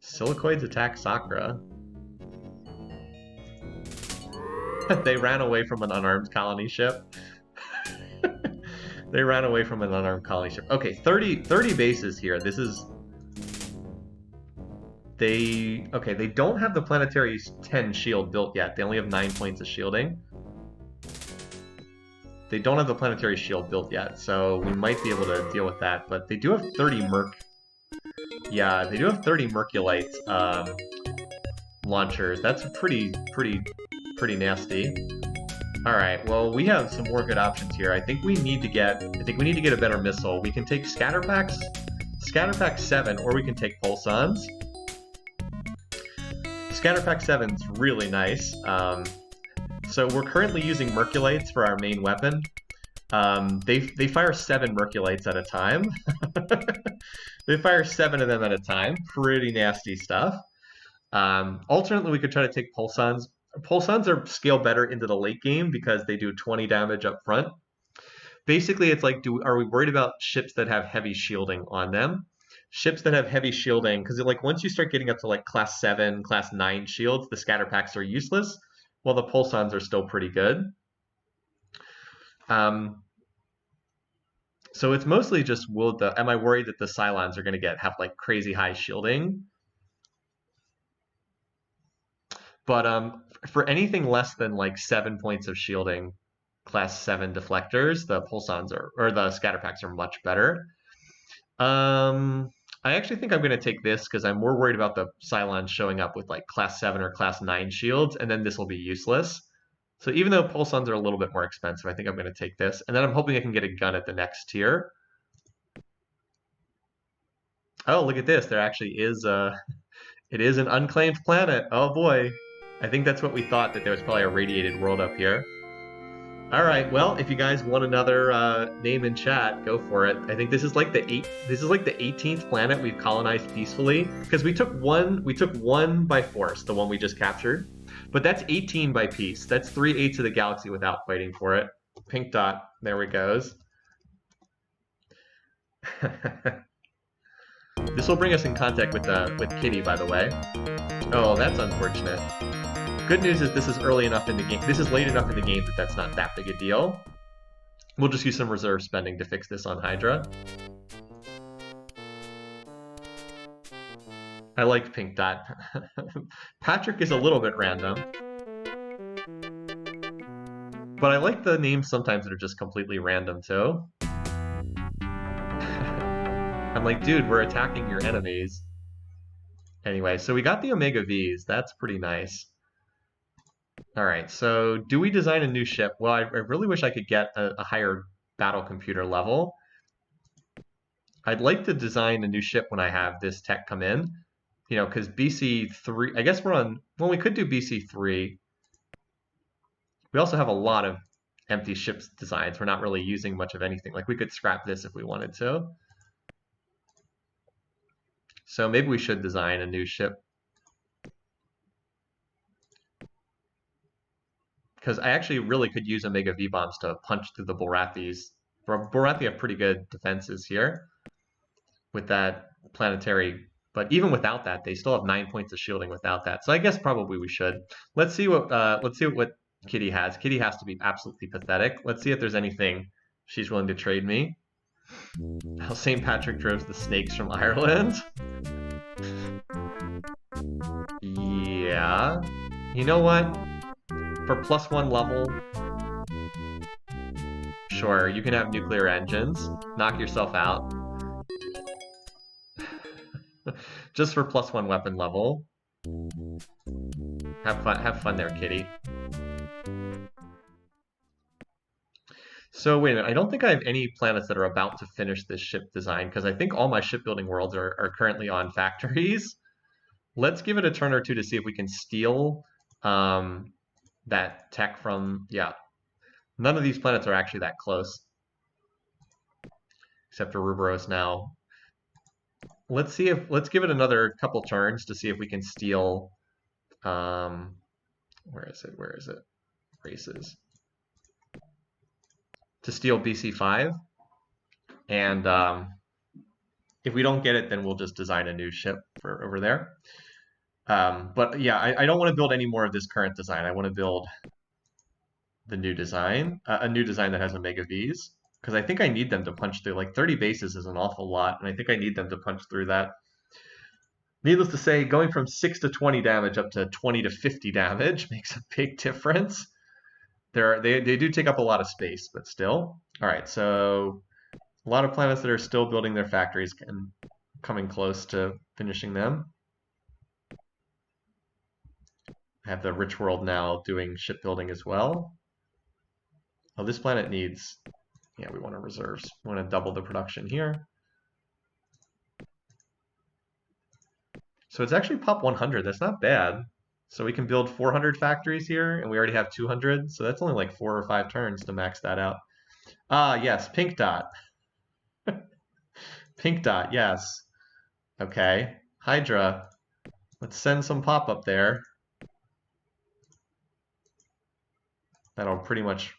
Silicoids attack Sakura. They ran away from an unarmed colony ship. They ran away from an unarmed colony ship. Okay, 30 bases here. This is... They don't have the Planetary 10 shield built yet. They only have 9 points of shielding. They don't have the Planetary shield built yet, so we might be able to deal with that. But they do have 30 Yeah, they do have 30 Merculite launchers. That's pretty nasty. All right, well, we have some more good options here. I think we need to get a better missile. We can take Scatterpacks 7, or we can take Pulsons. Scatterpack 7's really nice. So we're currently using Merculites for our main weapon. They fire 7 Merculites at a time. They fire 7 of them at a time. Pretty nasty stuff. Alternately, we could try to take Pulsons. Pulsons are scaled better into the late game because they do 20 damage up front. Basically, it's like, are we worried about ships that have heavy shielding on them? ships that have heavy shielding, because like once you start getting up to like class 7, class 9 shields, the scatter packs are useless, while the pulsons are still pretty good. So it's mostly just am I worried that the Cylons are going to have like crazy high shielding? But for anything less than like 7 points of shielding, class 7 deflectors, the pulsons or the scatter packs are much better. I actually think I'm going to take this because I'm more worried about the Cylons showing up with like class 7 or class 9 shields, and then this will be useless. So even though pulsons are a little bit more expensive, I think I'm going to take this. And then I'm hoping I can get a gun at the next tier. Oh, look at this. There actually is it is an unclaimed planet. Oh boy. I think that's what we thought, that there was probably a radiated world up here. All right. Well, if you guys want another name in chat, go for it. I think this is like the 18th planet we've colonized peacefully, because we took one by force, the one we just captured, but that's 18 by peace. That's 3/8 of the galaxy without fighting for it. Pink dot. There it goes. This will bring us in contact with Kitty, by the way. Oh, that's unfortunate. Good news is this is early enough in the game. This is late enough in the game that that's not that big a deal. We'll just use some reserve spending to fix this on Hydra. I like Pink Dot. Patrick is a little bit random. But I like the names sometimes that are just completely random too. I'm like, dude, we're attacking your enemies. Anyway, so we got the Omega Vs. That's pretty nice. All right, so do we design a new ship? Well, I really wish I could get a higher battle computer level. I'd like to design a new ship when I have this tech come in, you know, because BC3, I guess we could do BC3. We also have a lot of empty ships designs. We're not really using much of anything. Like we could scrap this if we wanted to. So maybe we should design a new ship. Because I actually really could use Omega V-bombs to punch through the Borathis. Borathi have pretty good defenses here with that planetary, but even without that, they still have 9 points of shielding without that. So I guess probably we should. Let's see what Kitty has. Kitty has to be absolutely pathetic. Let's see if there's anything she's willing to trade me. How St. Patrick drove the snakes from Ireland. Yeah. You know what? For +1 level, sure, you can have nuclear engines. Knock yourself out. Just for +1 weapon level. Have fun there, Kitty. So wait a minute, I don't think I have any planets that are about to finish this ship design, because I think all my shipbuilding worlds are currently on factories. Let's give it a turn or two to see if we can steal that tech from, yeah. None of these planets are actually that close. Except for Ruberos now. Let's give it another couple turns to see if we can steal, where is it? Races. To steal BC5. And if we don't get it, then we'll just design a new ship for over there. But yeah, I don't want to build any more of this current design. I want to build the new design, a new design that has Omega Vs, because I think I need them to punch through. Like 30 bases is an awful lot, and I think I need them to punch through that. Needless to say, going from 6 to 20 damage up to 20 to 50 damage makes a big difference. They do take up a lot of space, but still. All right, so a lot of planets that are still building their factories and coming close to finishing them. I have the rich world now doing shipbuilding as well. Oh, this planet needs, yeah, we want to reserves. We want to double the production here. So it's actually pop 100. That's not bad. So we can build 400 factories here, and we already have 200. So that's only like 4 or 5 turns to max that out. Ah, yes, pink dot. Pink dot, yes. Okay, Hydra. Let's send some pop up there. That'll pretty much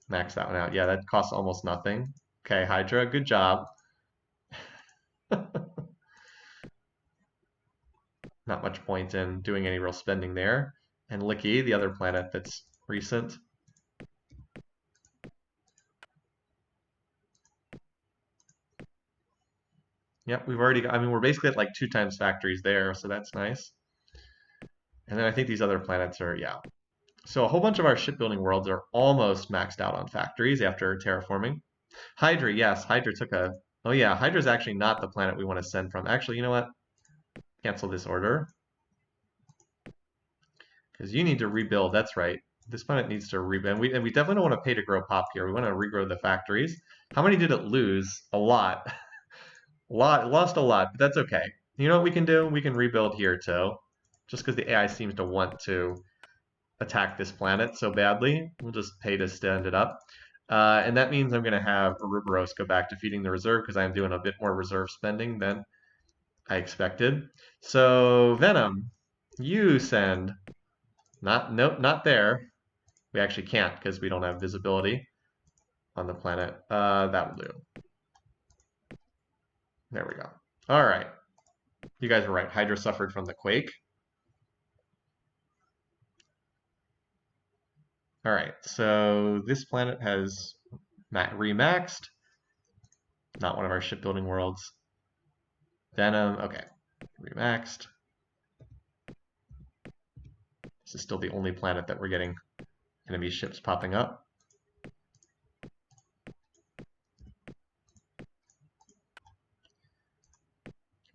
max that one out. Yeah, that costs almost nothing. Okay, Hydra, good job. not much point in doing any real spending there. And Licky, the other planet that's recent. Yep, we've already got, I mean, we're basically at like 2 times factories there, so that's nice. And then I think these other planets are, yeah. So a whole bunch of our shipbuilding worlds are almost maxed out on factories after terraforming. Hydra, yes, Hydra took a, oh yeah, Hydra's actually not the planet we want to send from. Actually, you know what? Cancel this order. Because you need to rebuild, that's right. This planet needs to rebuild. And we definitely don't want to pay to grow pop here. We want to regrow the factories. How many did it lose? A lot. It lost a lot, but that's okay. You know what we can do? We can rebuild here too. Just because the AI seems to want to attack this planet so badly, we'll just pay to stand it up. And that means I'm going to have Ouroboros go back to feeding the reserve because I'm doing a bit more reserve spending than I expected. So Venom, you send. Nope, not there. We actually can't because we don't have visibility on the planet. That will do. There we go. All right. You guys were right. Hydra suffered from the quake. All right. So this planet has remaxed. Not one of our shipbuilding worlds. Venom. Okay. Remaxed. This is still the only planet that we're getting enemy ships popping up.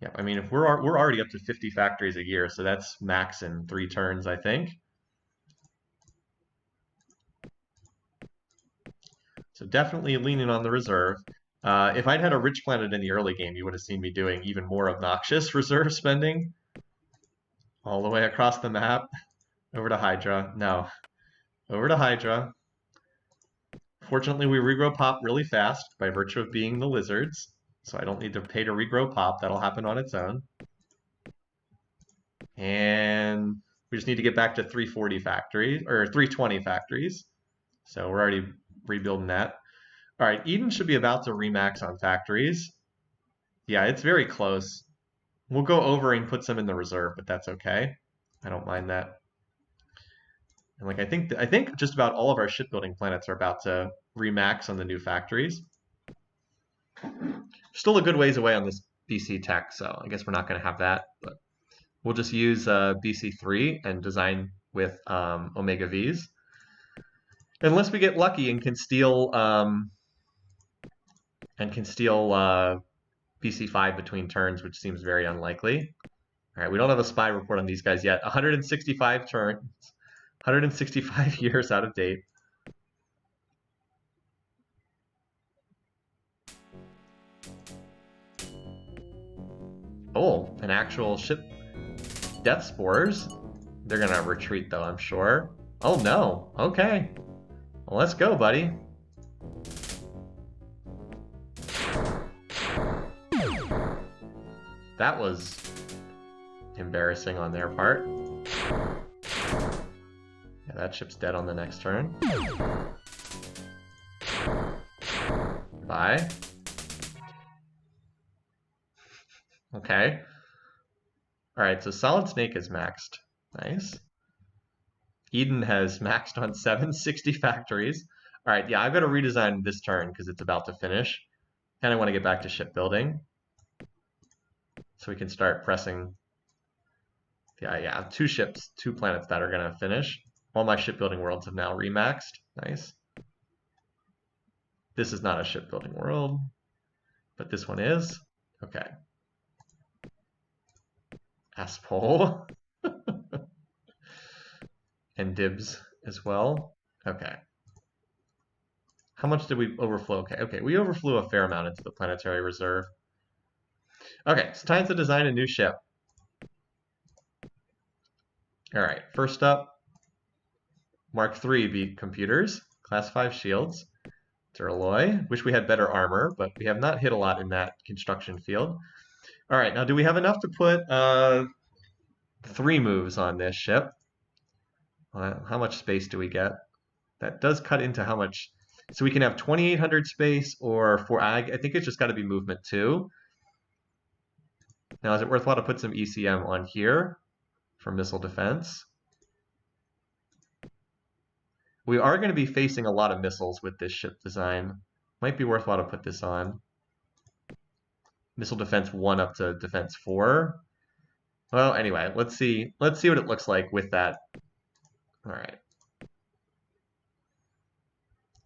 Yeah, I mean, if we're already up to 50 factories a year, so that's max in 3 turns, I think. So definitely leaning on the reserve. If I'd had a rich planet in the early game, you would have seen me doing even more obnoxious reserve spending. All the way across the map. Over to Hydra. No. Over to Hydra. Fortunately, we regrow pop really fast by virtue of being the lizards. So I don't need to pay to regrow pop. That'll happen on its own. And we just need to get back to 340 factories, or 320 factories. So we're already rebuilding that. All right, Eden should be about to remax on factories. Yeah, it's very close. We'll go over and put some in the reserve, but that's okay. I don't mind that. And like I think just about all of our shipbuilding planets are about to remax on the new factories. Still a good ways away on this BC tech, so I guess we're not going to have that. But we'll just use BC3 and design with Omega Vs. Unless we get lucky and can steal BC5 between turns, which seems very unlikely. All right, we don't have a spy report on these guys yet. 165 turns, 165 years out of date. Oh, an actual ship. Death spores. They're gonna retreat though, I'm sure. Oh no. Okay. Well, let's go, buddy. That was embarrassing on their part. Yeah, that ship's dead on the next turn. Bye. Okay. Alright, so Solid Snake is maxed. Nice. Eden has maxed on 760 factories. Alright, yeah, I've got to redesign this turn because it's about to finish. And I want to get back to shipbuilding. So we can start pressing. Yeah, 2 ships, 2 planets that are going to finish. All my shipbuilding worlds have now remaxed. Nice. This is not a shipbuilding world, but this one is. Okay. Aspole. And dibs as well. Okay. How much did we overflow? Okay, we overflew a fair amount into the planetary reserve. Okay, it's time to design a new ship. All right, first up, Mark III beat computers, class 5 shields. Duralloy. Wish we had better armor, but we have not hit a lot in that construction field. All right, now do we have enough to put 3 moves on this ship? How much space do we get? That does cut into how much. So we can have 2,800 space or 4. I think it's just got to be movement 2. Now, is it worthwhile to put some ECM on here? for missile defense. We are going to be facing a lot of missiles with this ship design. Might be worthwhile to put this on. Missile defense 1 up to defense 4. Well, anyway, let's see what it looks like with that. All right.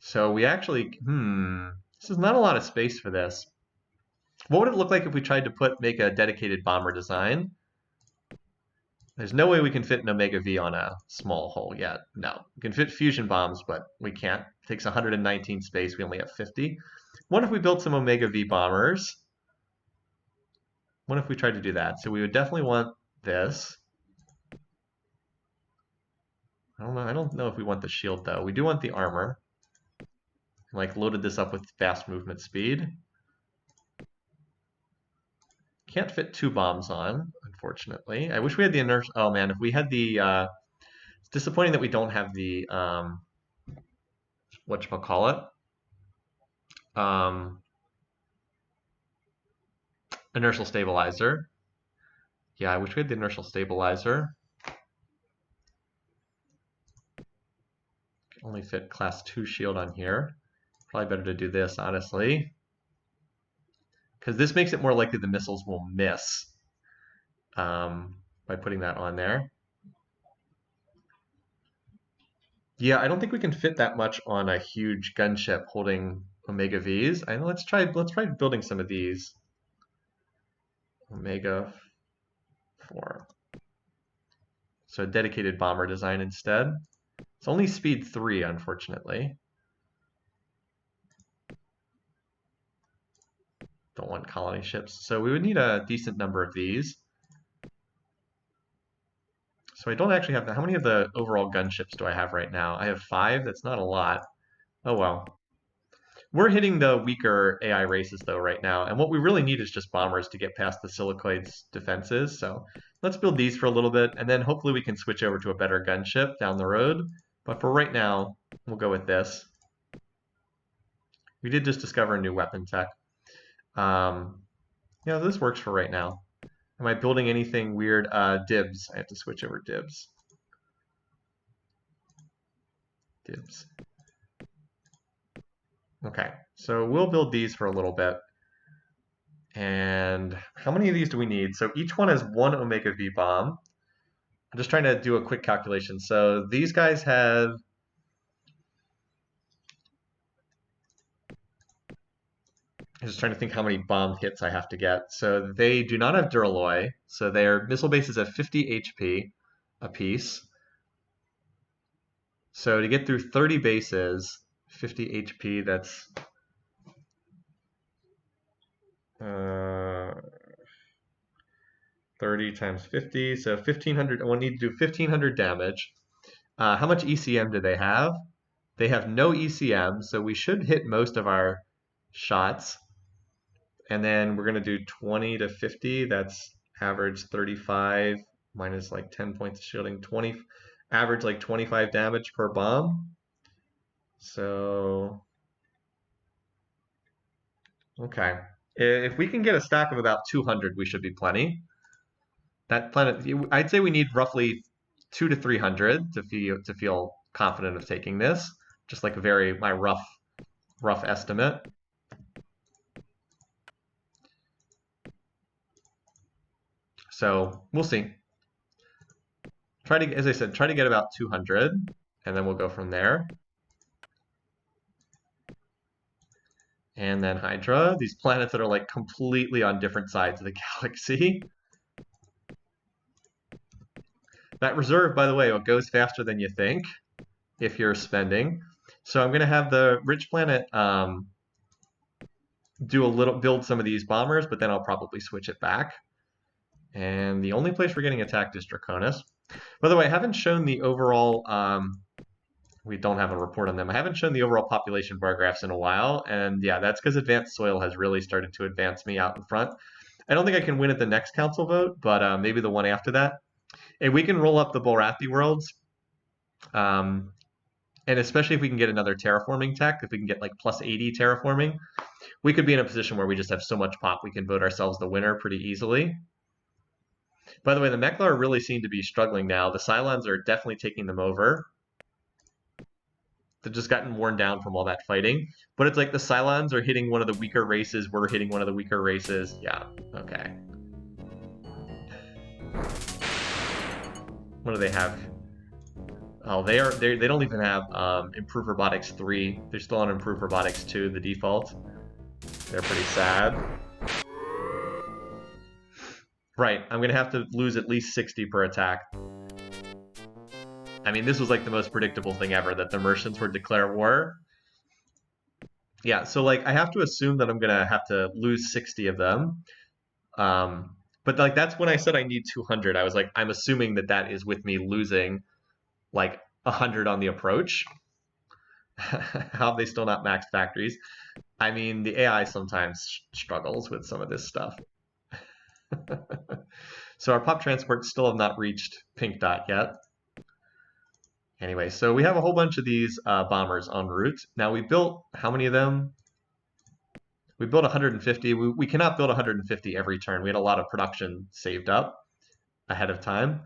So we actually, this is not a lot of space for this. What would it look like if we tried to make a dedicated bomber design? There's no way we can fit an Omega V on a small hull yet. No, we can fit fusion bombs, but we can't. It takes 119 space. We only have 50. What if we built some Omega V bombers? What if we tried to do that? So we would definitely want this. I don't know if we want the shield though. We do want the armor. Like loaded this up with fast movement speed. Can't fit 2 bombs on, unfortunately. I wish we had the inertia. Oh man, if we had the, it's disappointing that we don't have the, whatchamacallit? Inertial stabilizer. Yeah, I wish we had the inertial stabilizer. Can only fit class 2 shield on here. Probably better to do this, honestly. Because this makes it more likely the missiles will miss by putting that on there. Yeah, I don't think we can fit that much on a huge gunship holding Omega Vs. Let's try building some of these. Omega 4. So a dedicated bomber design instead. It's only speed 3, unfortunately. Don't want colony ships. So we would need a decent number of these. So I don't actually have how many of the overall gunships do I have right now? I have 5. That's not a lot. Oh well. We're hitting the weaker AI races though right now, and what we really need is just bombers to get past the Silicoid's defenses. So let's build these for a little bit, and then hopefully we can switch over to a better gunship down the road. But for right now, we'll go with this. We did just discover a new weapon tech. Yeah, this works for right now. Am I building anything weird? Dibs. I have to switch over dibs. Dibs. Okay, so we'll build these for a little bit. And how many of these do we need? So each one has 1 Omega V bomb. I'm just trying to do a quick calculation. So these guys have... I'm just trying to think how many bomb hits I have to get. So they do not have Duralloy. So their missile bases have 50 HP apiece. So to get through 30 bases, 50 HP, that's 30 times 50, so 1,500. We'll need to do 1,500 damage. How much ECM do they have? They have no ECM, so we should hit most of our shots. And then we're going to do 20 to 50. That's average 35 minus like 10 points of shielding. 20, average like 25 damage per bomb. So, okay. If we can get a stack of about 200, we should be plenty. That planet, I'd say we need roughly 200 to 300 to feel confident of taking this. Just like my rough estimate. So we'll see. As I said, try to get about 200, and then we'll go from there. And then Hydra, these planets that are like completely on different sides of the galaxy. That reserve, by the way, it goes faster than you think if you're spending. So I'm going to have the rich planet build some of these bombers, but then I'll probably switch it back. And the only place we're getting attacked is Draconis. By the way, I haven't shown the overall, we don't have a report on them. I haven't shown the overall population bar graphs in a while. And yeah, that's because Advanced Soil has really started to advance me out in front. I don't think I can win at the next council vote, but maybe the one after that. And we can roll up the Bolrathi worlds. And especially if we can get another terraforming tech, if we can get like plus 80 terraforming, we could be in a position where we just have so much pop we can vote ourselves the winner pretty easily. By the way, the Meklar really seem to be struggling now. The Cylons are definitely taking them over. They've just gotten worn down from all that fighting. But it's like the Cylons are hitting one of the weaker races. We're hitting one of the weaker races. Yeah, okay. What do they have? Oh, they don't even have Improve Robotics 3. They're still on Improve Robotics 2, the default. They're pretty sad. Right, I'm gonna have to lose at least 60 per attack. I mean, this was like the most predictable thing ever, that the Mercians would declare war. Yeah, so like I have to assume that I'm gonna have to lose 60 of them. But like that's when I said I need 200. I was like, I'm assuming that that is with me losing like 100 on the approach. How have they still not maxed factories? I mean, the AI sometimes struggles with some of this stuff. So our pop transports still have not reached pink dot yet. Anyway, so we have a whole bunch of these bombers en route. Now we built, how many of them? We built 150. We cannot build 150 every turn. We had a lot of production saved up ahead of time.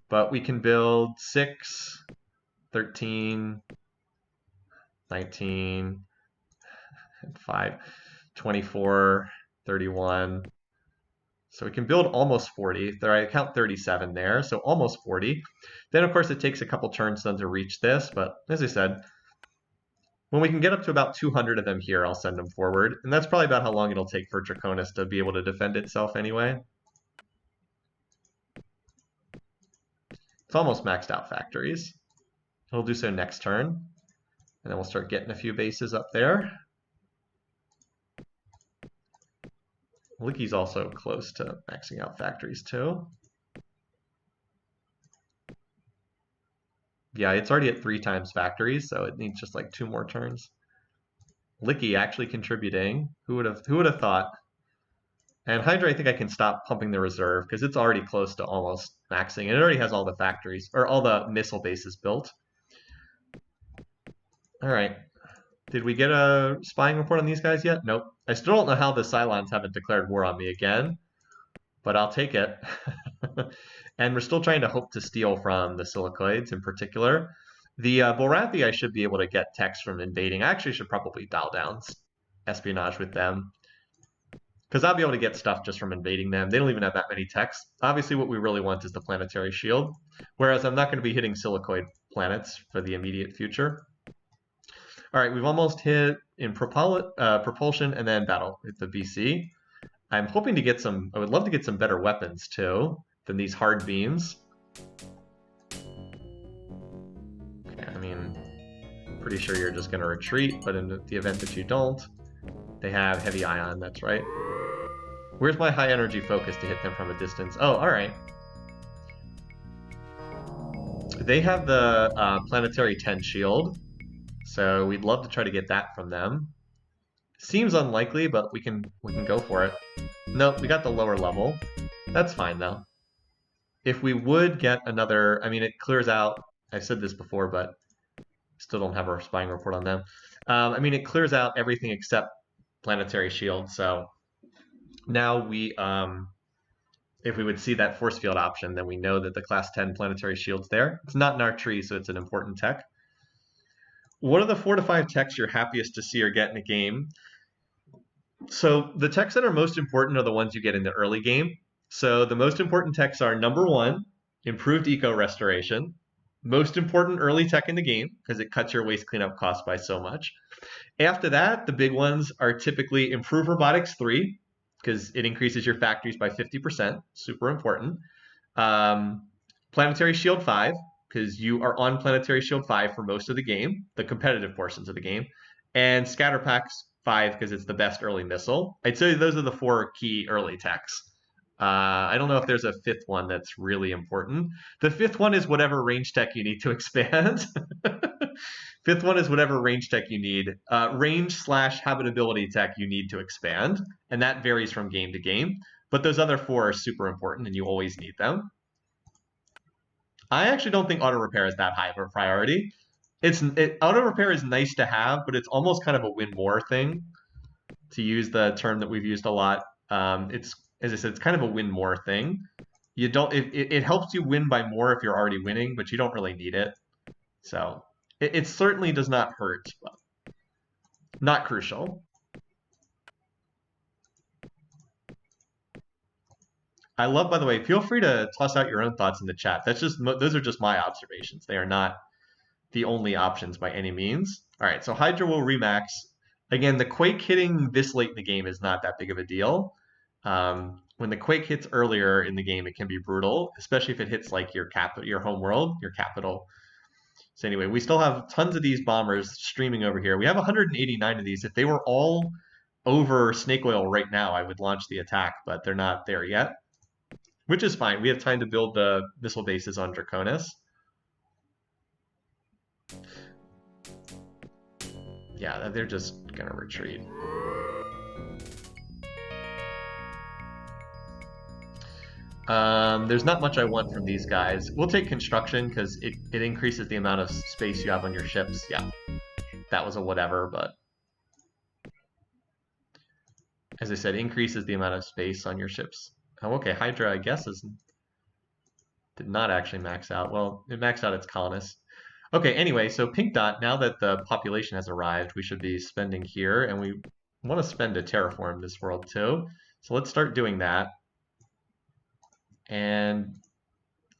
But we can build 6, 13, 19, 5, 24, 31. So we can build almost 40. There, I count 37 there, so almost 40. Then, of course, it takes a couple turns then to reach this. But as I said, when we can get up to about 200 of them here, I'll send them forward. And that's probably about how long it'll take for Draconis to be able to defend itself anyway. It's almost maxed out factories. It'll do so next turn. And then we'll start getting a few bases up there. Licky's also close to maxing out factories too. Yeah, it's already at 3 times factories, so it needs just like 2 more turns. Licky actually contributing. Who would have thought? And Hydra, I think I can stop pumping the reserve because it's already close to almost maxing. And it already has all the factories, or all the missile bases built. All right. Did we get a spying report on these guys yet? Nope. I still don't know how the Cylons haven't declared war on me again, but I'll take it. And we're still trying to hope to steal from the Silicoids in particular. The Borathi, I should be able to get techs from invading. I actually should probably dial down espionage with them, because I'll be able to get stuff just from invading them. They don't even have that many techs. Obviously, what we really want is the planetary shield, whereas I'm not going to be hitting Silicoid planets for the immediate future. All right, we've almost hit in propulsion and then battle with the BC. I'm hoping to get some, I would love to get some better weapons too than these hard beams. Okay, I mean, pretty sure you're just going to retreat, but in the event that you don't, they have heavy ion, that's right. Where's my high energy focus to hit them from a distance? Oh, all right. They have the planetary 10 shield, so we'd love to try to get that from them. Seems unlikely, but we can go for it. Nope, we got the lower level. That's fine though. If we would get another, I mean, it clears out. I've said this before, but still don't have our spying report on them. I mean, it clears out everything except planetary shield. So now we, if we would see that force field option, then we know that the class 10 planetary shield's there. It's not in our tree, so it's an important tech. What are the 4 to 5 techs you're happiest to see or get in a game? So the techs that are most important are the ones you get in the early game. So the most important techs are number 1, improved eco restoration. Most important early tech in the game because it cuts your waste cleanup cost by so much. After that, the big ones are typically improved robotics 3 because it increases your factories by 50%, super important. Planetary shield 5 because you are on planetary shield 5 for most of the game, the competitive portions of the game, and scatter packs 5 because it's the best early missile. I'd say those are the 4 key early techs. I don't know if there's a 5th one that's really important. The 5th one is whatever range tech you need to expand. 5th one is whatever range tech you need. Range/habitability tech you need to expand, and that varies from game to game. But those other 4 are super important, and you always need them. I actually don't think auto repair is that high of a priority. Auto repair is nice to have, but it's almost kind of a win more thing, to use the term that we've used a lot. It's, as I said, it's kind of a win more thing. You don't. It helps you win by more if you're already winning, but you don't really need it. So it certainly does not hurt, but not crucial. I love, by the way, feel free to toss out your own thoughts in the chat. Those are just my observations. They are not the only options by any means. All right, so Hydra will remax. Again, the Quake hitting this late in the game is not that big of a deal. When the Quake hits earlier in the game, it can be brutal, especially if it hits like your home world, your capital. So anyway, we still have tons of these bombers streaming over here. We have 189 of these. If they were all over Snake Oil right now, I would launch the attack, but they're not there yet, which is fine. We have time to build the missile bases on Draconis. Yeah, they're just gonna retreat. There's not much I want from these guys. We'll take construction because it increases the amount of space you have on your ships. Yeah, that was a whatever, but as I said, increases the amount of space on your ships. Oh, okay, Hydra, I guess, did not actually max out. Well, it maxed out its colonists. Okay, anyway, so Pink Dot, now that the population has arrived, we should be spending here, and we want to spend to terraform this world too. So let's start doing that. And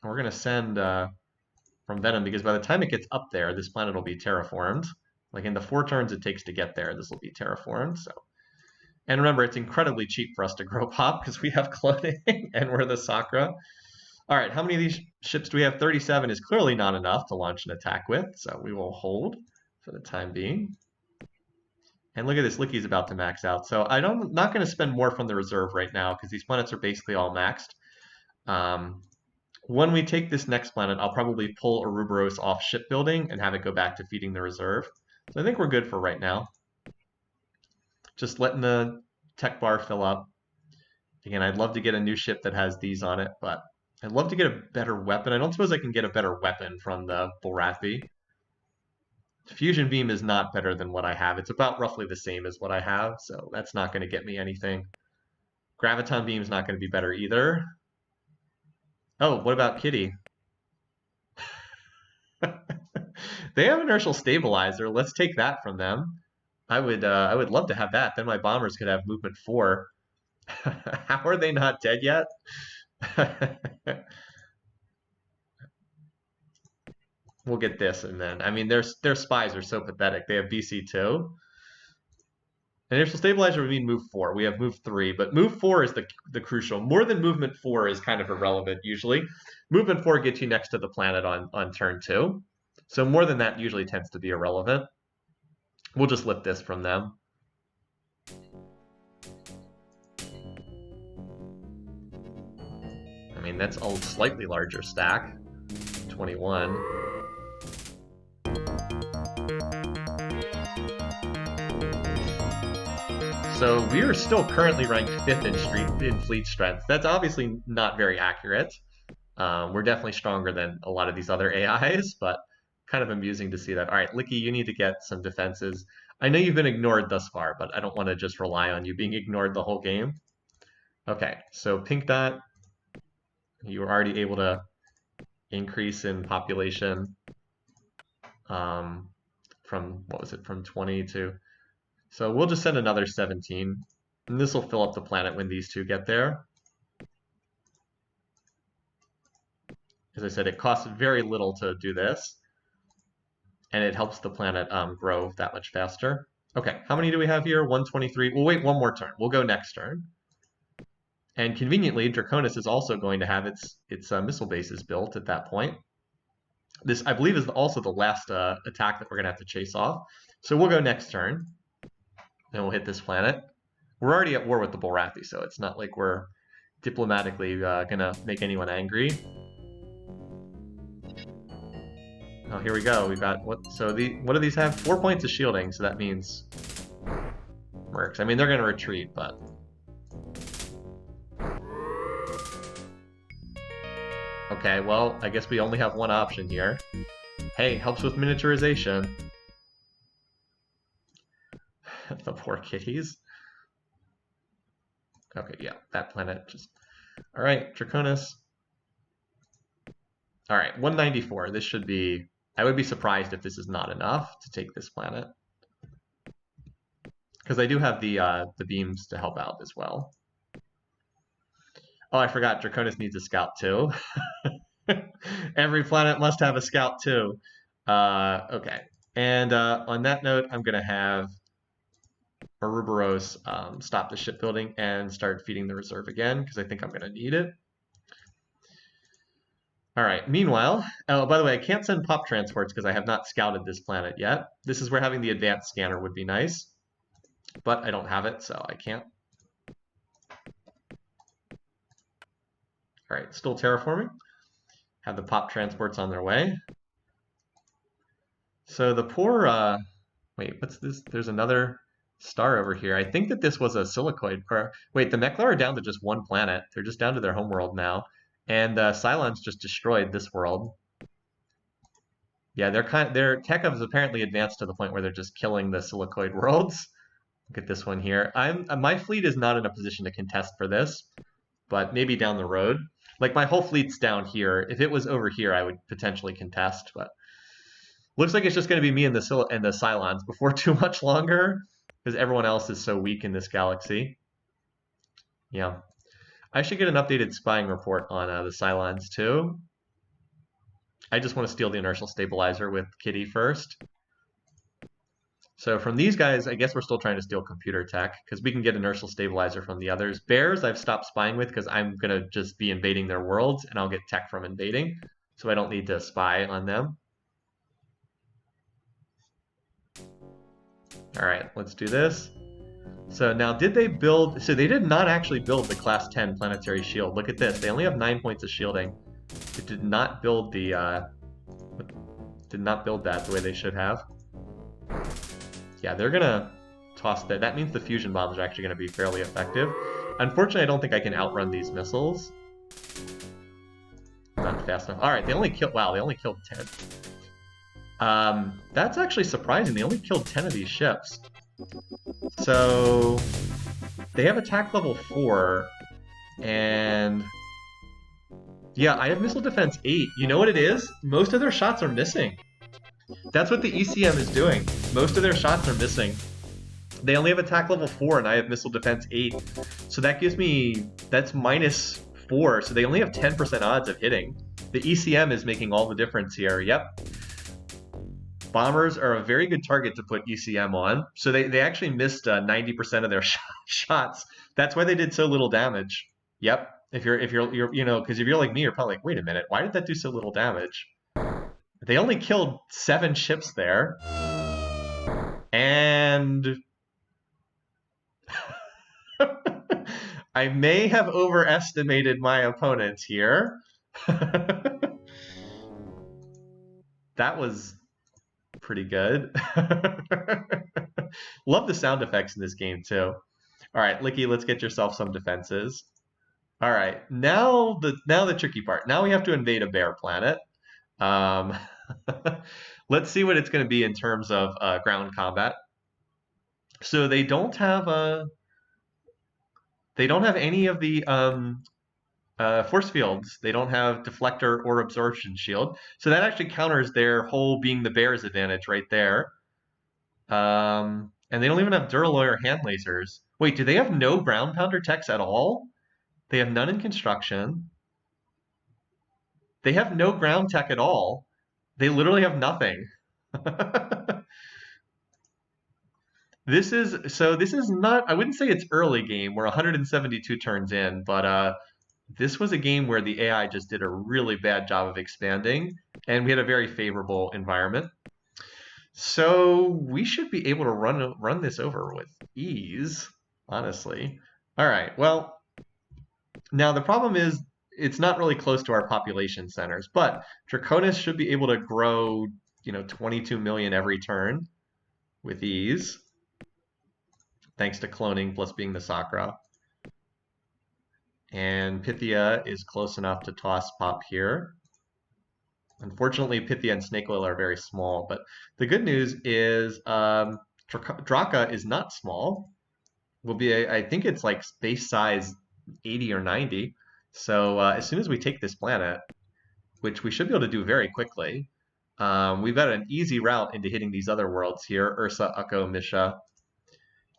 we're going to send from Venom, because by the time it gets up there, this planet will be terraformed. Like in the 4 turns it takes to get there, this will be terraformed. So, and remember, it's incredibly cheap for us to grow pop because we have cloning and we're the Sakura. All right, how many of these ships do we have? 37 is clearly not enough to launch an attack with, so we will hold for the time being. And look at this, Licky's about to max out. So I'm not going to spend more from the reserve right now because these planets are basically all maxed. When we take this next planet, I'll probably pull Ouroboros off shipbuilding and have it go back to feeding the reserve. So I think we're good for right now. Just letting the tech bar fill up. Again, I'd love to get a new ship that has these on it, but I'd love to get a better weapon. I don't suppose I can get a better weapon from the Bulrathi. Fusion Beam is not better than what I have. It's about roughly the same as what I have, so that's not going to get me anything. Graviton Beam is not going to be better either. Oh, what about Kitty? They have inertial stabilizer. Let's take that from them. I would love to have that. Then my bombers could have movement 4. How are they not dead yet? We'll get this, and then I mean their spies are so pathetic. They have BC2. Inertial stabilizer would mean move 4. We have move 3, but move 4 is the crucial. More than movement 4 is kind of irrelevant usually. Movement 4 gets you next to the planet on turn 2. So more than that usually tends to be irrelevant. We'll just lift this from them. I mean, that's a slightly larger stack. 21. So we are still currently ranked 5th in fleet strength. That's obviously not very accurate. We're definitely stronger than a lot of these other AIs, but kind of amusing to see that. All right, Licky, you need to get some defenses. I know you've been ignored thus far, but I don't want to just rely on you being ignored the whole game. Okay, so Pink Dot, you were already able to increase in population from, what was it, from 20 to... So we'll just send another 17, and this will fill up the planet when these two get there. As I said, it costs very little to do this, and it helps the planet grow that much faster. Okay, how many do we have here? 123. We'll wait one more turn. We'll go next turn. And conveniently, Draconis is also going to have its missile bases built at that point. This, I believe, is also the last attack that we're going to have to chase off. So we'll go next turn, and we'll hit this planet. We're already at war with the Bulrathi, so it's not like we're diplomatically going to make anyone angry. Oh, here we go. We've got what? So what do these have? 4 points of shielding, so that means mercs. I mean, they're going to retreat, but okay. Well, I guess we only have one option here. Hey, helps with miniaturization. The poor kitties. Okay, yeah, that planet just. All right, Draconis. All right, 194. This should be... I would be surprised if this is not enough to take this planet. Because I do have the beams to help out as well. Oh, I forgot. Draconis needs a scout too. Every planet must have a scout too. Okay. And on that note, I'm going to have Ouroboros stop the shipbuilding and start feeding the reserve again, because I think I'm going to need it. All right. Meanwhile, oh, by the way, I can't send pop transports because I have not scouted this planet yet. This is where having the advanced scanner would be nice, but I don't have it, so I can't. All right, still terraforming. Have the pop transports on their way. So the poor, wait, what's this? There's another star over here. I think that this was a silicoid. Or wait, the Meklar are down to just one planet. They're just down to their homeworld now. And Cylons just destroyed this world. Yeah, their tech has apparently advanced to the point where they're just killing the silicoid worlds. Look at this one here. My fleet is not in a position to contest for this, but maybe down the road. Like my whole fleet's down here. If it was over here, I would potentially contest, but looks like it's just going to be me and the Cylons before too much longer, because everyone else is so weak in this galaxy. Yeah. I should get an updated spying report on the Cylons too. I just want to steal the inertial stabilizer with Kitty first. So from these guys, I guess we're still trying to steal computer tech, because we can get inertial stabilizer from the others. Bears, I've stopped spying with because I'm going to just be invading their worlds, and I'll get tech from invading, so I don't need to spy on them. All right, let's do this. So now, did they build... So they did not actually build the Class 10 planetary shield. Look at this. They only have 9 points of shielding. It did not build the... did not build that the way they should have. Yeah, they're going to toss that. That means the fusion bombs are actually going to be fairly effective. Unfortunately, I don't think I can outrun these missiles. Not fast enough. All right, they only killed... Wow, they only killed 10. That's actually surprising. They only killed 10 of these ships. So they have attack level 4, and yeah, I have missile defense 8. You know what it is? Most of their shots are missing. That's what the ECM is doing. Most of their shots are missing. They only have attack level 4, and I have missile defense 8. So that gives me, that's -4, so they only have 10% odds of hitting. The ECM is making all the difference here. Yep. Bombers are a very good target to put ECM on. So they actually missed 90% of their shots. That's why they did so little damage. Yep. If you're you know, because if you're like me, you're probably like, wait a minute, why did that do so little damage? They only killed 7 ships there. And I may have overestimated my opponents here. That was pretty good. Love the sound effects in this game too. All right, Licky, let's get yourself some defenses. All right, now the tricky part. Now we have to invade a bear planet. Let's see what it's going to be in terms of ground combat. So they don't have any of the force fields. They don't have deflector or absorption shield. So that actually counters their whole being the bear's advantage right there. And they don't even have Duralloy or hand lasers. Wait, do they have no ground pounder techs at all? They have none in construction. They have no ground tech at all. They literally have nothing. This is not, I wouldn't say it's early game. We're 172 turns in, but this was a game where the AI just did a really bad job of expanding, and we had a very favorable environment. So we should be able to run this over with ease, honestly. All right, well, now the problem is it's not really close to our population centers, but Draconis should be able to grow, 22 million every turn with ease, thanks to cloning plus being the Sakra. And Pythia is close enough to toss pop here. Unfortunately, Pythia and Snake Oil are very small, but the good news is Draka is not small. Will be, I think it's like base size 80 or 90. So as soon as we take this planet, which we should be able to do very quickly. We've got an easy route into hitting these other worlds here, Ursa, Ukko, Misha.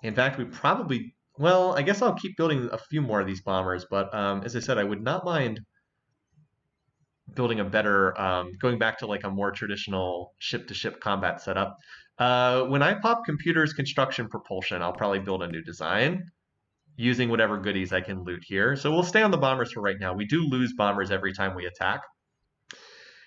In fact, we probably, well, I guess I'll keep building a few more of these bombers, but as I said, I would not mind building a better, going back to like a more traditional ship-to-ship combat setup. When I pop computers, construction, propulsion, I'll probably build a new design using whatever goodies I can loot here. So we'll stay on the bombers for right now. We do lose bombers every time we attack.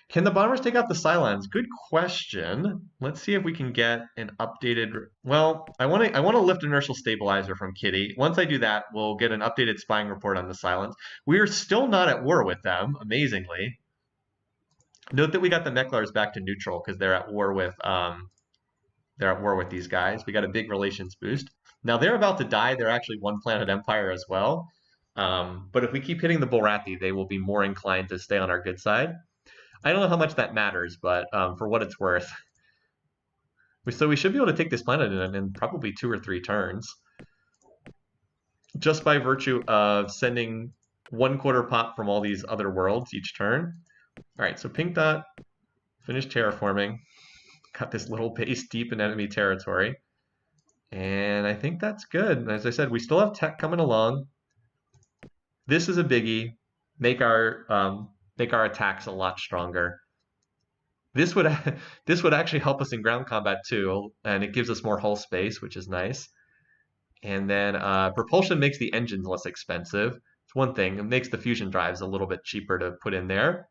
Can the bombers take out the Cylons? Good question. Let's see if we can get an updated. Well, I want to lift inertial stabilizer from Kitty. Once I do that, we'll get an updated spying report on the Cylons. We are still not at war with them, amazingly. Note that we got the Mechlars back to neutral because they're at war with these guys. We got a big relations boost. Now they're about to die. They're actually one planet empire as well. But if we keep hitting the Bulrathi, they will be more inclined to stay on our good side. I don't know how much that matters, but for what it's worth. So we should be able to take this planet in probably 2 or 3 turns. Just by virtue of sending 1/4 pop from all these other worlds each turn. All right, so Pink Dot finished terraforming. Got this little base deep in enemy territory. And I think that's good. As I said, we still have tech coming along. This is a biggie. Make our attacks a lot stronger. This would actually help us in ground combat too, and it gives us more hull space, which is nice. And then propulsion makes the engines less expensive. It's one thing. It makes the fusion drives a little bit cheaper to put in there.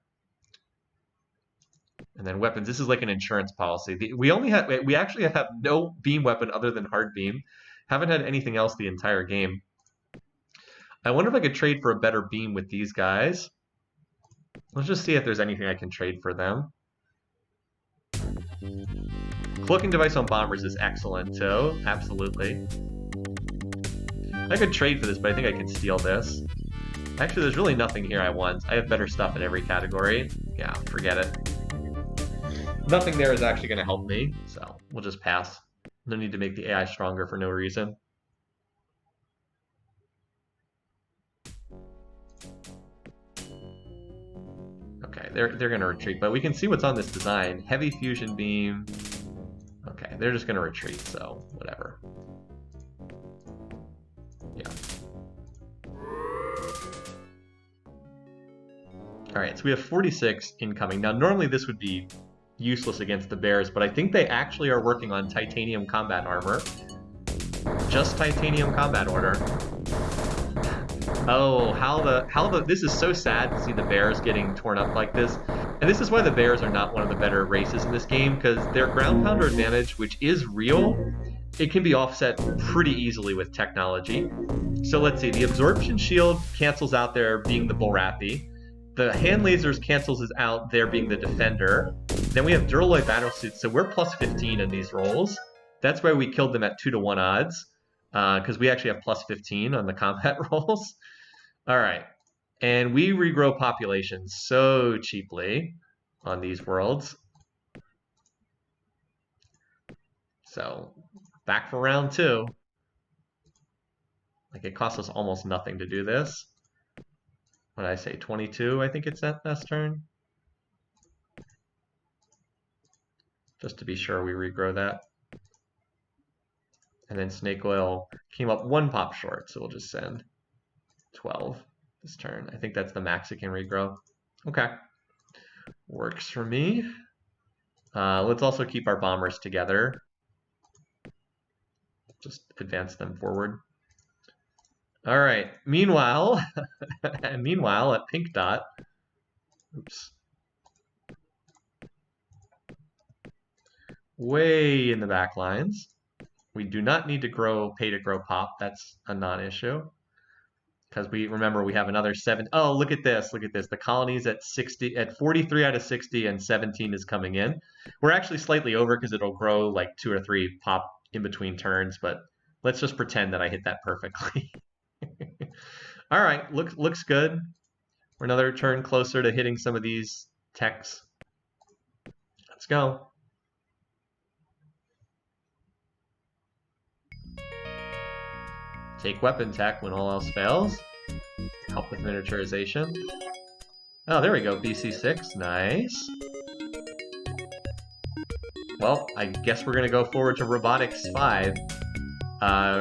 And then weapons. This is like an insurance policy. We actually have no beam weapon other than hard beam. Haven't had anything else the entire game. I wonder if I could trade for a better beam with these guys. Let's just see if there's anything I can trade for them. Cloaking device on bombers is excellent too. Absolutely. I could trade for this, but I think I can steal this. Actually, there's really nothing here I want. I have better stuff in every category. Yeah, forget it. Nothing there is actually going to help me, so we'll just pass. No need to make the AI stronger for no reason. Okay, they're going to retreat, but we can see what's on this design. Heavy fusion beam. Okay, they're just going to retreat, so whatever. Yeah. All right, so we have 46 incoming. Now, normally this would be useless against the bears, but I think they actually are working on titanium combat armor. Just titanium combat order. Oh, this is so sad to see the bears getting torn up like this. And this is why the bears are not one of the better races in this game, because their ground pounder advantage, which is real, it can be offset pretty easily with technology. So let's see, the absorption shield cancels out there being the Bulrathi. The hand lasers cancels us out there being the defender. Then we have Duraloid battlesuits, so we're plus 15 in these rolls. That's why we killed them at 2-to-1 odds, because we actually have plus 15 on the combat rolls. All right, and we regrow populations so cheaply on these worlds. So back for round 2. Like, it costs us almost nothing to do this. What did I say, 22, I think it's that last turn? Just to be sure we regrow that. And then Snake Oil came up 1 pop short, so we'll just send 12 this turn. I think that's the max it can regrow. Okay. Works for me. Let's also keep our bombers together. Just advance them forward. All right. Meanwhile, at Pink Dot, oops. Way in the back lines. We do not need to pay to grow pop. That's a non-issue. Because remember we have another 7. Oh, look at this. Look at this. The colony's at 43 out of 60, and 17 is coming in. We're actually slightly over because it'll grow like 2 or 3 pop in between turns, but let's just pretend that I hit that perfectly. All right, looks good. We're another turn closer to hitting some of these techs. Let's go. Take weapon tech when all else fails. Help with miniaturization. Oh, there we go, BC6, nice. Well, I guess we're gonna go forward to Robotics 5.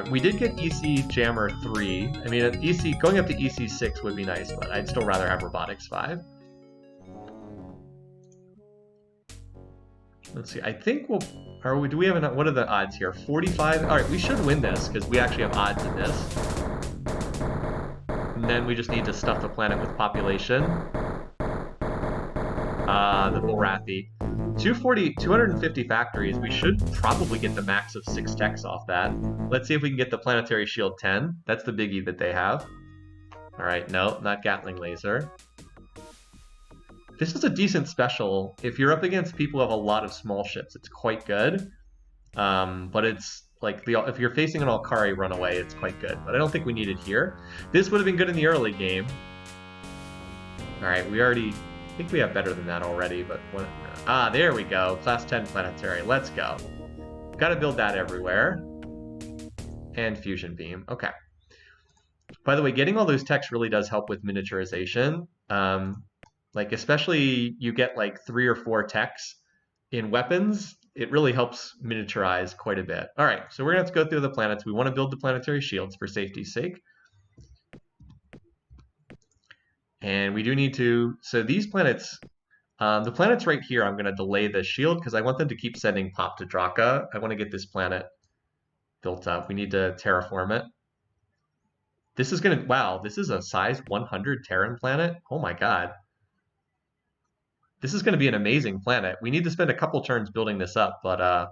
We did get EC Jammer 3. I mean, going up to EC6 would be nice, but I'd still rather have Robotics 5. Let's see, I think we'll... do we have enough? What are the odds here? 45? Alright, we should win this, because we actually have odds in this. And then we just need to stuff the planet with population. The Bullrathi. 250 factories. We should probably get the max of 6 techs off that. Let's see if we can get the Planetary Shield 10. That's the biggie that they have. Alright, no, not Gatling Laser. This is a decent special. If you're up against people who have a lot of small ships, it's quite good. But it's like, if you're facing an Alkari runaway, it's quite good. But I don't think we need it here. This would have been good in the early game. Alright, I think we have better than that already, but there we go. Class 10 planetary. Let's go. Gotta build that everywhere. And fusion beam. Okay. By the way, getting all those techs really does help with miniaturization. Like, especially you get like 3 or 4 techs in weapons, it really helps miniaturize quite a bit. All right, so we're gonna have to go through the planets. We want to build the planetary shields for safety's sake. And we do need to, so these planets, the planets right here, I'm going to delay the shield because I want them to keep sending pop to Draka. I want to get this planet built up. We need to terraform it. This is going to, wow, this is a size 100 Terran planet. Oh my god. This is going to be an amazing planet. We need to spend a couple turns building this up, but I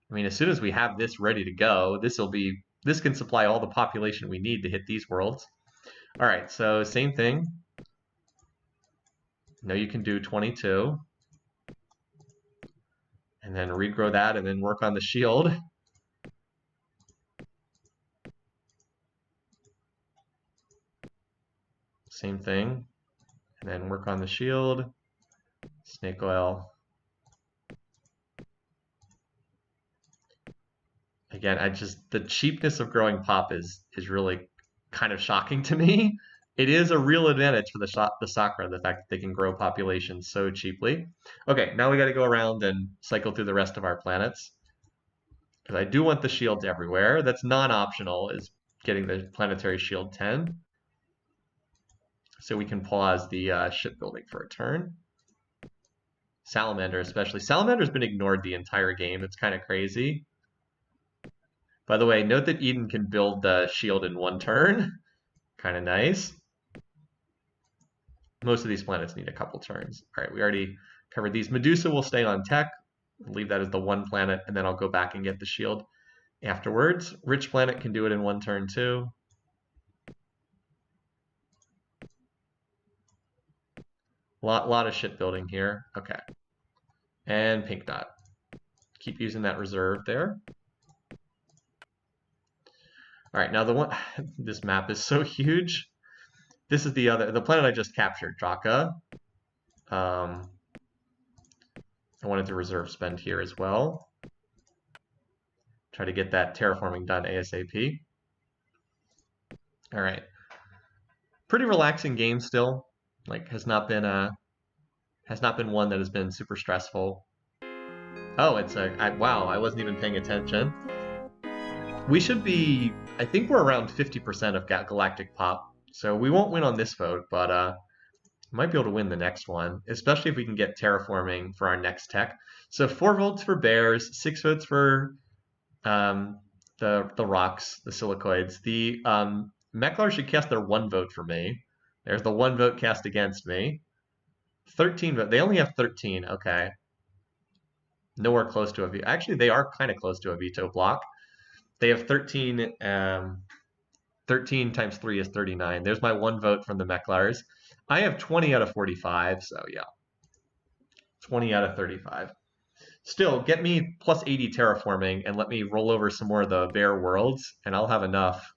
mean, as soon as we have this ready to go, this can supply all the population we need to hit these worlds. All right, so same thing. No, you can do 22. And then regrow that and then work on the shield. Same thing. And then work on the shield. Snake oil. Again, the cheapness of growing pop is really kind of shocking to me. It is a real advantage for the Sakura, the fact that they can grow populations so cheaply. Okay, now we got to go around and cycle through the rest of our planets. Because I do want the shields everywhere. That's non-optional, is getting the planetary shield 10. So we can pause the shipbuilding for a turn. Salamander especially. Salamander's been ignored the entire game. It's kind of crazy. By the way, note that Eden can build the shield in 1 turn. Kind of nice. Most of these planets need a couple turns. All right, we already covered these. Medusa will stay on tech. Leave that as the 1 planet, and then I'll go back and get the shield afterwards. Rich planet can do it in 1 turn too. Lot of shipbuilding here. Okay. And pink dot. Keep using that reserve there. All right, now this map is so huge. This is the planet I just captured, Draka. I wanted to reserve spend here as well. Try to get that terraforming done ASAP. All right. Pretty relaxing game still. Like, has not been one that has been super stressful. Oh, wow, I wasn't even paying attention. We should be, I think we're around 50% of galactic pop. So we won't win on this vote, but might be able to win the next one, especially if we can get terraforming for our next tech. So 4 votes for bears, 6 votes for the rocks, the silicoids. The Meklar should cast their 1 vote for me. There's the 1 vote cast against me. 13 votes. They only have 13. Okay. Nowhere close to a veto. Actually, they are kind of close to a veto block. They have 13. 13 times 3 is 39. There's my 1 vote from the Meklars. I have 20 out of 45, so yeah. 20 out of 35. Still, get me plus 80 terraforming and let me roll over some more of the bare worlds, and I'll have enough.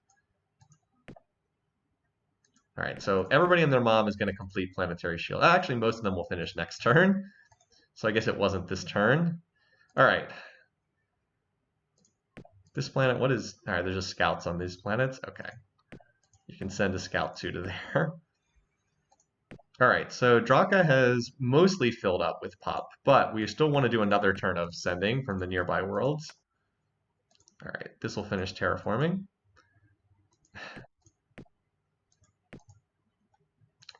All right, so everybody and their mom is going to complete Planetary Shield. Actually, most of them will finish next turn. So I guess it wasn't this turn. All right. This planet, what is... All right, there's just scouts on these planets. Okay. You can send a scout 2 to there. All right, so Draka has mostly filled up with pop, but we still want to do another turn of sending from the nearby worlds. All right, this will finish terraforming.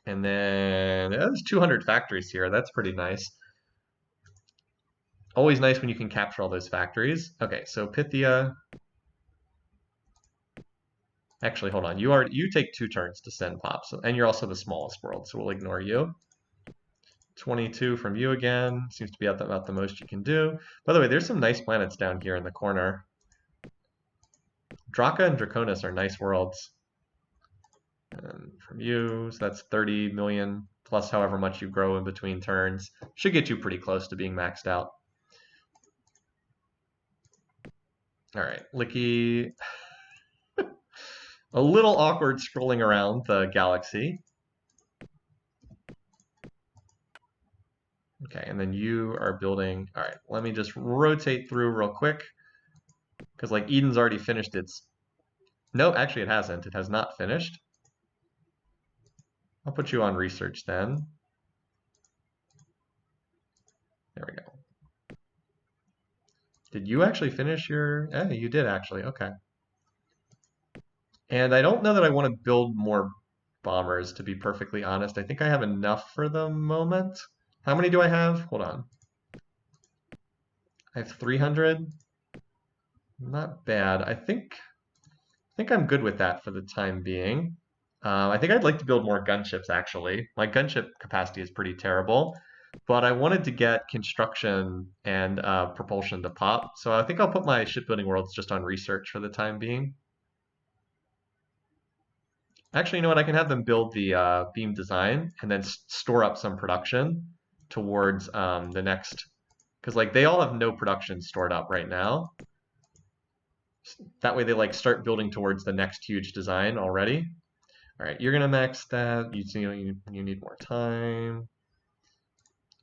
And then there's 200 factories here. That's pretty nice. Always nice when you can capture all those factories. Okay, so Pythia. Actually, hold on. You take 2 turns to send pop, and you're also the smallest world, so we'll ignore you. 22 from you again. Seems to be about the most you can do. By the way, there's some nice planets down here in the corner. Draka and Draconis are nice worlds. And from you, so that's 30 million plus however much you grow in between turns. Should get you pretty close to being maxed out. All right, Licky. A little awkward scrolling around the galaxy. Okay, and then you are building. All right, let me just rotate through real quick. Because like Eden's already finished its. No, actually it hasn't. It has not finished. I'll put you on research then. There we go. Did you actually finish your... you did actually. Okay. And I don't know that I want to build more bombers, to be perfectly honest. I think I have enough for the moment. How many do I have? Hold on. I have 300. Not bad. I think I'm good with that for the time being. I think I'd like to build more gunships, actually. My gunship capacity is pretty terrible, but I wanted to get construction and propulsion to pop. So I think I'll put my shipbuilding worlds just on research for the time being. Actually, you know what? I can have them build the beam design and then store up some production towards the next, because like they all have no production stored up right now. That way they like start building towards the next huge design already. All right, you're gonna max that. You need more time.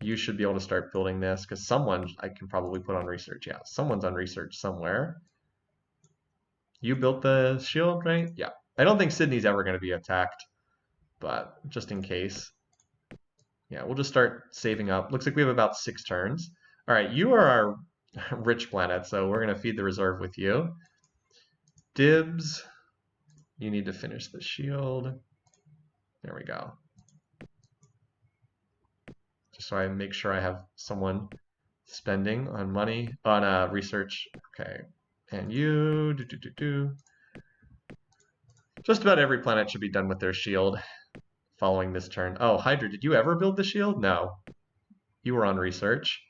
You should be able to start building this because someone I can probably put on research. Yeah, someone's on research somewhere. You built the shield, right? Yeah. I don't think Sydney's ever going to be attacked, but just in case. Yeah, we'll just start saving up. Looks like we have about 6 turns. All right, you are our rich planet, so we're going to feed the reserve with you. Dibs. You need to finish the shield. There we go. Just so I make sure I have someone spending on money on research. Okay, and you Just about every planet should be done with their shield following this turn. Oh, Hydra, did you ever build the shield? No, you were on research.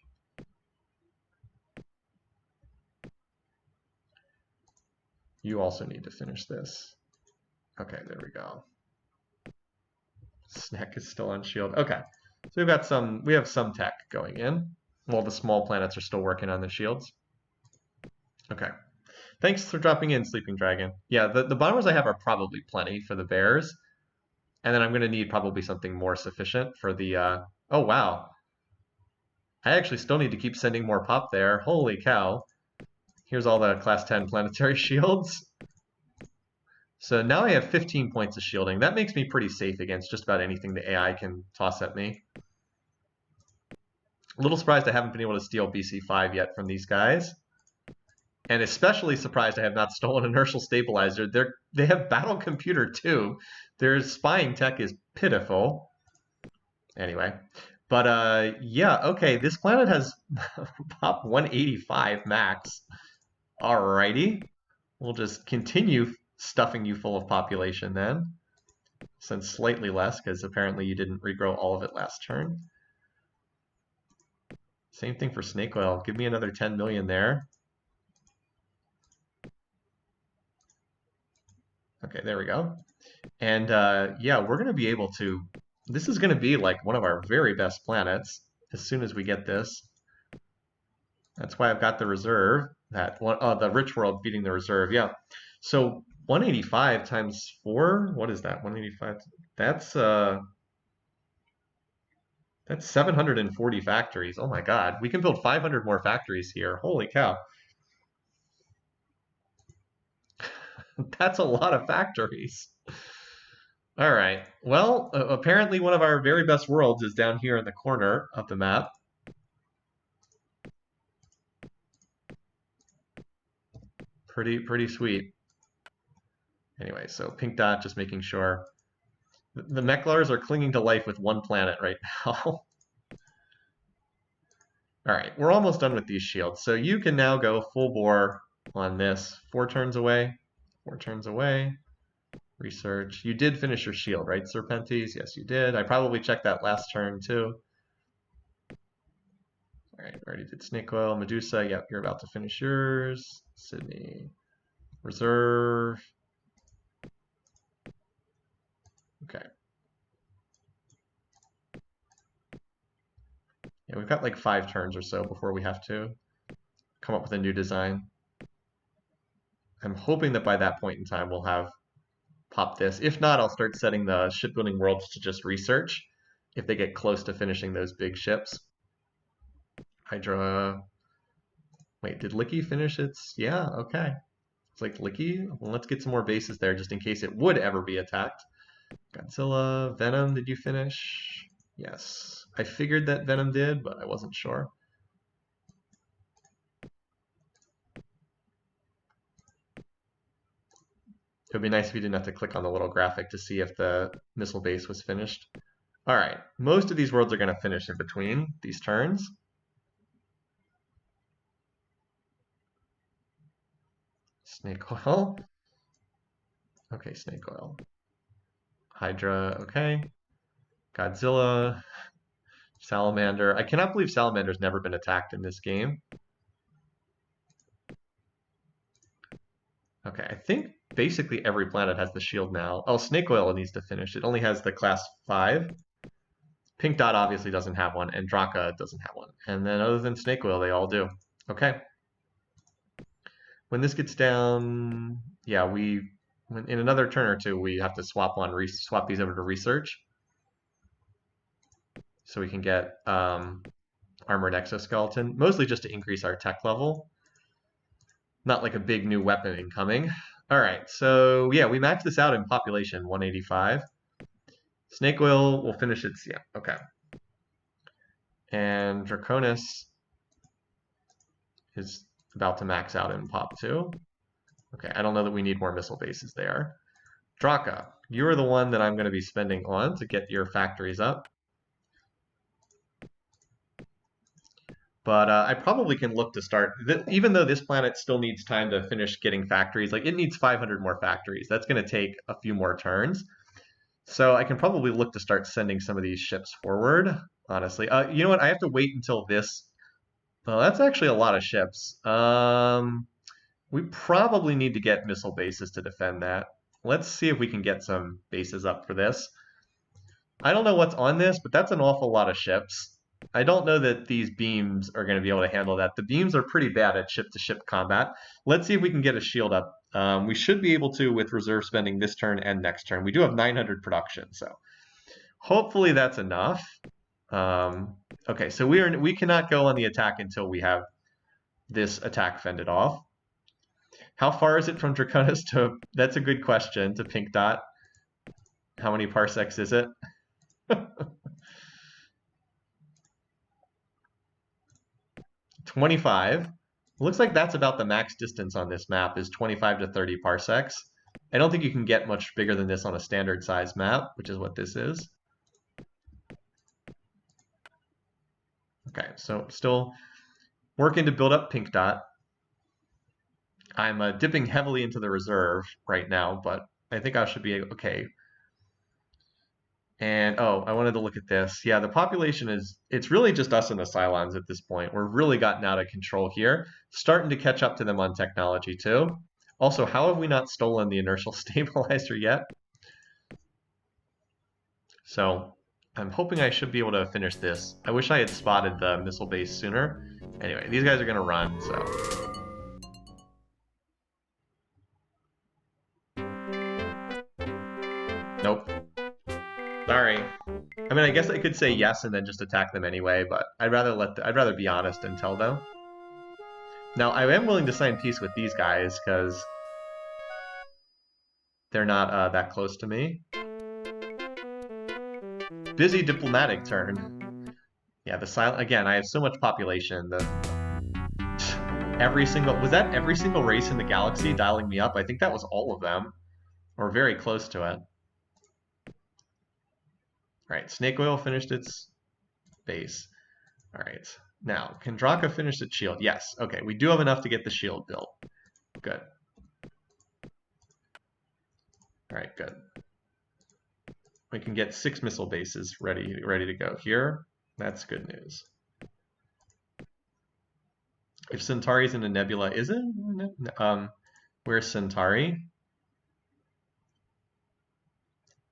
You also need to finish this. Okay, there we go. Snack is still on shield. Okay, so we have some tech going in, while the small planets are still working on the shields. Okay. Thanks for dropping in, Sleeping Dragon. Yeah, the bombers I have are probably plenty for the bears. And then I'm going to need probably something more sufficient for the... oh, wow. I actually still need to keep sending more pop there. Holy cow. Here's all the class 10 planetary shields. So now I have 15 points of shielding. That makes me pretty safe against just about anything the AI can toss at me. A little surprised I haven't been able to steal BC5 yet from these guys. And especially surprised I have not stolen inertial stabilizer. They have battle computer too. Their spying tech is pitiful. Anyway, but yeah, okay. This planet has pop 185 max. Alrighty, we'll just continue stuffing you full of population then. Since slightly less, because apparently you didn't regrow all of it last turn. Same thing for snake oil. Give me another 10 million there. Okay, there we go. And yeah, we're going to be able to... This is going to be like one of our very best planets as soon as we get this. That's why I've got the reserve. That one, the rich world beating the reserve. Yeah. So 185 times 4. What is that? 185. That's 740 factories. Oh my God. We can build 500 more factories here. Holy cow. That's a lot of factories. All right. Well, apparently one of our very best worlds is down here in the corner of the map. Pretty sweet. Anyway, so pink dot, just making sure. The Mechlars are clinging to life with one planet right now. All right, we're almost done with these shields. So you can now go full bore on this. 4 turns away. 4 turns away. Research. You did finish your shield, right, Serpentes? Yes, you did. I probably checked that last turn, too. All right, already did Snake Oil. Medusa, yep, you're about to finish yours. Sydney. Reserve. Okay. Yeah, we've got like 5 turns or so before we have to come up with a new design. I'm hoping that by that point in time we'll have popped this. If not, I'll start setting the shipbuilding worlds to just research if they get close to finishing those big ships. Hydra. Wait, did Licky finish its? Yeah, okay. It's like Licky. Well, let's get some more bases there just in case it would ever be attacked. Godzilla, Venom, did you finish? Yes. I figured that Venom did, but I wasn't sure. It would be nice if you didn't have to click on the little graphic to see if the missile base was finished. All right, most of these worlds are going to finish in between these turns. Snake Oil. Okay, Snake Oil. Hydra, okay. Godzilla. Salamander. I cannot believe Salamander's never been attacked in this game. Okay, I think basically every planet has the shield now. Oh, Snake Oil needs to finish. It only has the class 5. Pink Dot obviously doesn't have one, and Draka doesn't have one. And then other than Snake Oil, they all do. Okay. When this gets down, yeah, in another turn or two, we have to swap these over to research. So we can get armored exoskeleton, mostly just to increase our tech level. Not like a big new weapon incoming. All right, so yeah, we maxed this out in population, 185. Snake Oil will finish its, yeah, okay. And Draconis is about to max out in pop too. Okay, I don't know that we need more missile bases there. Draka, you are the one that I'm going to be spending on to get your factories up. But I probably can look to start, even though this planet still needs time to finish getting factories, like it needs 500 more factories. That's going to take a few more turns. So I can probably look to start sending some of these ships forward, honestly. You know what? I have to wait until this. Well, that's actually a lot of ships. We probably need to get missile bases to defend that. Let's see if we can get some bases up for this. I don't know what's on this, but that's an awful lot of ships. I don't know that these beams are going to be able to handle that. The beams are pretty bad at ship-to-ship combat. Let's see if we can get a shield up. We should be able to with reserve spending this turn and next turn. We do have 900 production, so hopefully that's enough. Okay, so we cannot go on the attack until we have this attack fended off. How far is it from Draconis to... That's a good question, to Pink Dot. How many parsecs is it? 25. Looks like that's about the max distance on this map, is 25 to 30 parsecs. I don't think you can get much bigger than this on a standard size map, which is what this is. Okay, so still working to build up Pink Dot. I'm dipping heavily into the reserve right now, but I think I should be okay. And, oh, I wanted to look at this. Yeah, the population it's really just us and the Cylons at this point. We're really gotten out of control here. Starting to catch up to them on technology, too. Also, how have we not stolen the inertial stabilizer yet? So, I'm hoping I should be able to finish this. I wish I had spotted the missile base sooner. Anyway, these guys are going to run, so... Nope. Sorry. I mean, I guess I could say yes and then just attack them anyway, but I'd rather be honest and tell them. Now, I am willing to sign peace with these guys because they're not that close to me. Busy diplomatic turn. Yeah, the silent again. I have so much population. The was that every single race in the galaxy dialing me up? I think that was all of them, or very close to it. All right, Snake Oil finished its base. All right, now can Draka finish its shield? Yes. Okay, we do have enough to get the shield built. Good. All right, good. We can get 6 missile bases ready to go here. That's good news. If Centauri's in a nebula, is it? Where's Centauri?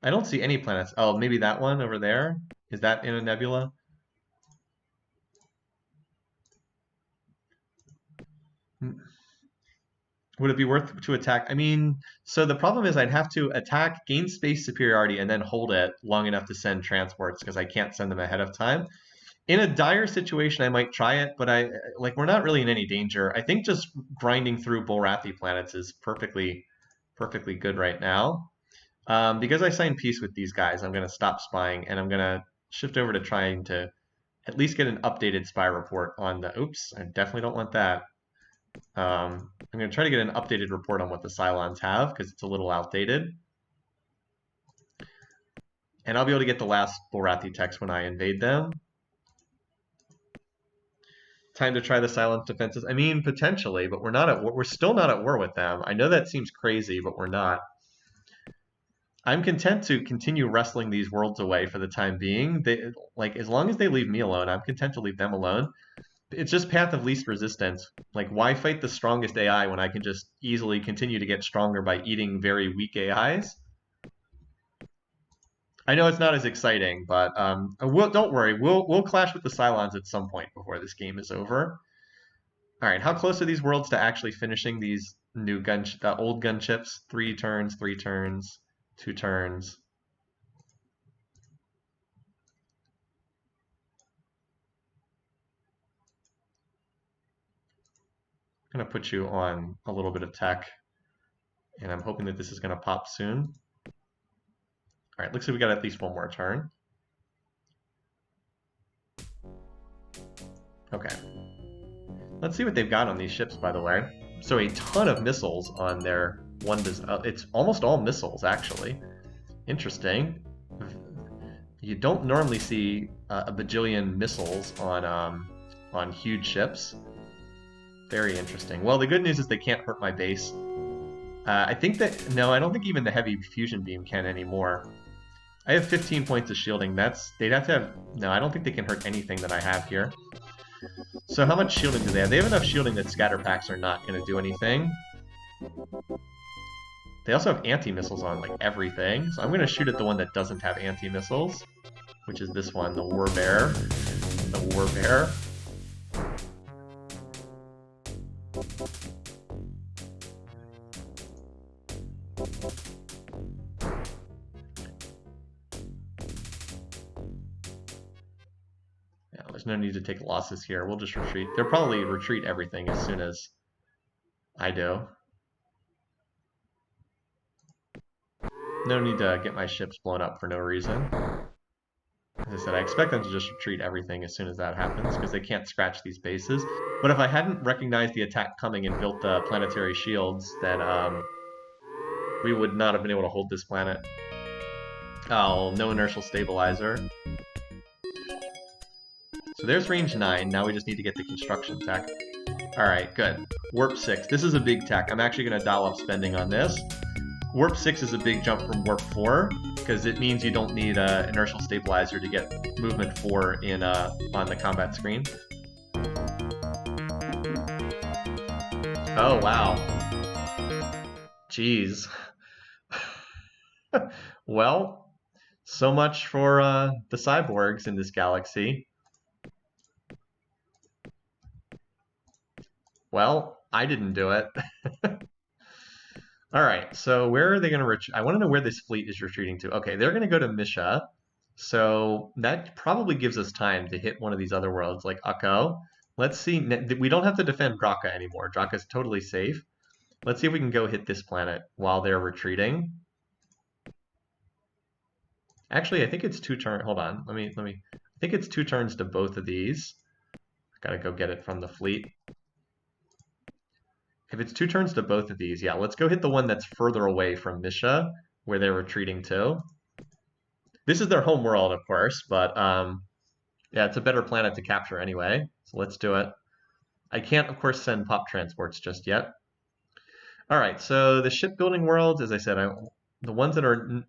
I don't see any planets. Oh, maybe that one over there? Is that in a nebula? Would it be worth to attack? I mean, so the problem is I'd have to attack, gain space superiority, and then hold it long enough to send transports because I can't send them ahead of time. In a dire situation, I might try it, but we're not really in any danger. I think just grinding through Bulrathi planets is perfectly good right now. Because I signed peace with these guys, I'm going to stop spying, and I'm going to shift over to trying to at least get an updated spy report on the... Oops, I definitely don't want that. I'm going to try to get an updated report on what the Cylons have, because it's a little outdated. And I'll be able to get the last Bulrathi text when I invade them. Time to try the Cylons defenses. I mean, potentially, but we're still not at war with them. I know that seems crazy, but we're not. I'm content to continue wrestling these worlds away for the time being. As long as they leave me alone, I'm content to leave them alone. It's just path of least resistance. Like, why fight the strongest AI when I can just easily continue to get stronger by eating very weak AIs? I know it's not as exciting, but don't worry. We'll clash with the Cylons at some point before this game is over. All right, how close are these worlds to actually finishing these new old gunships? 3 turns, 3 turns, 2 turns. I'm going to put you on a little bit of tech, and I'm hoping that this is going to pop soon. All right, looks like we got at least 1 more turn. Okay. Let's see what they've got on these ships, by the way. So a ton of missiles on their one. It's almost all missiles, actually. Interesting. You don't normally see a bajillion missiles on huge ships. Very interesting. Well, the good news is they can't hurt my base. I think that... No, I don't think even the heavy fusion beam can anymore. I have 15 points of shielding. They'd have to have... No, I don't think they can hurt anything that I have here. So how much shielding do they have? They have enough shielding that scatter packs are not going to do anything. They also have anti-missiles on, like, everything. So I'm going to shoot at the one that doesn't have anti-missiles, which is this one, the War Bear. The War Bear. Yeah, there's no need to take losses here. We'll just retreat. They'll probably retreat everything as soon as I do. No need to get my ships blown up for no reason. As I said, I expect them to just retreat everything as soon as that happens, because they can't scratch these bases. But if I hadn't recognized the attack coming and built the planetary shields, then we would not have been able to hold this planet. Oh, no inertial stabilizer. So there's range 9, now we just need to get the construction tech. Alright, good. Warp 6, this is a big tech. I'm actually going to dial up spending on this. Warp 6 is a big jump from Warp 4, because it means you don't need an inertial stabilizer to get movement 4 in on the combat screen. Oh, wow. Jeez. Well, so much for the cyborgs in this galaxy. Well, I didn't do it. All right, so where are they going to retreat? I want to know where this fleet is retreating to. Okay, they're going to go to Misha. So that probably gives us time to hit one of these other worlds like Akko. Let's see. We don't have to defend Draka anymore. Draka's totally safe. Let's see if we can go hit this planet while they're retreating. Actually, I think it's 2 turns. Hold on. Let me. I think it's 2 turns to both of these. Gotta go get it from the fleet. If it's 2 turns to both of these, yeah, let's go hit the one that's further away from Misha, where they're retreating to. This is their home world, of course, but yeah, it's a better planet to capture anyway. So let's do it. I can't, of course, send pop transports just yet. All right, so the shipbuilding worlds, as I said, the ones that are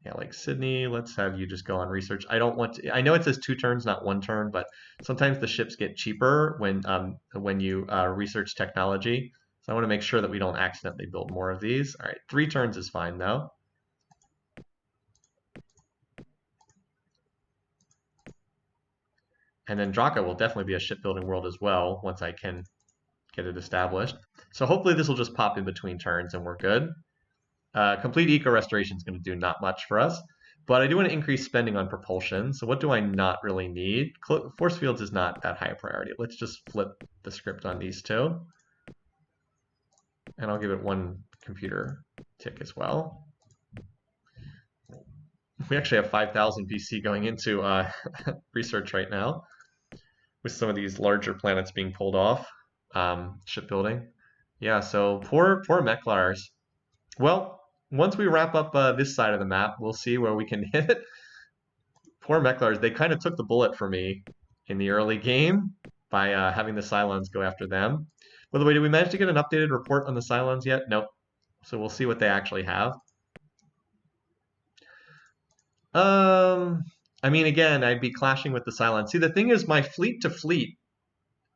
yeah, like Sydney, let's have you just go on research. I don't want to, I know it says 2 turns, not 1 turn, but sometimes the ships get cheaper when you research technology. So I want to make sure that we don't accidentally build more of these. All right, 3 turns is fine though. And then Draka will definitely be a shipbuilding world as well once I can get it established. So hopefully this will just pop in between turns and we're good. Complete eco restoration is going to do not much for us, but I do want to increase spending on propulsion. So what do I not really need? Force fields is not that high a priority. Let's just flip the script on these two. And I'll give it 1 computer tick as well. We actually have 5,000 PC going into research right now with some of these larger planets being pulled off. Shipbuilding. Yeah, so poor Mechlars. Well, once we wrap up this side of the map, we'll see where we can hit it. Poor Mechlars, they kind of took the bullet for me in the early game by having the Cylons go after them. By the way, did we manage to get an updated report on the Cylons yet? Nope. So we'll see what they actually have. I mean, again, I'd be clashing with the Cylons. See, the thing is, my fleet-to-fleet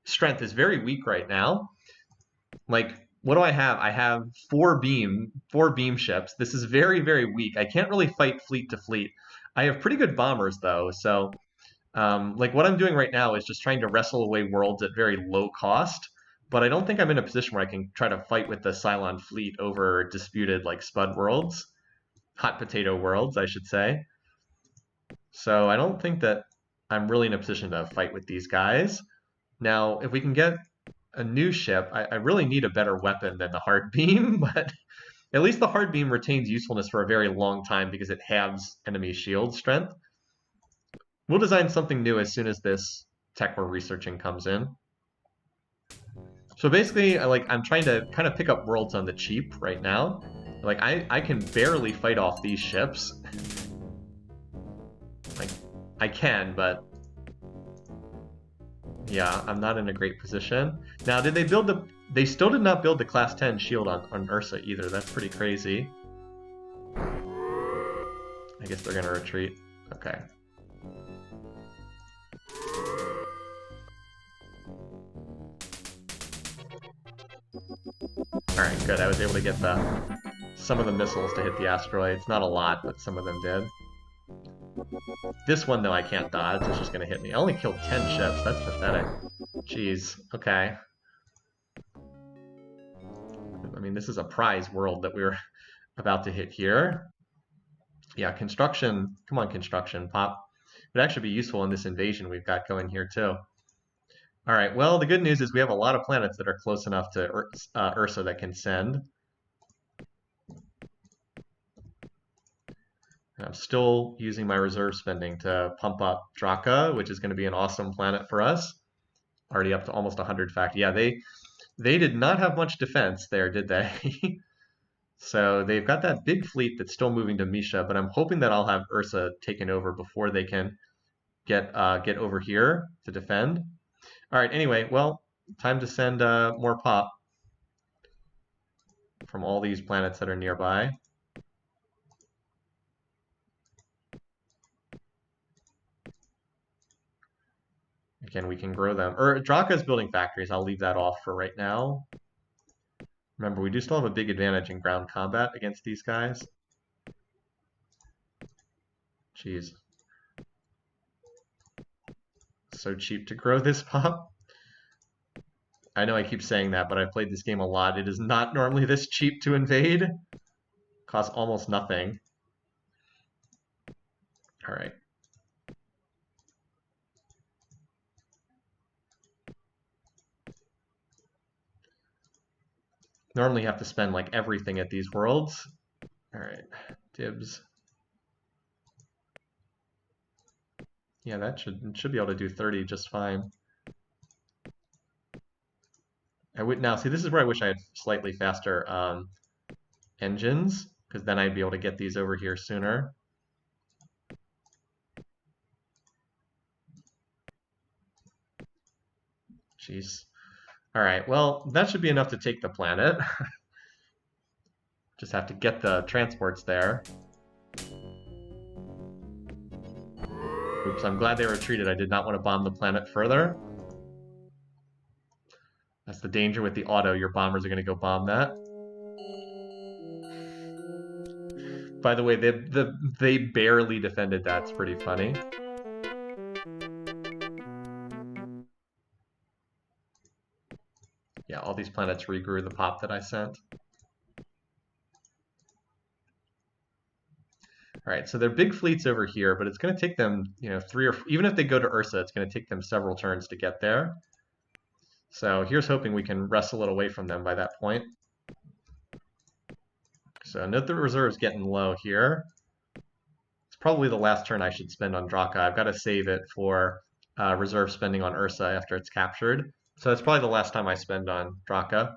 strength is very weak right now. Like, what do I have? I have 4 beam ships. This is very, very weak. I can't really fight fleet to fleet. I have pretty good bombers though, so like what I'm doing right now is just trying to wrestle away worlds at very low cost. But I don't think I'm in a position where I can try to fight with the Cylon fleet over disputed like Spud worlds, hot potato worlds, I should say. So I don't think that I'm really in a position to fight with these guys. Now, if we can get a new ship, I really need a better weapon than the hard beam, but at least the hard beam retains usefulness for a very long time because it halves enemy shield strength. We'll design something new as soon as this tech we're researching comes in. So basically, I'm trying to kind of pick up worlds on the cheap right now. Like I can barely fight off these ships. Like I can, but yeah, I'm not in a great position. Now, did they build the... They still did not build the Class 10 shield on Ursa either. That's pretty crazy. I guess they're going to retreat. Okay. Alright, good. I was able to get some of the missiles to hit the asteroids. Not a lot, but some of them did. This one, though, I can't dodge. It's just going to hit me. I only killed 10 ships. That's pathetic. Jeez. Okay. I mean, this is a prize world that we're about to hit here. Yeah, construction. Come on, construction. Pop. It would actually be useful in this invasion we've got going here, too. All right, well, the good news is we have a lot of planets that are close enough to Ursa that can send. And I'm still using my reserve spending to pump up Draka, which is going to be an awesome planet for us. Already up to almost 100 fact. Yeah, they did not have much defense there, did they? So they've got that big fleet that's still moving to Misha, but I'm hoping that I'll have Ursa taken over before they can get over here to defend. All right, anyway, well, time to send more pop from all these planets that are nearby. Again, we can grow them. Draka's building factories. I'll leave that off for right now. Remember, we do still have a big advantage in ground combat against these guys. Jeez. So cheap to grow this pop. I know I keep saying that, but I've played this game a lot. It is not normally this cheap to invade. Costs almost nothing. All right. Normally you have to spend like everything at these worlds. All right, dibs. Yeah, that should be able to do 30 just fine. I would now see this is where I wish I had slightly faster engines, because then I'd be able to get these over here sooner. Jeez. All right, well, that should be enough to take the planet. Just have to get the transports there. Oops, I'm glad they retreated. I did not want to bomb the planet further. That's the danger with the auto. Your bombers are going to go bomb that. By the way, they barely defended that. It's pretty funny. Yeah, all these planets regrew the pop that I sent. All right, so they're big fleets over here, but it's going to take them, even if they go to Ursa, it's going to take them several turns to get there. So here's hoping we can wrestle it away from them by that point. So note the reserve's getting low here. It's probably the last turn I should spend on Draka. I've got to save it for reserve spending on Ursa after it's captured. So that's probably the last time I spend on Draka.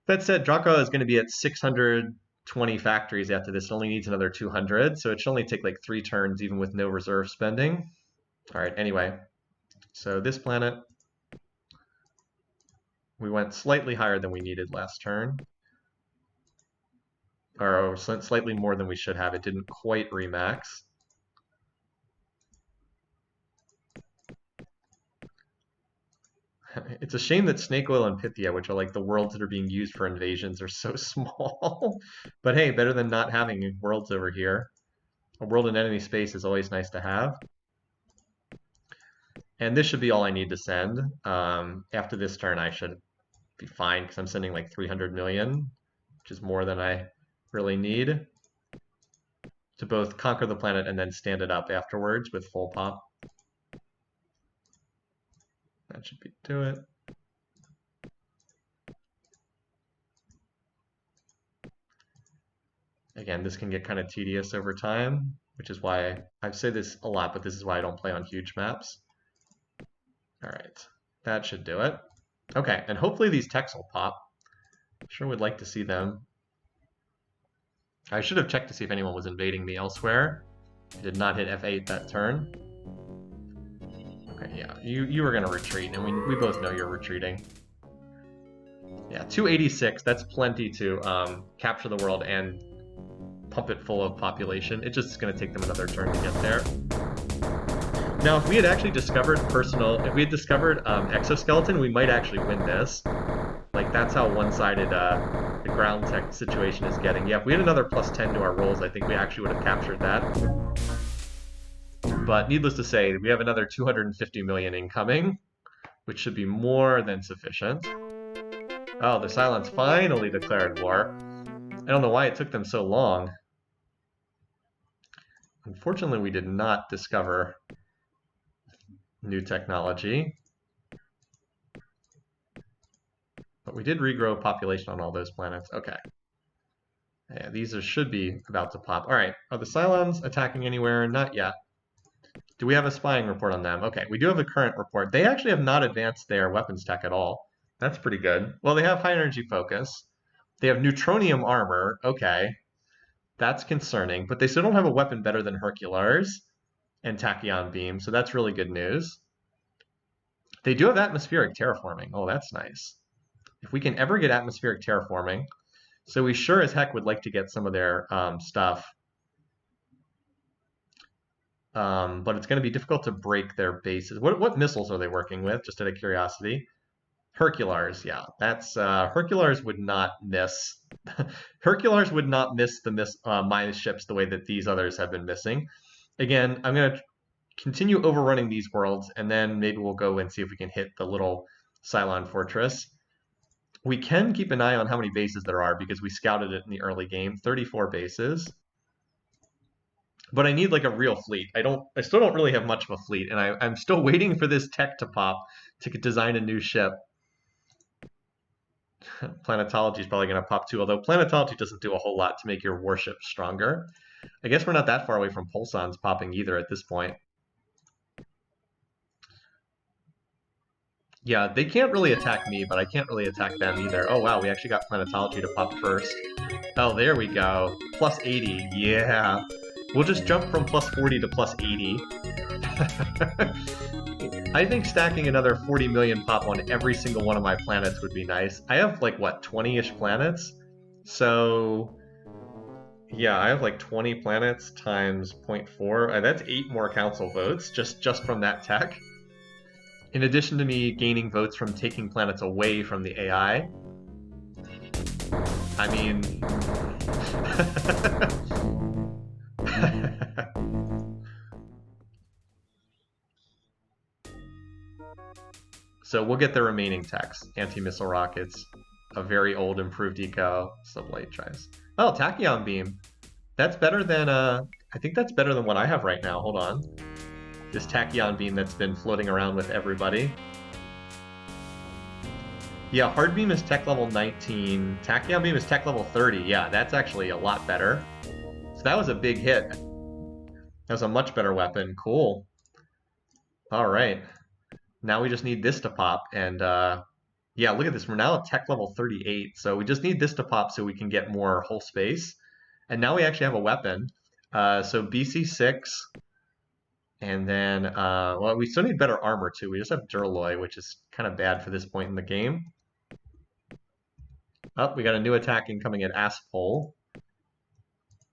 That said, Draka is going to be at 620 factories after this. It only needs another 200, so it should only take like 3 turns even with no reserve spending. All right, anyway. So this planet, we went slightly higher than we needed last turn. Or slightly more than we should have. It didn't quite remax. It's a shame that Snake Oil and Pythia, which are like the worlds that are being used for invasions, are so small. But hey, better than not having worlds over here. A world in enemy space is always nice to have. And this should be all I need to send. After this turn, I should be fine because I'm sending like 300 million, which is more than I really need to both conquer the planet and then stand it up afterwards with full pop. That should do it. Again, this can get kind of tedious over time, which is why I've said this a lot, but this is why I don't play on huge maps. All right, that should do it. Okay, and hopefully these techs will pop. Sure would like to see them. I should have checked to see if anyone was invading me elsewhere. I did not hit F8 that turn. Okay, yeah, you were gonna retreat, and we both know you're retreating. Yeah, 286, that's plenty to capture the world and pump it full of population. It's just gonna take them another turn to get there. Now, if we had actually discovered exoskeleton, we might actually win this. Like, that's how one-sided the ground tech situation is getting. Yeah, if we had another +10 to our rolls, I think we actually would have captured that. But needless to say, we have another 250 million incoming, which should be more than sufficient. Oh, the Cylons finally declared war. I don't know why it took them so long. Unfortunately, we did not discover new technology. But we did regrow population on all those planets. Okay. Yeah, these should be about to pop. All right, are the Cylons attacking anywhere? Not yet. Do we have a spying report on them? Okay, we do have a current report. They actually have not advanced their weapons tech at all. That's pretty good. Well, they have high energy focus. They have neutronium armor. Okay, that's concerning. But they still don't have a weapon better than Herculars and Tachyon beam, so that's really good news. They do have atmospheric terraforming. Oh, that's nice. If we can ever get atmospheric terraforming, so we sure as heck would like to get some of their stuff. But it's going to be difficult to break their bases. What missiles are they working with, just out of curiosity? Herculars, yeah. That's Herculars would not miss. Herculars would not miss the mine ships the way that these others have been missing. Again, I'm going to continue overrunning these worlds, and then maybe we'll go and see if we can hit the little Cylon fortress. We can keep an eye on how many bases there are because we scouted it in the early game. 34 bases. But I need like a real fleet. I still don't really have much of a fleet, and I'm still waiting for this tech to pop to design a new ship. Planetology is probably going to pop too, although planetology doesn't do a whole lot to make your warship stronger. I guess we're not that far away from pulsons popping either at this point. Yeah, they can't really attack me, but I can't really attack them either. Oh wow, we actually got planetology to pop first. Oh, there we go. Plus 80, yeah. We'll just jump from plus 40 to plus 80. I think stacking another 40 million pop on every single one of my planets would be nice. I have like, what, 20-ish planets? So, yeah, I have like 20 planets times 0.4. That's 8 more council votes just from that tech. In addition to me gaining votes from taking planets away from the AI. I mean... So we'll get the remaining techs. Anti-missile rockets, a very old improved eco, sublight drives. Oh, tachyon beam. That's better than, I think that's better than what I have right now. Hold on. This tachyon beam that's been floating around with everybody. Yeah, hard beam is tech level 19. Tachyon beam is tech level 30. Yeah, that's actually a lot better. So that was a big hit. That was a much better weapon. Cool. All right. Now we just need this to pop, and yeah, look at this. We're now at tech level 38, so we just need this to pop so we can get more whole space. And now we actually have a weapon. So BC6, and then, well, we still need better armor too. We just have Duralloy, which is kind of bad for this point in the game. Oh, we got a new attack incoming at Aspole.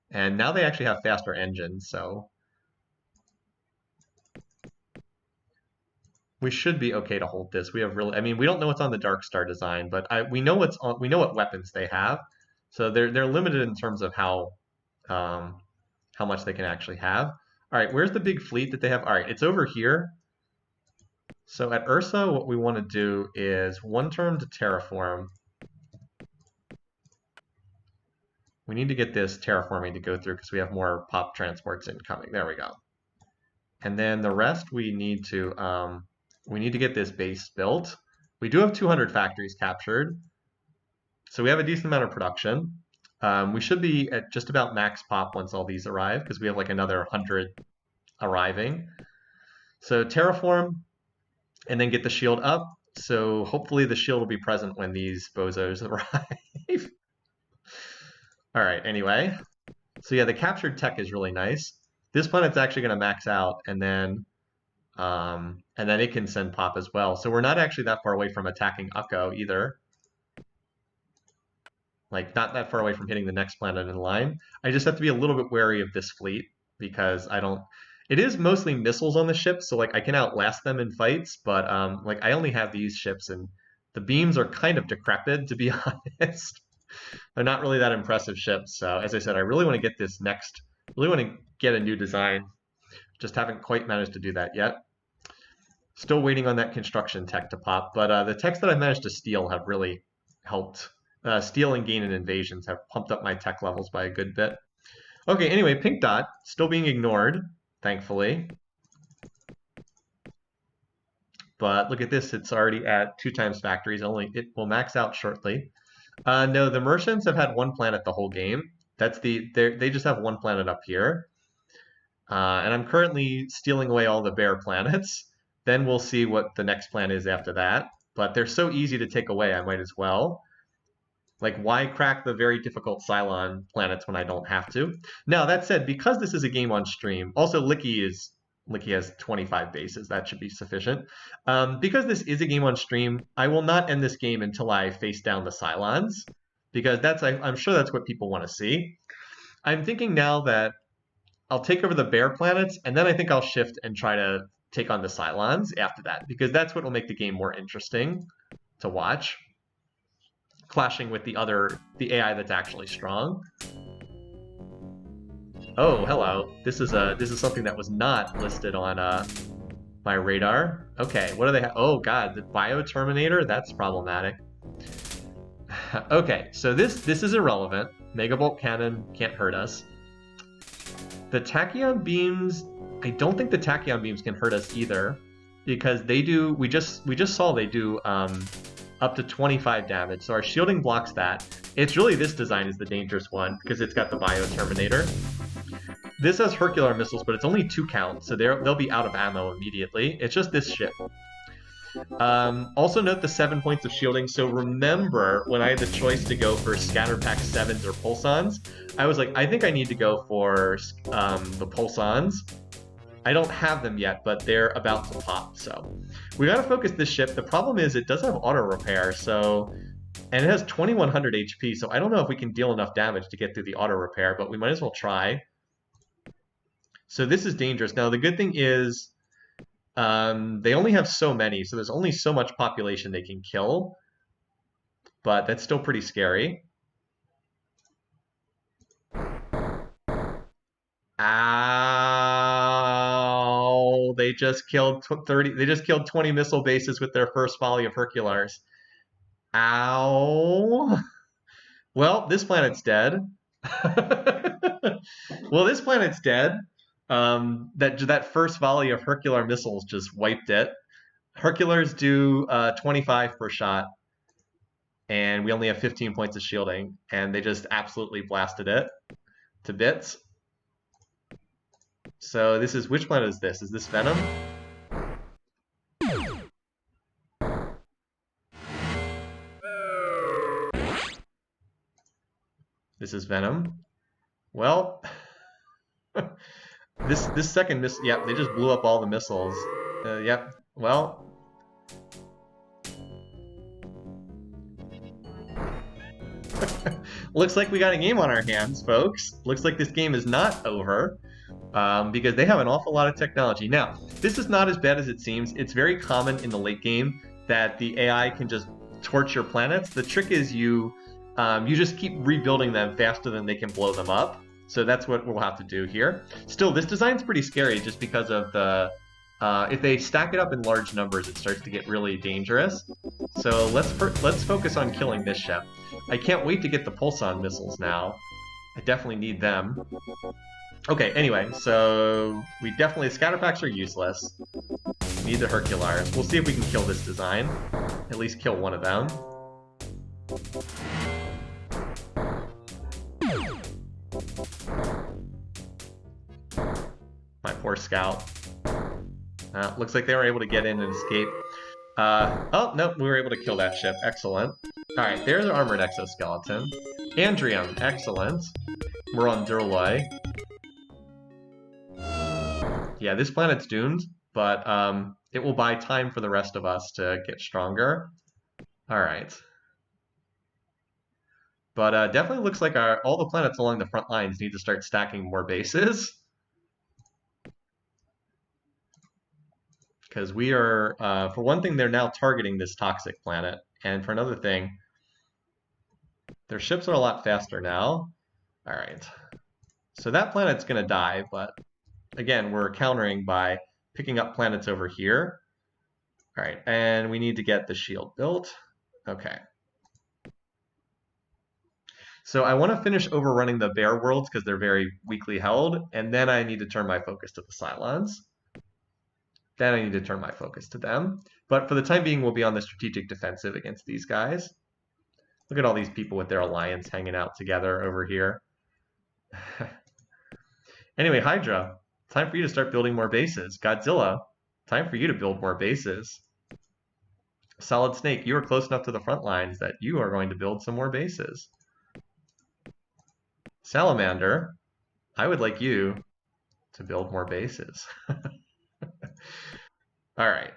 And now they actually have faster engines, so we should be okay to hold this. We have really, I mean, we don't know what's on the Dark Star design, but we know what's on, we know what weapons they have. So they're limited in terms of how much they can actually have. All right, where's the big fleet that they have? All right, it's over here. So at Ursa, what we want to do is one turn to terraform. We need to get this terraforming to go through because we have more pop transports incoming. There we go. And then the rest we need to get this base built. We do have 200 factories captured, so we have a decent amount of production. We should be at just about max pop once all these arrive because we have like another 100 arriving. So terraform and then get the shield up. So hopefully the shield will be present when these bozos arrive. All right, anyway. So yeah, the captured tech is really nice. This planet's actually going to max out, and then it can send pop as well. So we're not actually that far away from attacking Ukko either. Like, not that far away from hitting the next planet in line. I just have to be a little bit wary of this fleet because I don't... It is mostly missiles on the ship, so like I can outlast them in fights, but like I only have these ships, and the beams are kind of decrepit, to be honest. They're not really that impressive ships. So as I said, I really want to get this next... really want to get a new design. Just haven't quite managed to do that yet. Still waiting on that construction tech to pop, but the techs that I managed to steal have really helped. Steal and gain and invasions have pumped up my tech levels by a good bit. Okay, anyway, Pink Dot, still being ignored, thankfully. But look at this, it's already at 2 times factories, it will max out shortly. No, the Merchants have had 1 planet the whole game. They just have 1 planet up here. And I'm currently stealing away all the bear planets. Then we'll see what the next plan is after that. But they're so easy to take away, I might as well. Like, why crack the very difficult Cylon planets when I don't have to? Now, that said, because this is a game on stream, also Licky has 25 bases. That should be sufficient. Because this is a game on stream, I will not end this game until I face down the Cylons, because I'm sure that's what people want to see. I'm thinking now that I'll take over the bear planets, and then I think I'll shift and try to take on the Cylons after that, because that's what will make the game more interesting to watch, clashing with the AI that's actually strong. Oh, hello. This is something that was not listed on my radar. Okay, what do they have? Oh god, the Bioterminator? That's problematic. Okay, so this is irrelevant. Megabolt cannon can't hurt us. The tachyon beams, I don't think the tachyon beams can hurt us either, because they do, we just saw they do up to 25 damage, so our shielding blocks that. It's really this design is the dangerous one, because it's got the Bioterminator. This has Hercular missiles, but it's only 2 count, so they'll be out of ammo immediately. It's just this ship. Also note the 7 points of shielding. So remember when I had the choice to go for Scatter Pack 7s or Pulsons, I was like, I think I need to go for the Pulsons. I don't have them yet, but they're about to pop. So we got to focus this ship. The problem is it does have auto repair, so and it has 2100 HP. So I don't know if we can deal enough damage to get through the auto repair, but we might as well try. So this is dangerous. Now the good thing is they only have so many, so there's only so much population they can kill, but that's still pretty scary. Ow! They just killed 30. They just killed 20 missile bases with their first volley of Herculars. Ow! Well, this planet's dead. Well, this planet's dead. That first volley of Hercular missiles just wiped it. Herculars do 25 per shot, and we only have 15 points of shielding, and they just absolutely blasted it to bits. So this is, which planet is this? Is this Venom? This is Venom. Well, this second miss, yep, they just blew up all the missiles. Yep. Well, looks like we got a game on our hands, folks. Looks like this game is not over. Because they have an awful lot of technology. Now, this is not as bad as it seems. It's very common in the late game that the AI can just torch your planets. The trick is you just keep rebuilding them faster than they can blow them up. So that's what we'll have to do here. Still, this design's pretty scary just because of the... if they stack it up in large numbers, it starts to get really dangerous. So let's focus on killing this ship. I can't wait to get the Pulsar missiles now. I definitely need them. Okay, anyway, so we definitely, scatter packs are useless. We need the Herculars. We'll see if we can kill this design. At least kill one of them. My poor scout. Looks like they were able to get in and escape. Oh, no, we were able to kill that ship. Excellent. Alright, there's our armored exoskeleton. Andrium, excellent. We're on Durloy. Yeah, this planet's doomed, but it will buy time for the rest of us to get stronger. Alright. But definitely looks like all the planets along the front lines need to start stacking more bases. Because we are, for one thing, they're now targeting this toxic planet. And for another thing, their ships are a lot faster now. Alright. So that planet's going to die, but again, we're countering by picking up planets over here. All right, and we need to get the shield built. Okay. So I want to finish overrunning the bear worlds because they're very weakly held, and then I need to turn my focus to the Cylons. Then I need to turn my focus to them. But for the time being, we'll be on the strategic defensive against these guys. Look at all these people with their alliance hanging out together over here. Anyway, Hydra, time for you to start building more bases. Godzilla, time for you to build more bases. Solid Snake, you are close enough to the front lines that you are going to build some more bases. Salamander, I would like you to build more bases. All right.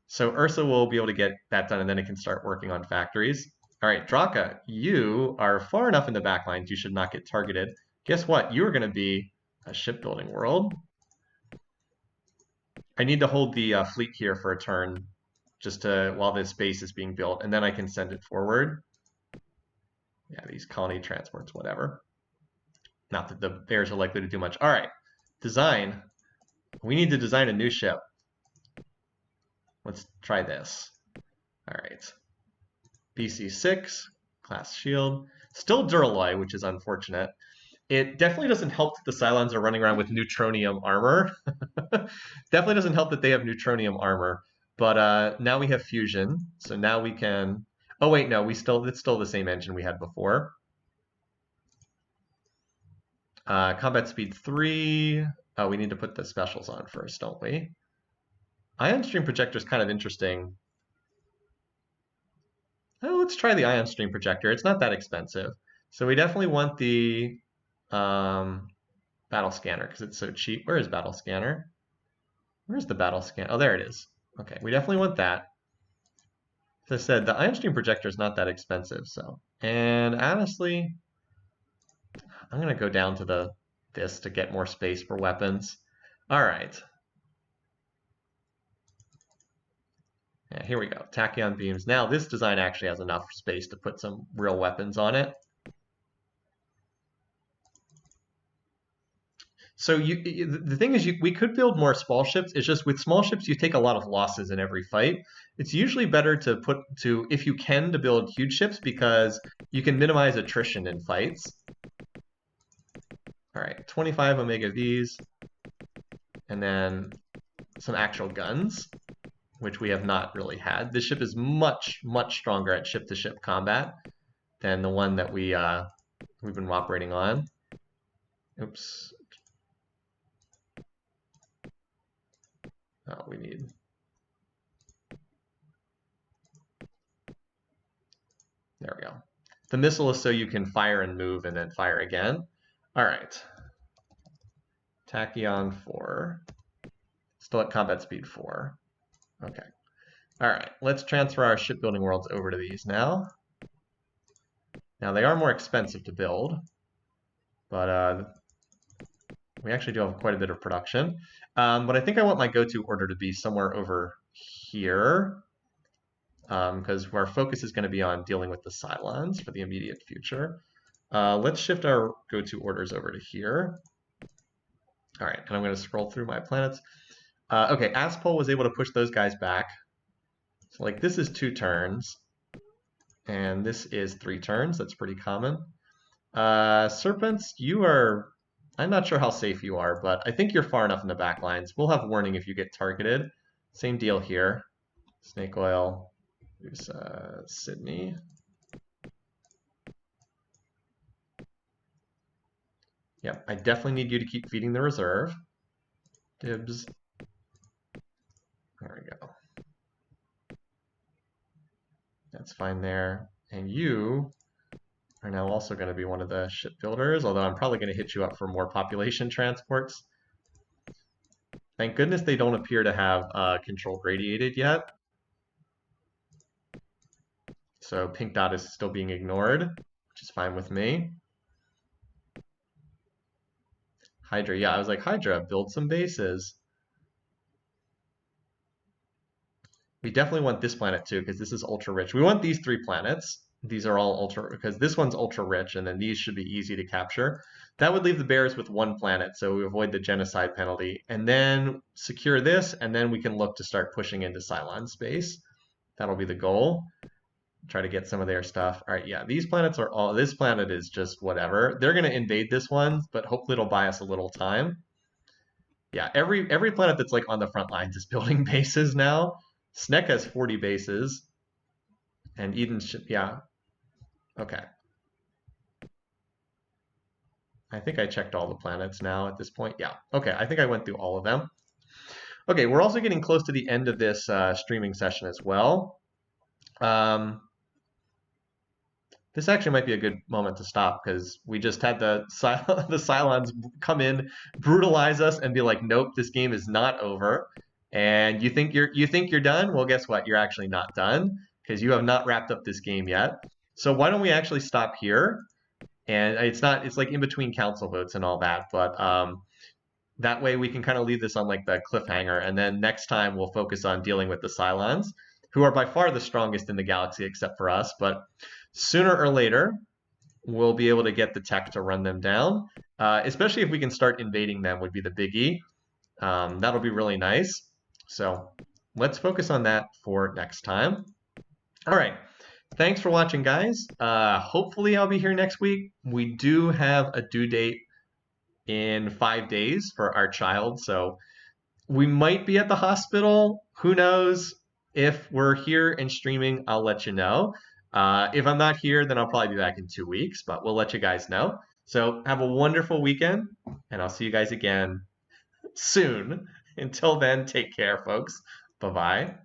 So Ursa will be able to get that done, and then it can start working on factories. All right, Draka, you are far enough in the back lines. You should not get targeted. Guess what? You are going to be a shipbuilding world. I need to hold the fleet here for a turn, just to while this base is being built, and then I can send it forward. Yeah, these colony transports, whatever. Not that the bears are likely to do much. All right, design. We need to design a new ship. Let's try this. All right. BC6, class shield. Still Duraloy, which is unfortunate. It definitely doesn't help that the Cylons are running around with neutronium armor. Definitely doesn't help that they have neutronium armor. But now we have fusion, so now we can... Oh wait, no, it's still the same engine we had before. Combat speed 3. Oh, we need to put the specials on first, don't we? Ion stream projector is kind of interesting. Oh, let's try the ion stream projector. It's not that expensive. So we definitely want the battle scanner because it's so cheap. Where is battle scanner? Where's the battle scan? Oh, there it is. Okay, we definitely want that. As I said, the ion stream projector is not that expensive. So, and honestly, I'm gonna go down to this to get more space for weapons. All right. Yeah, here we go. Tachyon beams. Now this design actually has enough space to put some real weapons on it. So the thing is, we could build more small ships. It's just with small ships, you take a lot of losses in every fight. It's usually better to if you can, to build huge ships because you can minimize attrition in fights. All right, 25 Omega Vs, and then some actual guns, which we have not really had. This ship is much, much stronger at ship-to-ship combat than the one that we've been operating on. Oops. Oh, we need. There we go. The missile is so you can fire and move and then fire again. All right. Tachyon 4. Still at combat speed 4. Okay. All right. Let's transfer our shipbuilding worlds over to these now. Now they are more expensive to build, but we actually do have quite a bit of production. But I think I want my go-to order to be somewhere over here, because our focus is going to be on dealing with the Cylons for the immediate future. Let's shift our go-to orders over to here. All right, and I'm going to scroll through my planets. Okay, Aspol was able to push those guys back. So like this is 2 turns, and this is 3 turns. That's pretty common. Serpents, you are... I'm not sure how safe you are, but I think you're far enough in the back lines. We'll have warning if you get targeted. Same deal here. Snake Oil. Here's Sydney. Yep, I definitely need you to keep feeding the reserve. Dibs. There we go. That's fine there. And you are now also going to be one of the shipbuilders, although I'm probably going to hit you up for more population transports. Thank goodness they don't appear to have control radiated yet. So pink dot is still being ignored, which is fine with me. Hydra, yeah, I was like, Hydra, build some bases. We definitely want this planet too, because this is ultra rich. We want these 3 planets. These are all ultra, because this one's ultra rich, and then these should be easy to capture. That would leave the Bears with 1 planet, so we avoid the genocide penalty. And then secure this, and then we can look to start pushing into Cylon space. That'll be the goal. Try to get some of their stuff. All right, yeah, these planets are all, this planet is just whatever. They're going to invade this one, but hopefully it'll buy us a little time. Yeah, every planet that's like on the front lines is building bases now. Snek has 40 bases. And Eden should, yeah. Okay. I think I checked all the planets now at this point. Yeah, okay, I think I went through all of them. Okay, we're also getting close to the end of this streaming session as well. This actually might be a good moment to stop because we just had the Cylons come in, brutalize us, and be like, "Nope, this game is not over." And you think you're done? Well, guess what? You're actually not done because you have not wrapped up this game yet. So why don't we actually stop here? And it's like in between council votes and all that, but that way we can kind of leave this on like the cliffhanger, and then next time we'll focus on dealing with the Cylons, who are by far the strongest in the galaxy except for us, but sooner or later, we'll be able to get the tech to run them down, especially if we can start invading them would be the biggie. That'll be really nice. So let's focus on that for next time. All right. Thanks for watching, guys. Hopefully I'll be here next week. We do have a due date in 5 days for our child, so we might be at the hospital. Who knows? If we're here and streaming, I'll let you know. If I'm not here, then I'll probably be back in 2 weeks, but we'll let you guys know. So have a wonderful weekend, and I'll see you guys again soon. Until then, take care, folks. Bye-bye.